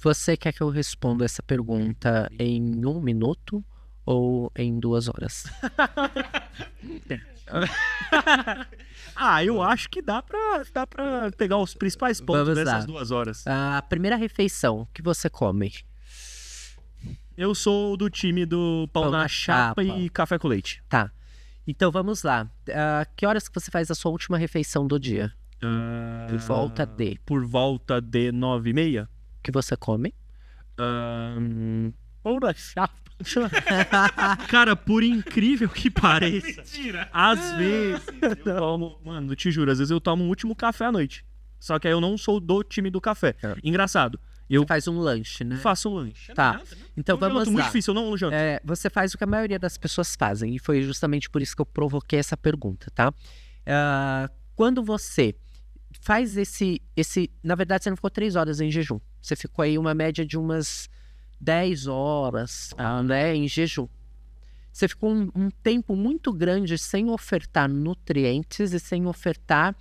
você quer que eu responda essa pergunta em 1 minuto ou em 2 horas? Eu acho que dá pra pegar os principais pontos Vamos dessas lá. 2 horas. A primeira refeição que você come? Eu sou do time do pão na chapa e café com leite. Tá. Então vamos lá. Que horas que você faz a sua última refeição do dia? Por volta de. Por volta de 9h30. O que você come? Pão na chapa. Cara, por incrível que pareça, às vezes eu tomo, mano, eu te juro, às vezes eu tomo um último café à noite. Só que aí eu não sou do time do café. Engraçado. Eu Você faz um lanche, né? faço um lanche. Tá. Então vamos Muito lá. difícil, eu não janto. Você faz o que a maioria das pessoas fazem. E foi justamente por isso que eu provoquei essa pergunta, tá? Quando você faz esse... Na verdade, você não ficou 3 horas em jejum. Você ficou aí uma média de umas 10 horas, né, em jejum. Você ficou um tempo muito grande sem ofertar nutrientes e sem ofertar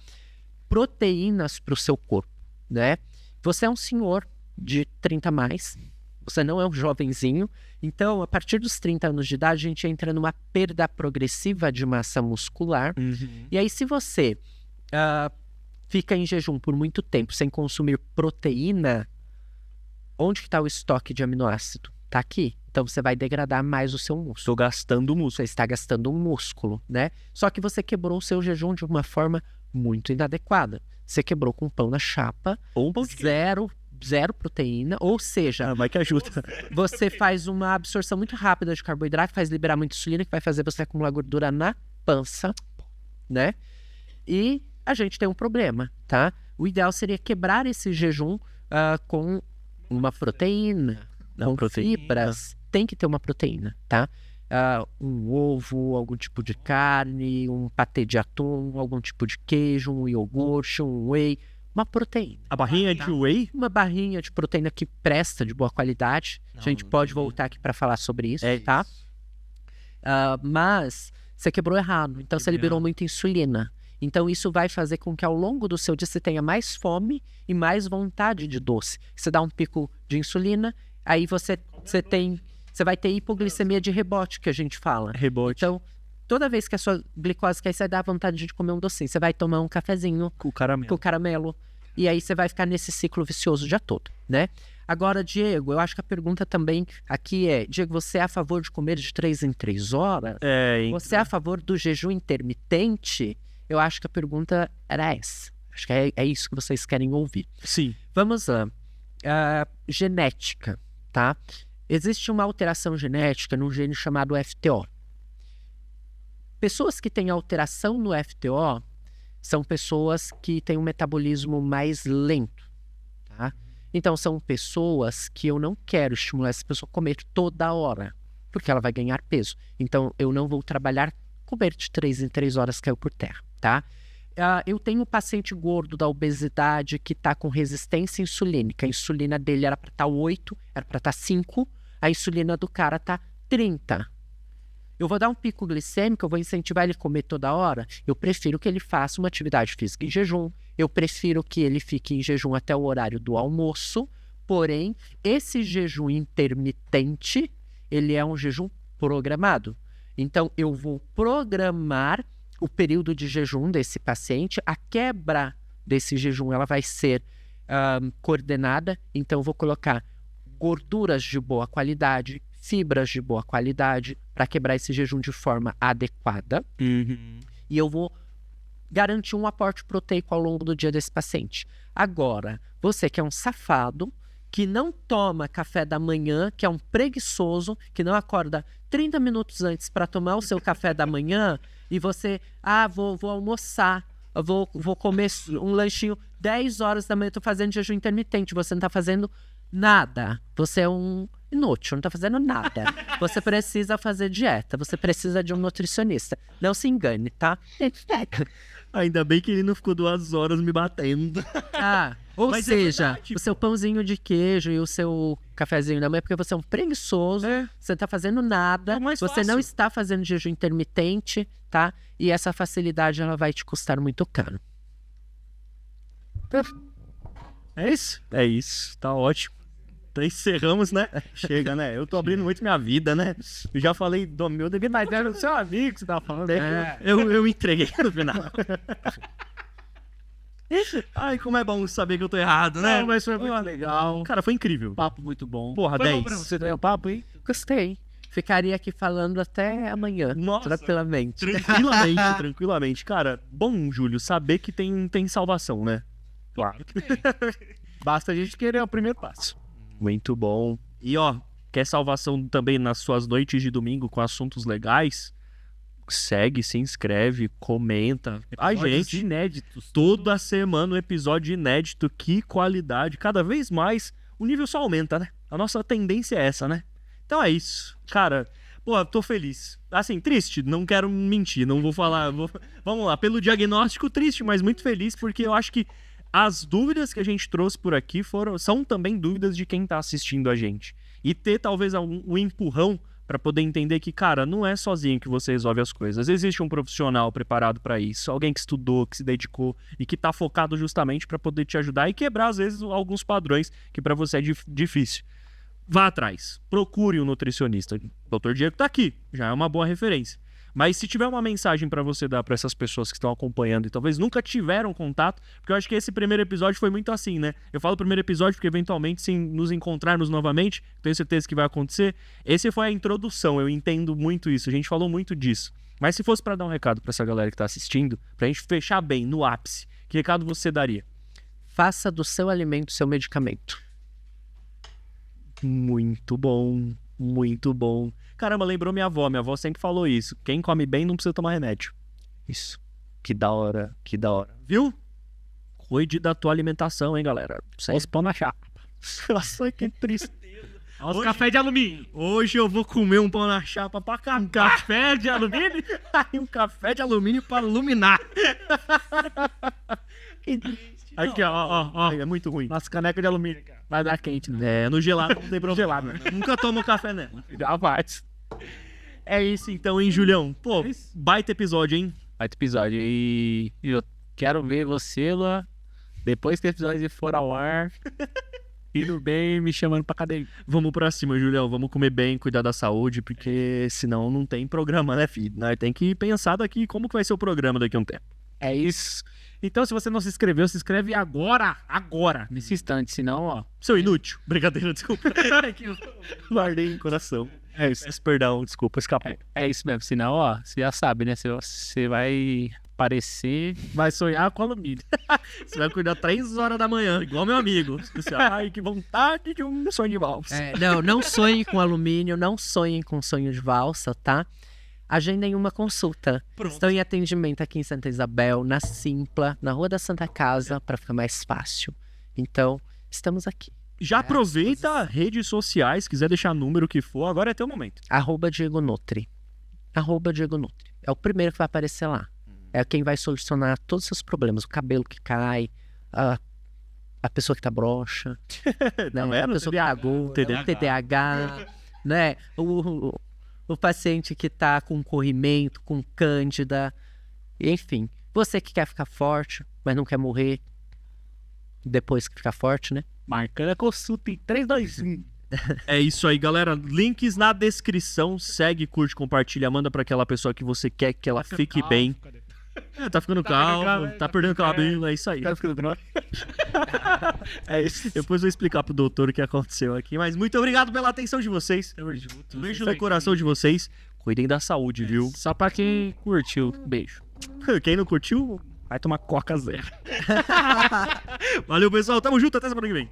proteínas para o seu corpo, né? Você é um senhor de 30 a mais, você não é um jovenzinho, então a partir dos 30 anos de idade a gente entra numa perda progressiva de massa muscular. E aí se você fica em jejum por muito tempo sem consumir proteína, onde que está o estoque de aminoácido? Está aqui. Então você vai degradar mais o seu músculo. Estou gastando músculo. Você está gastando um músculo, né? Só que você quebrou o seu jejum de uma forma muito inadequada. Você quebrou com pão na chapa, Ou um pão de queijo. zero proteína, ou seja, Vai que ajuda. você faz uma absorção muito rápida de carboidrato, faz liberar muita insulina, que vai fazer você acumular gordura na pança, né? E a gente tem um problema, tá? O ideal seria quebrar esse jejum com uma proteína, com fibras. Tem que ter uma proteína, tá? Um ovo, algum tipo de carne, um patê de atum, algum tipo de queijo, um iogurte, um whey, uma proteína. A barrinha de whey? Uma barrinha de proteína que presta, de boa qualidade. A gente pode voltar aqui para falar sobre isso, tá? Mas você quebrou errado, então você liberou muita insulina. Então isso vai fazer com que ao longo do seu dia você tenha mais fome e mais vontade de doce. Você dá um pico de insulina, aí você vai ter hipoglicemia de rebote, que a gente fala. Rebote. Então, toda vez que a sua glicose cai, você dá vontade de comer um docinho. Você vai tomar um cafezinho Com caramelo. e aí você vai ficar nesse ciclo vicioso o dia todo, né? Agora, Diego, eu acho que a pergunta também aqui é, Diego, você é a favor de comer de 3 em 3 horas? Você é a favor do jejum intermitente? Eu acho que a pergunta era essa. Acho que é isso que vocês querem ouvir. Sim. Vamos lá. Genética, tá? Existe uma alteração genética num gene chamado FTO. Pessoas que têm alteração no FTO são pessoas que têm um metabolismo mais lento, tá? Então, são pessoas que eu não quero estimular essa pessoa a comer toda hora, porque ela vai ganhar peso. Então, eu não vou trabalhar comer de 3 em 3 horas, caiu por terra, tá? Eu tenho um paciente gordo da obesidade que está com resistência insulínica. A insulina dele era para estar 8, era para estar 5. A insulina do cara tá 30. Eu vou dar um pico glicêmico, eu vou incentivar ele a comer toda hora. Eu prefiro que ele faça uma atividade física em jejum. Eu prefiro que ele fique em jejum até o horário do almoço. Porém, esse jejum intermitente, ele é um jejum programado. Então, eu vou programar o período de jejum desse paciente. A quebra desse jejum, ela vai ser coordenada. Então, eu vou colocar gorduras de boa qualidade, fibras de boa qualidade, para quebrar esse jejum de forma adequada. E eu vou garantir um aporte proteico ao longo do dia desse paciente. Agora, você que é um safado, que não toma café da manhã, que é um preguiçoso, que não acorda 30 minutos antes para tomar o seu café da manhã, e você, vou almoçar, vou comer um lanchinho 10 horas da manhã, estou fazendo jejum intermitente, você não está fazendo nada. Você é um inútil, não tá fazendo nada. Você precisa fazer dieta, você precisa de um nutricionista. Não se engane, tá? Ainda bem que ele não ficou 2 horas me batendo. Ou Mas seja, verdade, o seu pãozinho de queijo e o seu cafezinho da manhã, porque você é um preguiçoso, você não tá fazendo nada, você não está fazendo jejum intermitente, tá? E essa facilidade, ela vai te custar muito caro. É isso? É isso, tá ótimo. Então encerramos, né? Chega, né? Eu tô abrindo muito minha vida, né? Eu já falei do meu devido, mas era o seu amigo que você tava falando. Eu entreguei no final. Ai, como é bom saber que eu tô errado, né? Não, mas foi muito legal. Cara, foi incrível. Papo muito bom. Porra, Foi 10. bom pra você também o papo, hein? Gostei. Ficaria aqui falando até amanhã, Nossa. tranquilamente. Tranquilamente. Cara, bom, Júlio, saber que tem salvação, né? Claro que tem. Basta a gente querer o primeiro passo. Muito bom. E ó, quer salvação também nas suas noites de domingo com assuntos legais? Segue, se inscreve, comenta. A gente, inéditos. toda semana um episódio inédito. Que qualidade. Cada vez mais o nível só aumenta, né? A nossa tendência é essa, né? Então é isso. Cara, pô, tô feliz. Assim, triste, não quero mentir, não vou falar. Vamos lá, pelo diagnóstico, triste, mas muito feliz, porque eu acho que as dúvidas que a gente trouxe por aqui são também dúvidas de quem tá assistindo a gente. E ter talvez um empurrão para poder entender que, cara, não é sozinho que você resolve as coisas. Existe um profissional preparado para isso, alguém que estudou, que se dedicou e que tá focado justamente para poder te ajudar e quebrar, às vezes, alguns padrões que para você é difícil. Vá atrás, procure um nutricionista. O Dr. Diego tá aqui, já é uma boa referência. Mas se tiver uma mensagem para você dar para essas pessoas que estão acompanhando e talvez nunca tiveram contato, porque eu acho que esse primeiro episódio foi muito assim, né? Eu falo primeiro episódio porque eventualmente, se nos encontrarmos novamente, tenho certeza que vai acontecer. Esse foi a introdução, eu entendo muito isso, a gente falou muito disso. Mas se fosse para dar um recado para essa galera que tá assistindo, pra gente fechar bem, no ápice, que recado você daria? Faça do seu alimento seu medicamento. Muito bom, muito bom. Caramba, lembrou minha avó. Minha avó sempre falou isso. Quem come bem não precisa tomar remédio. Isso. Que da hora, que da hora. Viu? Cuide da tua alimentação, hein, galera. Os pão na chapa. Nossa, que tristeza. Os café de alumínio. Hoje eu vou comer um pão na chapa pra cá. Um café de alumínio? Um café de alumínio pra iluminar. Que triste. Aqui, ó. É muito ruim. Nossa caneca de alumínio, cara. Vai dar quente, né? É, no gelado não tem problema. Gelado, né? Nunca tomo café nela. Já faz. É isso então, hein, Julião? Pô, baita episódio, hein? Vai ter episódio. E eu quero ver você, Lua, depois que o episódio for ao ar, indo bem, me chamando pra academia. Vamos pra cima, Julião. Vamos comer bem, cuidar da saúde, porque senão não tem programa, né, filho? Nós tem que pensar daqui como que vai ser o programa daqui a um tempo. É isso. Então, se você não se inscreveu, se inscreve agora, nesse instante. Senão, ó... Seu inútil. Brincadeira, desculpa. Guardei em coração. É isso. Peço perdão, desculpa, escapou. É isso mesmo. Senão, ó, você já sabe, né? Você vai aparecer, vai sonhar com alumínio. Você vai acordar 3 horas da manhã, igual meu amigo. Ai, que vontade de um sonho de valsa. Não sonhe com alumínio, não sonhem com sonho de valsa, tá? Agendem uma consulta. Pronto. Estão em atendimento aqui em Santa Isabel, na Simpla, na Rua da Santa Casa, para ficar mais fácil. Então, estamos aqui. Já aproveita redes sociais, quiser deixar número que for, agora é teu momento. @Diego Nutri. @Diego Nutri. É o primeiro que vai aparecer lá. É quem vai solucionar todos os seus problemas. O cabelo que cai, a pessoa que tá broxa, né? Não é? A pessoa que tá gorda, o TDAH, né? O paciente que tá com corrimento, com cândida, enfim. Você que quer ficar forte, mas não quer morrer depois que ficar forte, né? Marcando a consulta em 3, 2, 1. É isso aí, galera. Links na descrição. Segue, curte, compartilha. Manda pra aquela pessoa que você quer que ela fique bem. Tá ficando calmo, tá perdendo cabelo. É isso aí. Tá ficando droga. É isso. Depois eu vou explicar pro doutor o que aconteceu aqui. Mas muito obrigado pela atenção de vocês. Beijo no coração de vocês. Cuidem da saúde, viu? Só pra quem curtiu. Beijo. Quem não curtiu, Vai tomar Coca Zero. valeu, pessoal. Tamo junto. Até semana que vem.